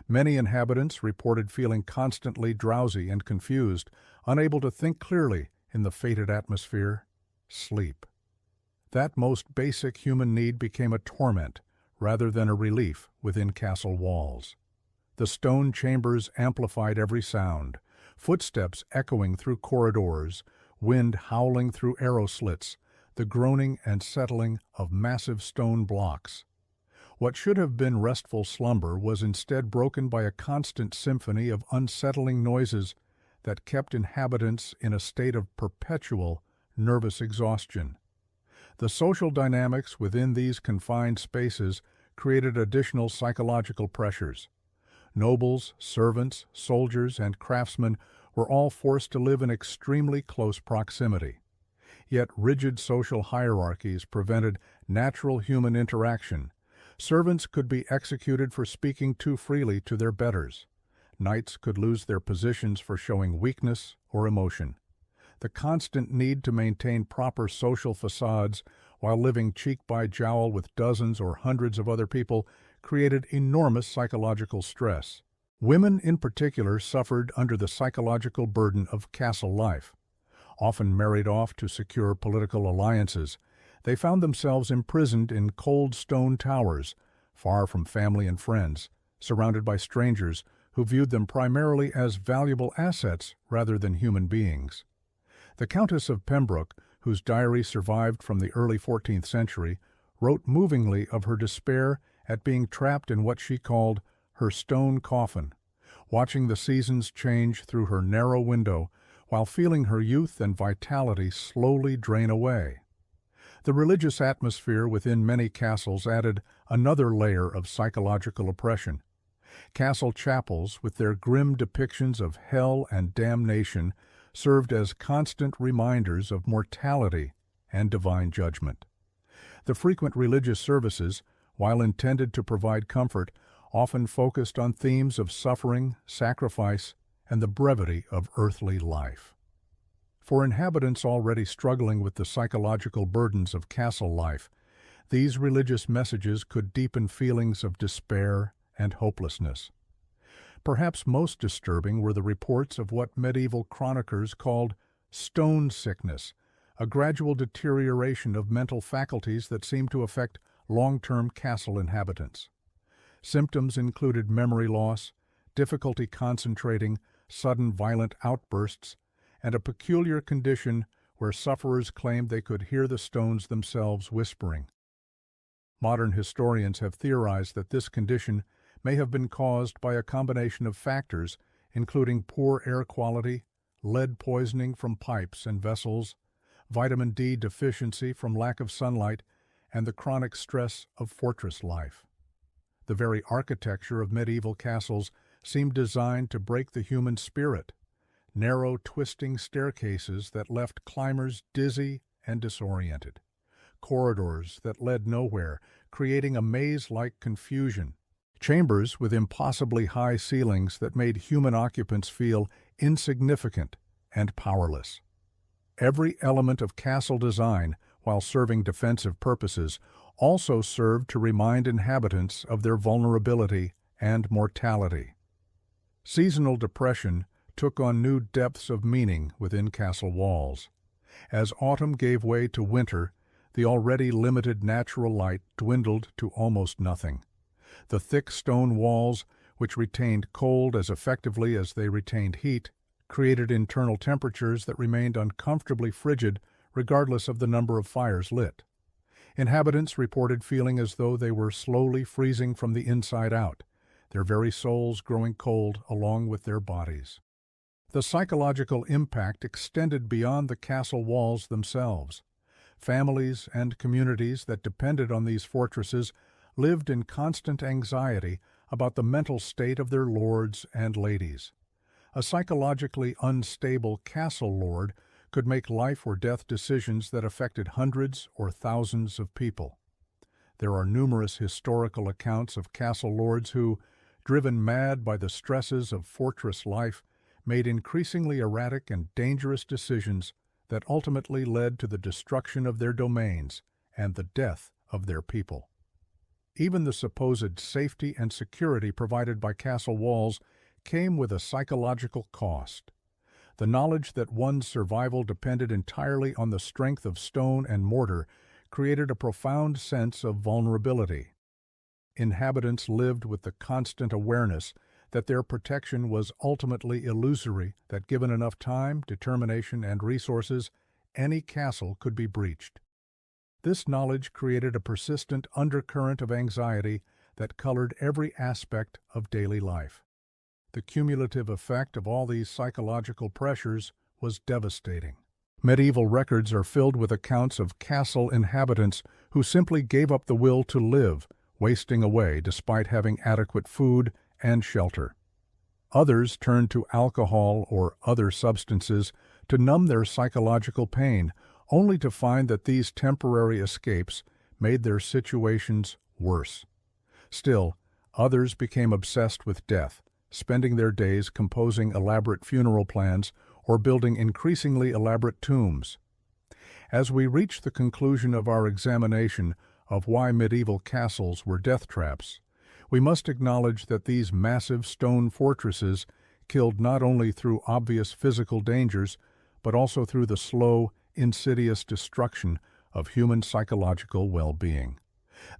Many inhabitants reported feeling constantly drowsy and confused, unable to think clearly in the fated atmosphere: sleep. That most basic human need became a torment rather than a relief within castle walls. The stone chambers amplified every sound, footsteps echoing through corridors, wind howling through arrow slits, the groaning and settling of massive stone blocks. What should have been restful slumber was instead broken by a constant symphony of unsettling noises that kept inhabitants in a state of perpetual nervous exhaustion. The social dynamics within these confined spaces created additional psychological pressures. Nobles, servants, soldiers, and craftsmen were all forced to live in extremely close proximity. Yet rigid social hierarchies prevented natural human interaction. Servants could be executed for speaking too freely to their betters. Knights could lose their positions for showing weakness or emotion. The constant need to maintain proper social facades while living cheek by jowl with dozens or hundreds of other people created enormous psychological stress. Women in particular suffered under the psychological burden of castle life. Often married off to secure political alliances, they found themselves imprisoned in cold stone towers, far from family and friends, surrounded by strangers who viewed them primarily as valuable assets rather than human beings. The Countess of Pembroke, whose diary survived from the early 14th century, wrote movingly of her despair at being trapped in what she called her stone coffin, watching the seasons change through her narrow window while feeling her youth and vitality slowly drain away. The religious atmosphere within many castles added another layer of psychological oppression. Castle chapels, with their grim depictions of hell and damnation, served as constant reminders of mortality and divine judgment. The frequent religious services, while intended to provide comfort, often focused on themes of suffering, sacrifice, and the brevity of earthly life. For inhabitants already struggling with the psychological burdens of castle life, these religious messages could deepen feelings of despair and hopelessness. Perhaps most disturbing were the reports of what medieval chroniclers called stone sickness, a gradual deterioration of mental faculties that seemed to affect long-term castle inhabitants. Symptoms included memory loss, difficulty concentrating, sudden violent outbursts, and a peculiar condition where sufferers claimed they could hear the stones themselves whispering. Modern historians have theorized that this condition may have been caused by a combination of factors, including poor air quality, lead poisoning from pipes and vessels, vitamin D deficiency from lack of sunlight, and the chronic stress of fortress life. The very architecture of medieval castles seemed designed to break the human spirit. Narrow, twisting staircases that left climbers dizzy and disoriented. Corridors that led nowhere, creating a maze-like confusion. Chambers with impossibly high ceilings that made human occupants feel insignificant and powerless. Every element of castle design, while serving defensive purposes, also served to remind inhabitants of their vulnerability and mortality. Seasonal depression took on new depths of meaning within castle walls. As autumn gave way to winter, the already limited natural light dwindled to almost nothing. The thick stone walls, which retained cold as effectively as they retained heat, created internal temperatures that remained uncomfortably frigid regardless of the number of fires lit. Inhabitants reported feeling as though they were slowly freezing from the inside out, their very souls growing cold along with their bodies. The psychological impact extended beyond the castle walls themselves. Families and communities that depended on these fortresses lived in constant anxiety about the mental state of their lords and ladies. A psychologically unstable castle lord could make life or death decisions that affected hundreds or thousands of people. There are numerous historical accounts of castle lords who, driven mad by the stresses of fortress life, made increasingly erratic and dangerous decisions that ultimately led to the destruction of their domains and the death of their people. Even the supposed safety and security provided by castle walls came with a psychological cost. The knowledge that one's survival depended entirely on the strength of stone and mortar created a profound sense of vulnerability. Inhabitants lived with the constant awareness that their protection was ultimately illusory, that given enough time, determination, and resources, any castle could be breached. This knowledge created a persistent undercurrent of anxiety that colored every aspect of daily life. The cumulative effect of all these psychological pressures was devastating. Medieval records are filled with accounts of castle inhabitants who simply gave up the will to live, wasting away despite having adequate food and shelter. Others turned to alcohol or other substances to numb their psychological pain, only to find that these temporary escapes made their situations worse. Still, others became obsessed with death, spending their days composing elaborate funeral plans or building increasingly elaborate tombs. As we reach the conclusion of our examination of why medieval castles were death traps, we must acknowledge that these massive stone fortresses killed not only through obvious physical dangers, but also through the slow, insidious destruction of human psychological well-being.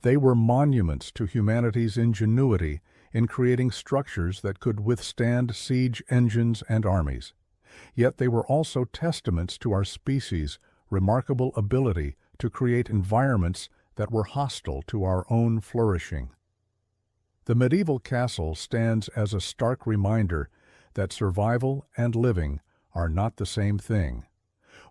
They were monuments to humanity's ingenuity in creating structures that could withstand siege engines and armies. Yet they were also testaments to our species' remarkable ability to create environments that were hostile to our own flourishing. The medieval castle stands as a stark reminder that survival and living are not the same thing.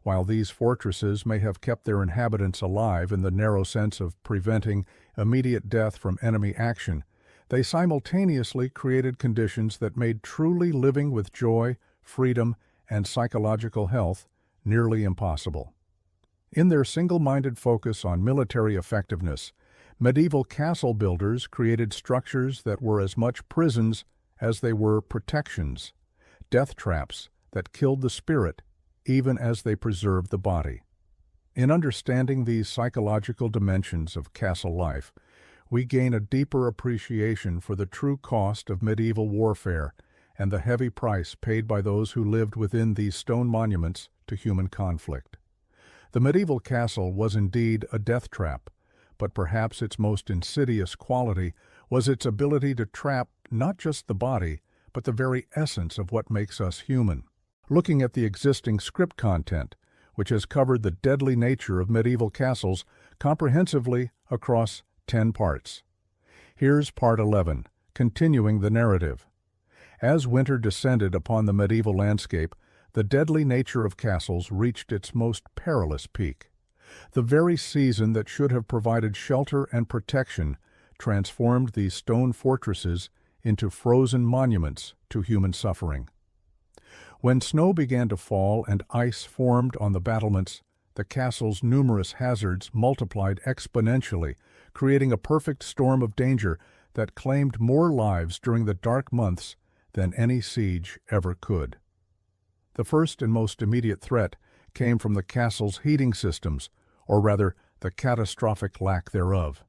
While these fortresses may have kept their inhabitants alive in the narrow sense of preventing immediate death from enemy action, They simultaneously created conditions that made truly living with joy, freedom, and psychological health nearly impossible. In their single-minded focus on military effectiveness, medieval castle builders created structures that were as much prisons as they were protections, death traps that killed the spirit even as they preserved the body. In understanding these psychological dimensions of castle life, we gain a deeper appreciation for the true cost of medieval warfare and the heavy price paid by those who lived within these stone monuments to human conflict. The medieval castle was indeed a death trap, but perhaps its most insidious quality was its ability to trap not just the body, but the very essence of what makes us human. Looking at the existing script content, which has covered the deadly nature of medieval castles comprehensively across 10 parts. Here's Part 11, continuing the narrative. As winter descended upon the medieval landscape, the deadly nature of castles reached its most perilous peak. The very season that should have provided shelter and protection transformed these stone fortresses into frozen monuments to human suffering. When snow began to fall and ice formed on the battlements, the castle's numerous hazards multiplied exponentially, creating a perfect storm of danger that claimed more lives during the dark months than any siege ever could. The first and most immediate threat came from the castle's heating systems, or rather, the catastrophic lack thereof.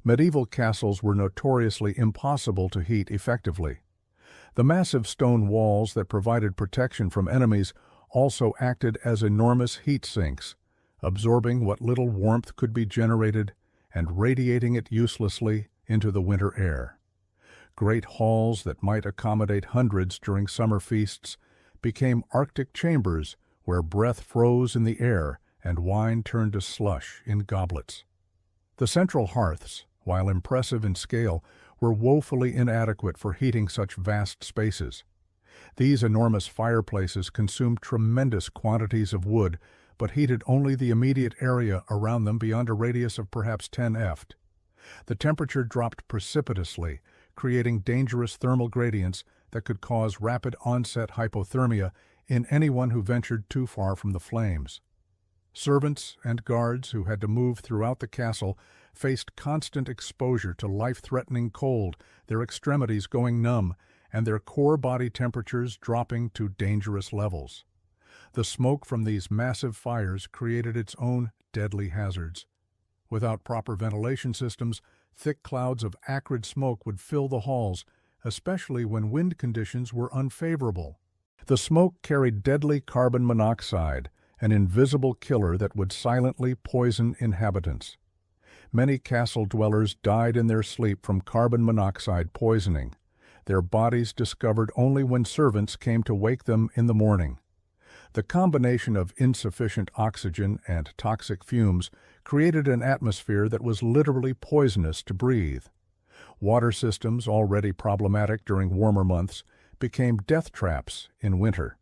Medieval castles were notoriously impossible to heat effectively. The massive stone walls that provided protection from enemies also acted as enormous heat sinks, absorbing what little warmth could be generated and radiating it uselessly into the winter air. Great halls that might accommodate hundreds during summer feasts became Arctic chambers where breath froze in the air and wine turned to slush in goblets. The central hearths, while impressive in scale, were woefully inadequate for heating such vast spaces. These enormous fireplaces consumed tremendous quantities of wood, but heated only the immediate area around them beyond a radius of perhaps 10 ft. The temperature dropped precipitously, creating dangerous thermal gradients that could cause rapid onset hypothermia in anyone who ventured too far from the flames. Servants and guards who had to move throughout the castle faced constant exposure to life-threatening cold, their extremities going numb, and their core body temperatures dropping to dangerous levels. The smoke from these massive fires created its own deadly hazards. Without proper ventilation systems, thick clouds of acrid smoke would fill the halls, especially when wind conditions were unfavorable. The smoke carried deadly carbon monoxide, an invisible killer that would silently poison inhabitants. Many castle dwellers died in their sleep from carbon monoxide poisoning, their bodies discovered only when servants came to wake them in the morning. The combination of insufficient oxygen and toxic fumes created an atmosphere that was literally poisonous to breathe. Water systems, already problematic during warmer months, became death traps in winter.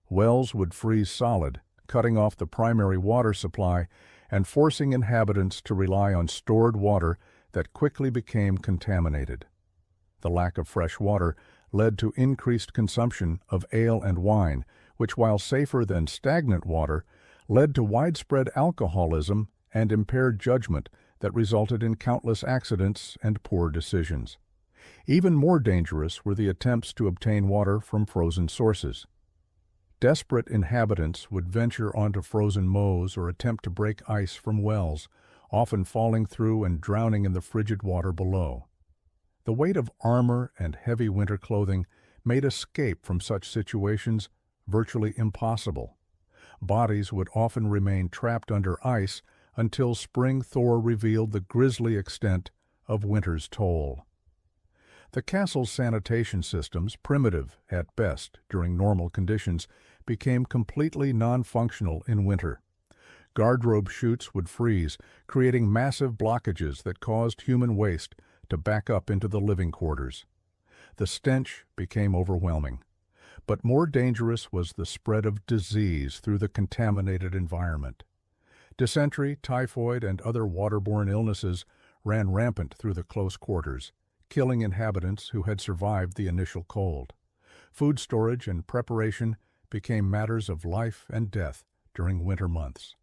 Wells would freeze solid, cutting off the primary water supply and forcing inhabitants to rely on stored water that quickly became contaminated. The lack of fresh water led to increased consumption of ale and wine, which, while safer than stagnant water, led to widespread alcoholism and impaired judgment that resulted in countless accidents and poor decisions. Even more dangerous were the attempts to obtain water from frozen sources. Desperate inhabitants would venture onto frozen mows or attempt to break ice from wells, often falling through and drowning in the frigid water below. The weight of armor and heavy winter clothing made escape from such situations virtually impossible. Bodies would often remain trapped under ice until spring thaw revealed the grisly extent of winter's toll. The castle's sanitation systems, primitive at best during normal conditions, became completely non-functional in winter. Guardrobe chutes would freeze, creating massive blockages that caused human waste to back up into the living quarters. The stench became overwhelming. But more dangerous was the spread of disease through the contaminated environment. Dysentery, typhoid, and other waterborne illnesses ran rampant through the close quarters, killing inhabitants who had survived the initial cold. Food storage and preparation became matters of life and death during winter months.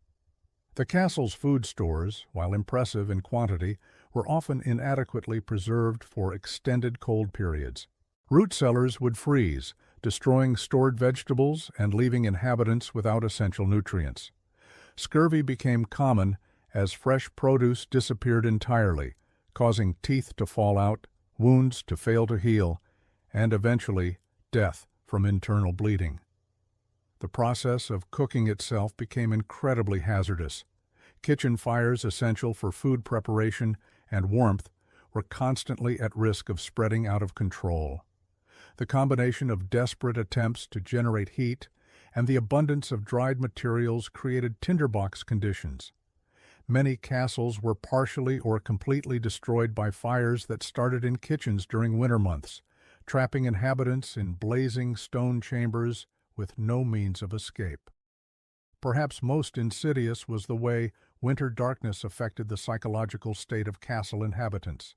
The castle's food stores, while impressive in quantity, were often inadequately preserved for extended cold periods. Root cellars would freeze, destroying stored vegetables and leaving inhabitants without essential nutrients. Scurvy became common as fresh produce disappeared entirely, causing teeth to fall out, wounds to fail to heal, and eventually death from internal bleeding. The process of cooking itself became incredibly hazardous. Kitchen fires essential for food preparation and warmth were constantly at risk of spreading out of control. The combination of desperate attempts to generate heat and the abundance of dried materials created tinderbox conditions. Many castles were partially or completely destroyed by fires that started in kitchens during winter months, trapping inhabitants in blazing stone chambers with no means of escape. Perhaps most insidious was the way winter darkness affected the psychological state of castle inhabitants.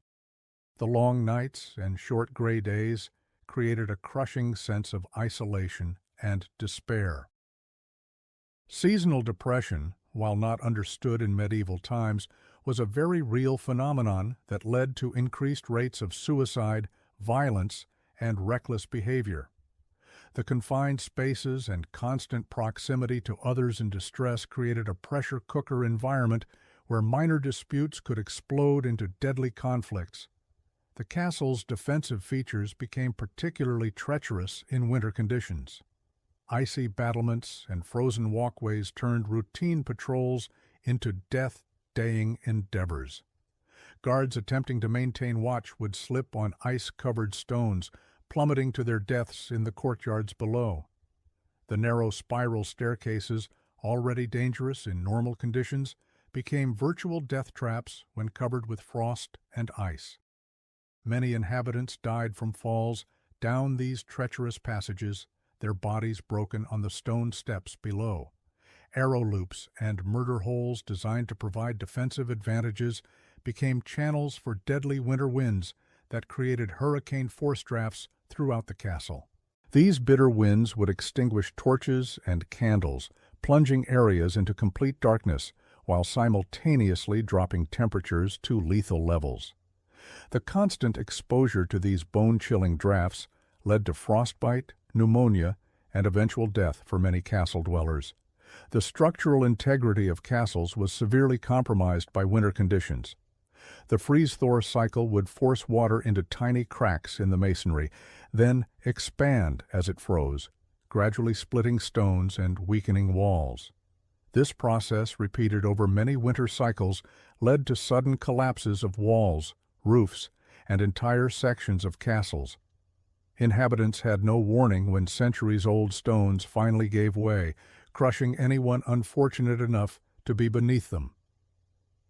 The long nights and short gray days created a crushing sense of isolation and despair. Seasonal depression, while not understood in medieval times, was a very real phenomenon that led to increased rates of suicide, violence, and reckless behavior. The confined spaces and constant proximity to others in distress created a pressure cooker environment where minor disputes could explode into deadly conflicts. The castle's defensive features became particularly treacherous in winter conditions. Icy battlements and frozen walkways turned routine patrols into death-dealing endeavors. Guards attempting to maintain watch would slip on ice-covered stones, plummeting to their deaths in the courtyards below. The narrow spiral staircases, already dangerous in normal conditions, became virtual death traps when covered with frost and ice. Many inhabitants died from falls down these treacherous passages, their bodies broken on the stone steps below. Arrow loops and murder holes designed to provide defensive advantages became channels for deadly winter winds that created hurricane force drafts throughout the castle. These bitter winds would extinguish torches and candles, plunging areas into complete darkness while simultaneously dropping temperatures to lethal levels. The constant exposure to these bone-chilling drafts led to frostbite, pneumonia, and eventual death for many castle dwellers. The structural integrity of castles was severely compromised by winter conditions. The freeze-thaw cycle would force water into tiny cracks in the masonry, then expand as it froze, gradually splitting stones and weakening walls. This process, repeated over many winter cycles, led to sudden collapses of walls, roofs, and entire sections of castles. Inhabitants had no warning when centuries-old stones finally gave way, crushing anyone unfortunate enough to be beneath them.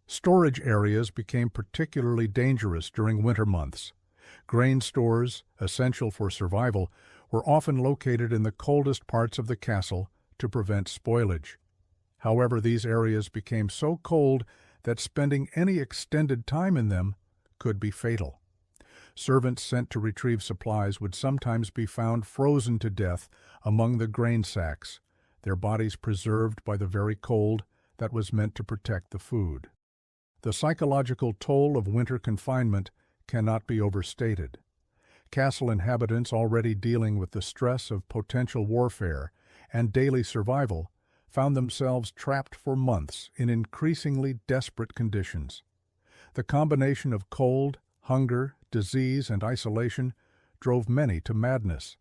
Storage areas became particularly dangerous during winter months. Grain stores, essential for survival, were often located in the coldest parts of the castle to prevent spoilage. However, these areas became so cold that spending any extended time in them could be fatal. Servants sent to retrieve supplies would sometimes be found frozen to death among the grain sacks, their bodies preserved by the very cold that was meant to protect the food. The psychological toll of winter confinement cannot be overstated. Castle inhabitants already dealing with the stress of potential warfare and daily survival found themselves trapped for months in increasingly desperate conditions. The combination of cold, hunger, disease, and isolation drove many to madness.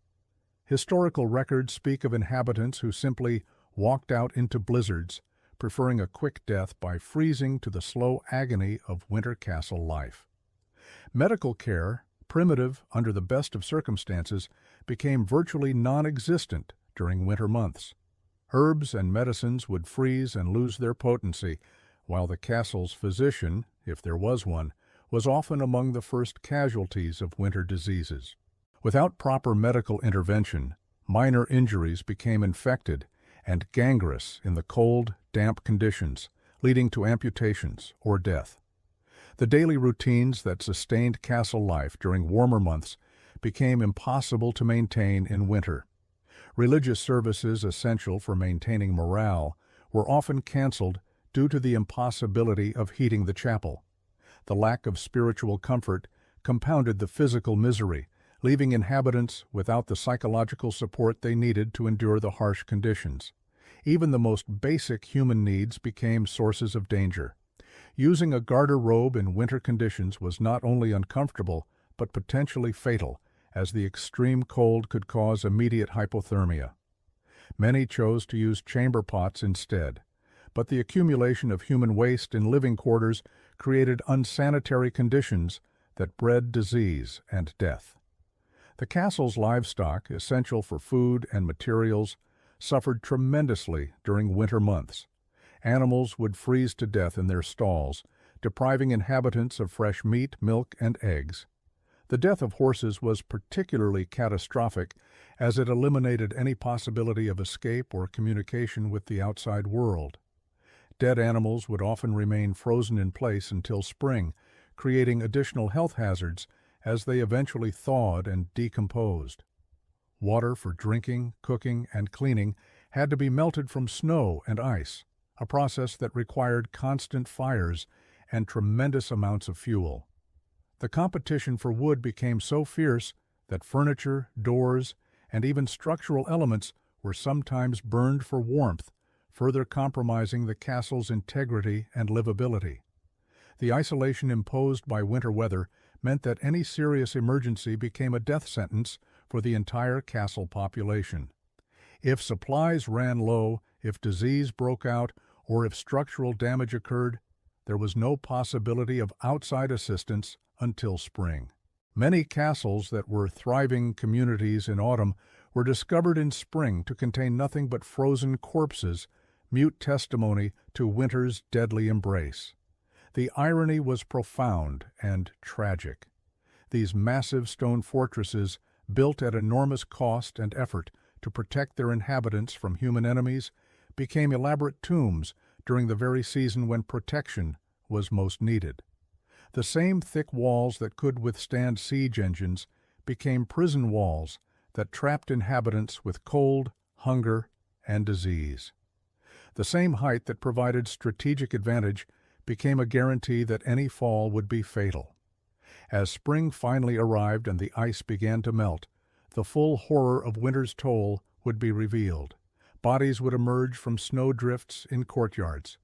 Historical records speak of inhabitants who simply walked out into blizzards, preferring a quick death by freezing to the slow agony of winter castle life. Medical care, primitive under the best of circumstances, became virtually non-existent during winter months. Herbs and medicines would freeze and lose their potency, while the castle's physician, if there was one, was often among the first casualties of winter diseases. Without proper medical intervention, minor injuries became infected and gangrenous in the cold, damp conditions, leading to amputations or death. The daily routines that sustained castle life during warmer months became impossible to maintain in winter. Religious services essential for maintaining morale were often canceled due to the impossibility of heating the chapel. The lack of spiritual comfort compounded the physical misery, leaving inhabitants without the psychological support they needed to endure the harsh conditions. Even the most basic human needs became sources of danger. Using a garter robe in winter conditions was not only uncomfortable, but potentially fatal, as the extreme cold could cause immediate hypothermia. Many chose to use chamber pots instead, but the accumulation of human waste in living quarters created unsanitary conditions that bred disease and death. The castle's livestock, essential for food and materials, suffered tremendously during winter months. Animals would freeze to death in their stalls, depriving inhabitants of fresh meat, milk, and eggs. The death of horses was particularly catastrophic, as it eliminated any possibility of escape or communication with the outside world. Dead animals would often remain frozen in place until spring, creating additional health hazards as they eventually thawed and decomposed. Water for drinking, cooking, and cleaning had to be melted from snow and ice, a process that required constant fires and tremendous amounts of fuel. The competition for wood became so fierce that furniture, doors, and even structural elements were sometimes burned for warmth, further compromising the castle's integrity and livability. The isolation imposed by winter weather meant that any serious emergency became a death sentence for the entire castle population. If supplies ran low, if disease broke out, or if structural damage occurred, there was no possibility of outside assistance until spring. Many castles that were thriving communities in autumn were discovered in spring to contain nothing but frozen corpses, mute testimony to winter's deadly embrace. The irony was profound and tragic. These massive stone fortresses, built at enormous cost and effort to protect their inhabitants from human enemies, became elaborate tombs during the very season when protection was most needed. The same thick walls that could withstand siege engines became prison walls that trapped inhabitants with cold, hunger, and disease. The same height that provided strategic advantage became a guarantee that any fall would be fatal. As spring finally arrived and the ice began to melt, the full horror of winter's toll would be revealed. Bodies would emerge from snowdrifts in courtyards.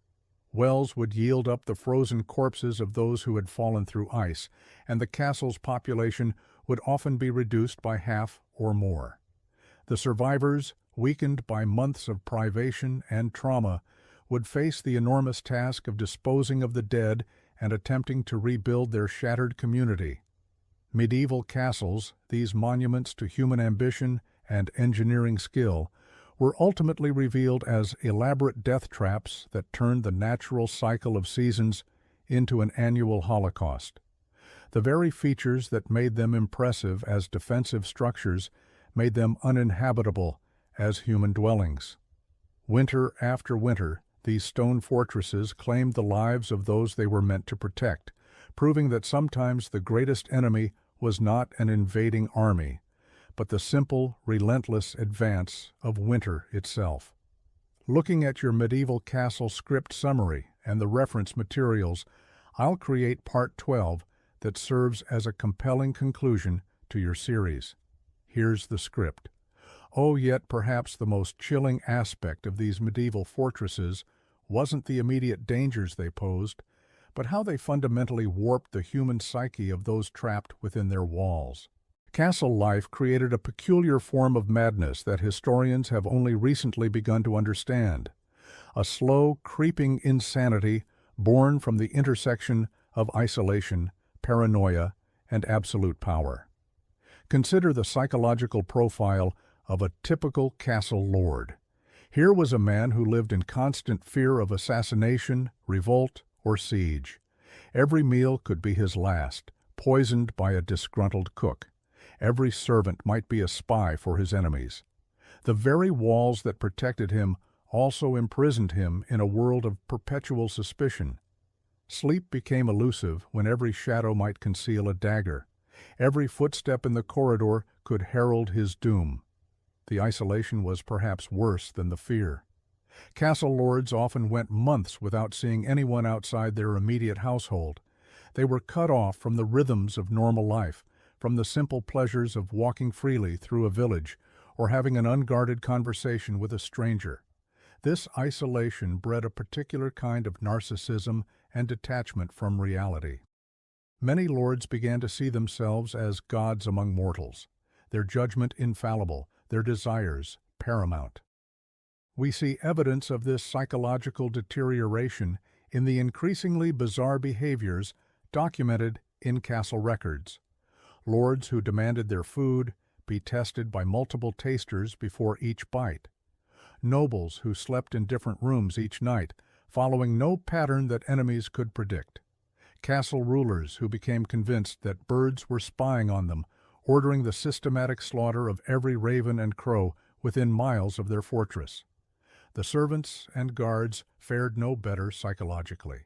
Wells would yield up the frozen corpses of those who had fallen through ice, and the castle's population would often be reduced by half or more. The survivors, weakened by months of privation and trauma, would face the enormous task of disposing of the dead and attempting to rebuild their shattered community. Medieval castles, these monuments to human ambition and engineering skill, were ultimately revealed as elaborate death traps that turned the natural cycle of seasons into an annual holocaust. The very features that made them impressive as defensive structures made them uninhabitable as human dwellings. Winter after winter, these stone fortresses claimed the lives of those they were meant to protect, proving that sometimes the greatest enemy was not an invading army, but the simple, relentless advance of winter itself. Looking at your medieval castle script summary and the reference materials, I'll create Part 12 that serves as a compelling conclusion to your series. Here's the script. Oh, yet perhaps the most chilling aspect of these medieval fortresses wasn't the immediate dangers they posed, but how they fundamentally warped the human psyche of those trapped within their walls. Castle life created a peculiar form of madness that historians have only recently begun to understand. A slow, creeping insanity born from the intersection of isolation, paranoia, and absolute power. Consider the psychological profile of a typical castle lord. Here was a man who lived in constant fear of assassination, revolt, or siege. Every meal could be his last, poisoned by a disgruntled cook. Every servant might be a spy for his enemies. The very walls that protected him also imprisoned him in a world of perpetual suspicion. Sleep became elusive when every shadow might conceal a dagger. Every footstep in the corridor could herald his doom. The isolation was perhaps worse than the fear. Castle lords often went months without seeing anyone outside their immediate household. They were cut off from the rhythms of normal life, from the simple pleasures of walking freely through a village or having an unguarded conversation with a stranger. This isolation bred a particular kind of narcissism and detachment from reality. Many lords began to see themselves as gods among mortals, their judgment infallible, their desires paramount. We see evidence of this psychological deterioration in the increasingly bizarre behaviors documented in castle records. Lords who demanded their food be tested by multiple tasters before each bite. Nobles who slept in different rooms each night, following no pattern that enemies could predict. Castle rulers who became convinced that birds were spying on them, ordering the systematic slaughter of every raven and crow within miles of their fortress. The servants and guards fared no better psychologically.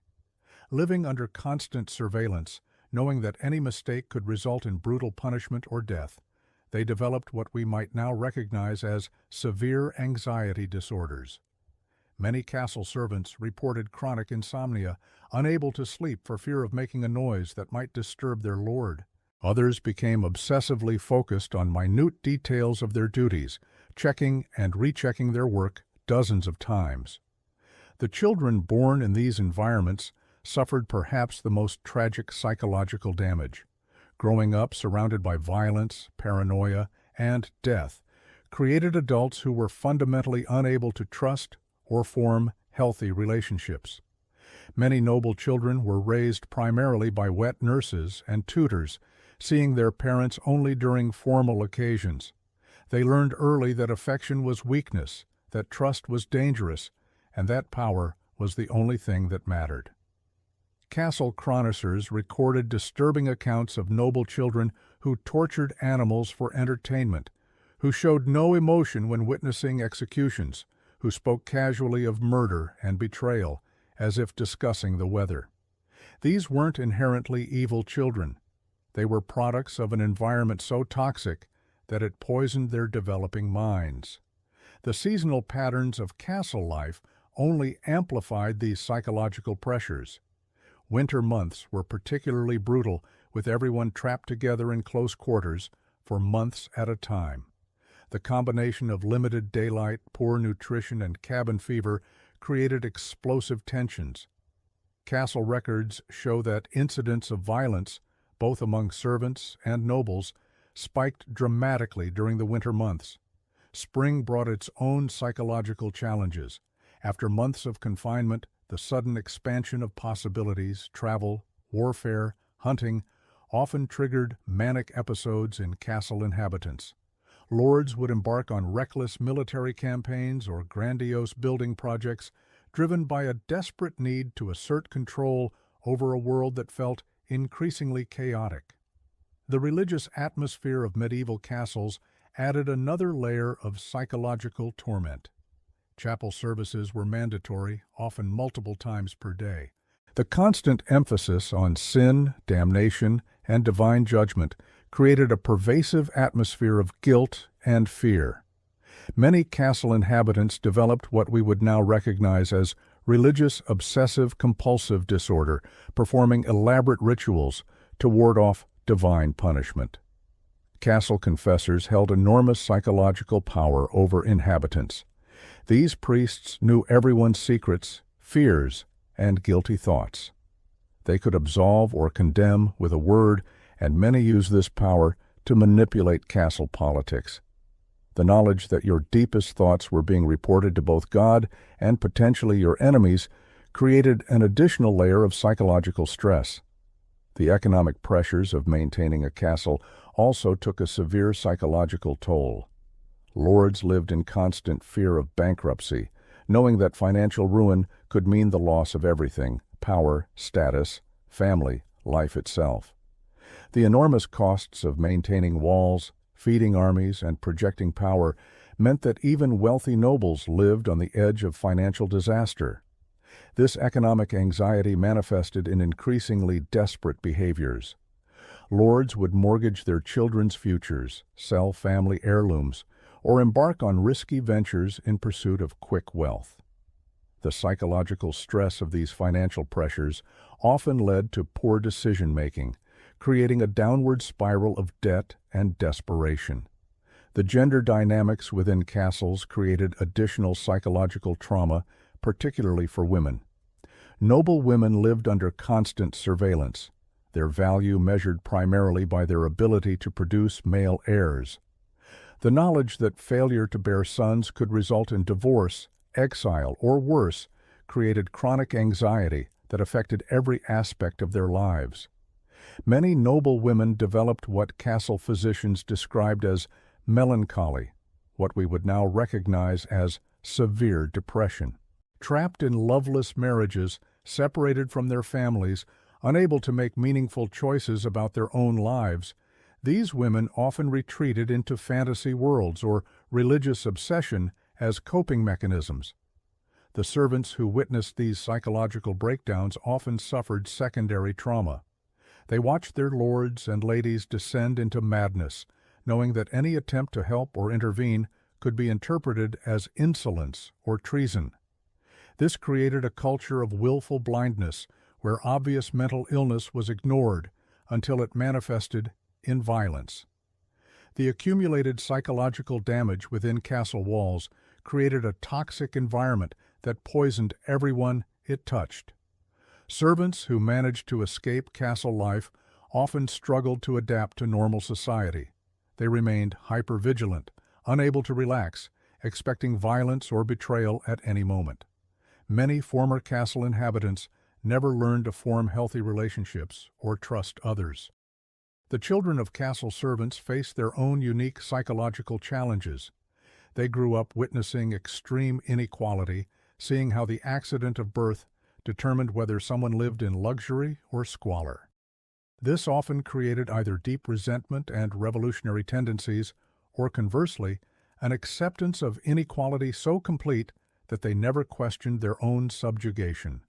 Living under constant surveillance, knowing that any mistake could result in brutal punishment or death, they developed what we might now recognize as severe anxiety disorders. Many castle servants reported chronic insomnia, unable to sleep for fear of making a noise that might disturb their lord. Others became obsessively focused on minute details of their duties, checking and rechecking their work dozens of times. The children born in these environments suffered perhaps the most tragic psychological damage. Growing up surrounded by violence, paranoia, and death created adults who were fundamentally unable to trust or form healthy relationships. Many noble children were raised primarily by wet nurses and tutors, seeing their parents only during formal occasions. They learned early that affection was weakness, that trust was dangerous, and that power was the only thing that mattered. Castle chroniclers recorded disturbing accounts of noble children who tortured animals for entertainment, who showed no emotion when witnessing executions, who spoke casually of murder and betrayal, as if discussing the weather. These weren't inherently evil children. They were products of an environment so toxic that it poisoned their developing minds. The seasonal patterns of castle life only amplified these psychological pressures. Winter months were particularly brutal, with everyone trapped together in close quarters for months at a time. The combination of limited daylight, poor nutrition, and cabin fever created explosive tensions. Castle records show that incidents of violence, both among servants and nobles, spiked dramatically during the winter months. Spring brought its own psychological challenges. After months of confinement, the sudden expansion of possibilities, travel, warfare, hunting, often triggered manic episodes in castle inhabitants. Lords would embark on reckless military campaigns or grandiose building projects, driven by a desperate need to assert control over a world that felt increasingly chaotic. The religious atmosphere of medieval castles added another layer of psychological torment. Chapel services were mandatory, often multiple times per day. The constant emphasis on sin, damnation, and divine judgment created a pervasive atmosphere of guilt and fear. Many castle inhabitants developed what we would now recognize as religious obsessive-compulsive disorder, performing elaborate rituals to ward off divine punishment. Castle confessors held enormous psychological power over inhabitants. These priests knew everyone's secrets, fears, and guilty thoughts. They could absolve or condemn with a word, and many used this power to manipulate castle politics. The knowledge that your deepest thoughts were being reported to both God and potentially your enemies created an additional layer of psychological stress. The economic pressures of maintaining a castle also took a severe psychological toll. Lords lived in constant fear of bankruptcy, knowing that financial ruin could mean the loss of everything: power, status, family, life itself. The enormous costs of maintaining walls, feeding armies, and projecting power meant that even wealthy nobles lived on the edge of financial disaster. This economic anxiety manifested in increasingly desperate behaviors. Lords would mortgage their children's futures, sell family heirlooms, or embark on risky ventures in pursuit of quick wealth. The psychological stress of these financial pressures often led to poor decision-making, creating a downward spiral of debt and desperation. The gender dynamics within castles created additional psychological trauma, particularly for women. Noble women lived under constant surveillance, their value measured primarily by their ability to produce male heirs. The knowledge that failure to bear sons could result in divorce, exile, or worse, created chronic anxiety that affected every aspect of their lives. Many noble women developed what castle physicians described as melancholy, what we would now recognize as severe depression. Trapped in loveless marriages, separated from their families, unable to make meaningful choices about their own lives, these women often retreated into fantasy worlds or religious obsession as coping mechanisms. The servants who witnessed these psychological breakdowns often suffered secondary trauma. They watched their lords and ladies descend into madness, knowing that any attempt to help or intervene could be interpreted as insolence or treason. This created a culture of willful blindness, where obvious mental illness was ignored until it manifested in violence. The accumulated psychological damage within castle walls created a toxic environment that poisoned everyone it touched. Servants who managed to escape castle life often struggled to adapt to normal society. They remained hypervigilant, unable to relax, expecting violence or betrayal at any moment. Many former castle inhabitants never learned to form healthy relationships or trust others. The children of castle servants faced their own unique psychological challenges. They grew up witnessing extreme inequality, seeing how the accident of birth determined whether someone lived in luxury or squalor. This often created either deep resentment and revolutionary tendencies, or conversely, an acceptance of inequality so complete that they never questioned their own subjugation.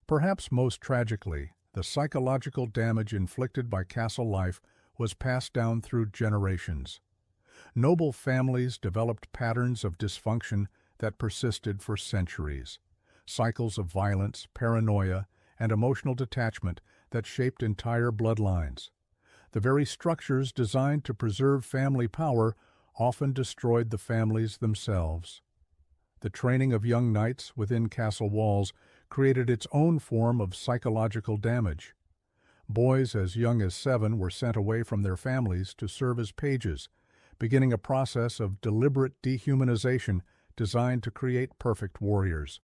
Perhaps most tragically, the psychological damage inflicted by castle life was passed down through generations. Noble families developed patterns of dysfunction that persisted for centuries, cycles of violence, paranoia, and emotional detachment that shaped entire bloodlines. The very structures designed to preserve family power often destroyed the families themselves. The training of young knights within castle walls created its own form of psychological damage. Boys as young as 7 were sent away from their families to serve as pages, beginning a process of deliberate dehumanization designed to create perfect warriors.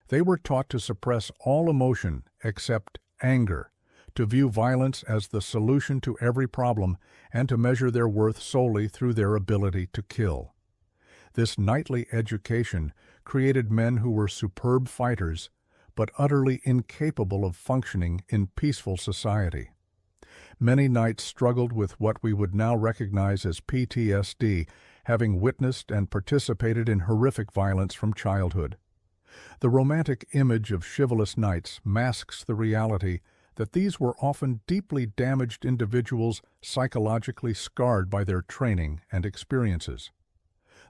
They were taught to suppress all emotion except anger, to view violence as the solution to every problem, and to measure their worth solely through their ability to kill. This knightly education created men who were superb fighters, but utterly incapable of functioning in peaceful society. Many knights struggled with what we would now recognize as PTSD, having witnessed and participated in horrific violence from childhood. The romantic image of chivalrous knights masks the reality that these were often deeply damaged individuals psychologically scarred by their training and experiences.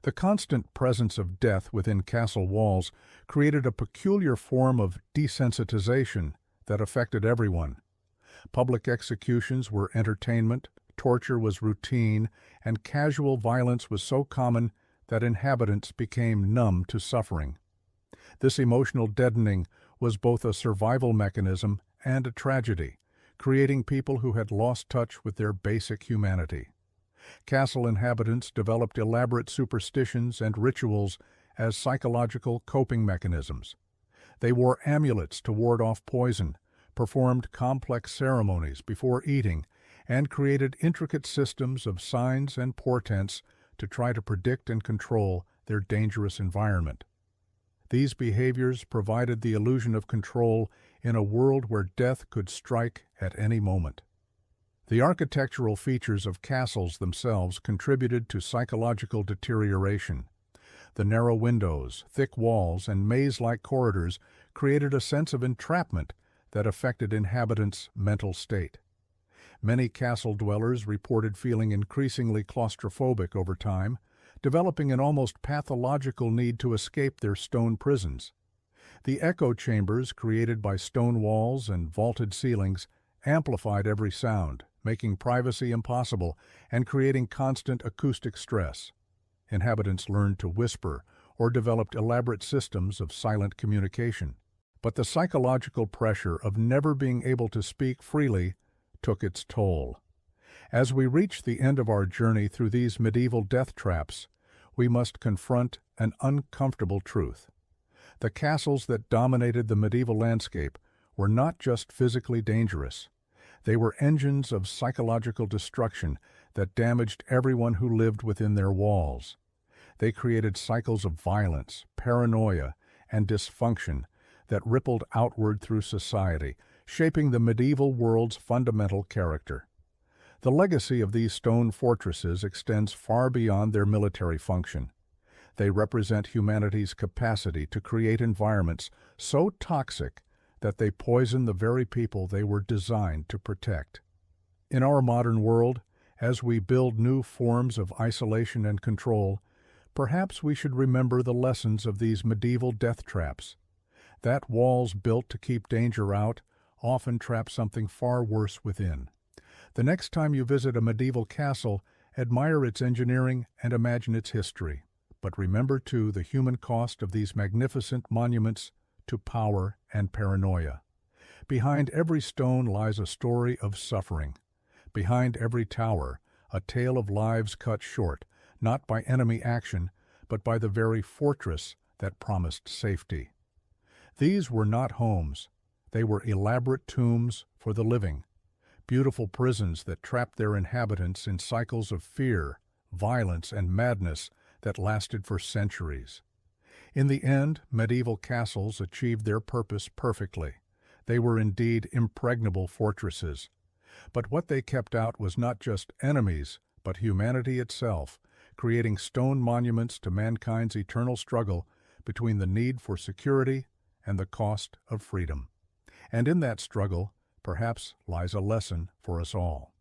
The constant presence of death within castle walls created a peculiar form of desensitization that affected everyone. Public executions were entertainment, torture was routine, and casual violence was so common that inhabitants became numb to suffering. This emotional deadening was both a survival mechanism and a tragedy, creating people who had lost touch with their basic humanity. Castle inhabitants developed elaborate superstitions and rituals as psychological coping mechanisms. They wore amulets to ward off poison, performed complex ceremonies before eating, and created intricate systems of signs and portents to try to predict and control their dangerous environment. These behaviors provided the illusion of control in a world where death could strike at any moment. The architectural features of castles themselves contributed to psychological deterioration. The narrow windows, thick walls, and maze-like corridors created a sense of entrapment that affected inhabitants' mental state. Many castle dwellers reported feeling increasingly claustrophobic over time, developing an almost pathological need to escape their stone prisons. The echo chambers created by stone walls and vaulted ceilings amplified every sound, making privacy impossible and creating constant acoustic stress. Inhabitants learned to whisper or developed elaborate systems of silent communication. But the psychological pressure of never being able to speak freely took its toll. As we reach the end of our journey through these medieval death traps, we must confront an uncomfortable truth. The castles that dominated the medieval landscape were not just physically dangerous. They were engines of psychological destruction that damaged everyone who lived within their walls. They created cycles of violence, paranoia, and dysfunction that rippled outward through society, shaping the medieval world's fundamental character. The legacy of these stone fortresses extends far beyond their military function. They represent humanity's capacity to create environments so toxic that they poison the very people they were designed to protect. In our modern world, as we build new forms of isolation and control, perhaps we should remember the lessons of these medieval death traps. That walls built to keep danger out often trap something far worse within. The next time you visit a medieval castle, admire its engineering and imagine its history. But remember, too, the human cost of these magnificent monuments to power and paranoia. Behind every stone lies a story of suffering. Behind every tower, a tale of lives cut short, not by enemy action, but by the very fortress that promised safety. These were not homes. They were elaborate tombs for the living, beautiful prisons that trapped their inhabitants in cycles of fear, violence, and madness that lasted for centuries. In the end, medieval castles achieved their purpose perfectly. They were indeed impregnable fortresses. But what they kept out was not just enemies, but humanity itself, creating stone monuments to mankind's eternal struggle between the need for security and the cost of freedom. And in that struggle, perhaps lies a lesson for us all.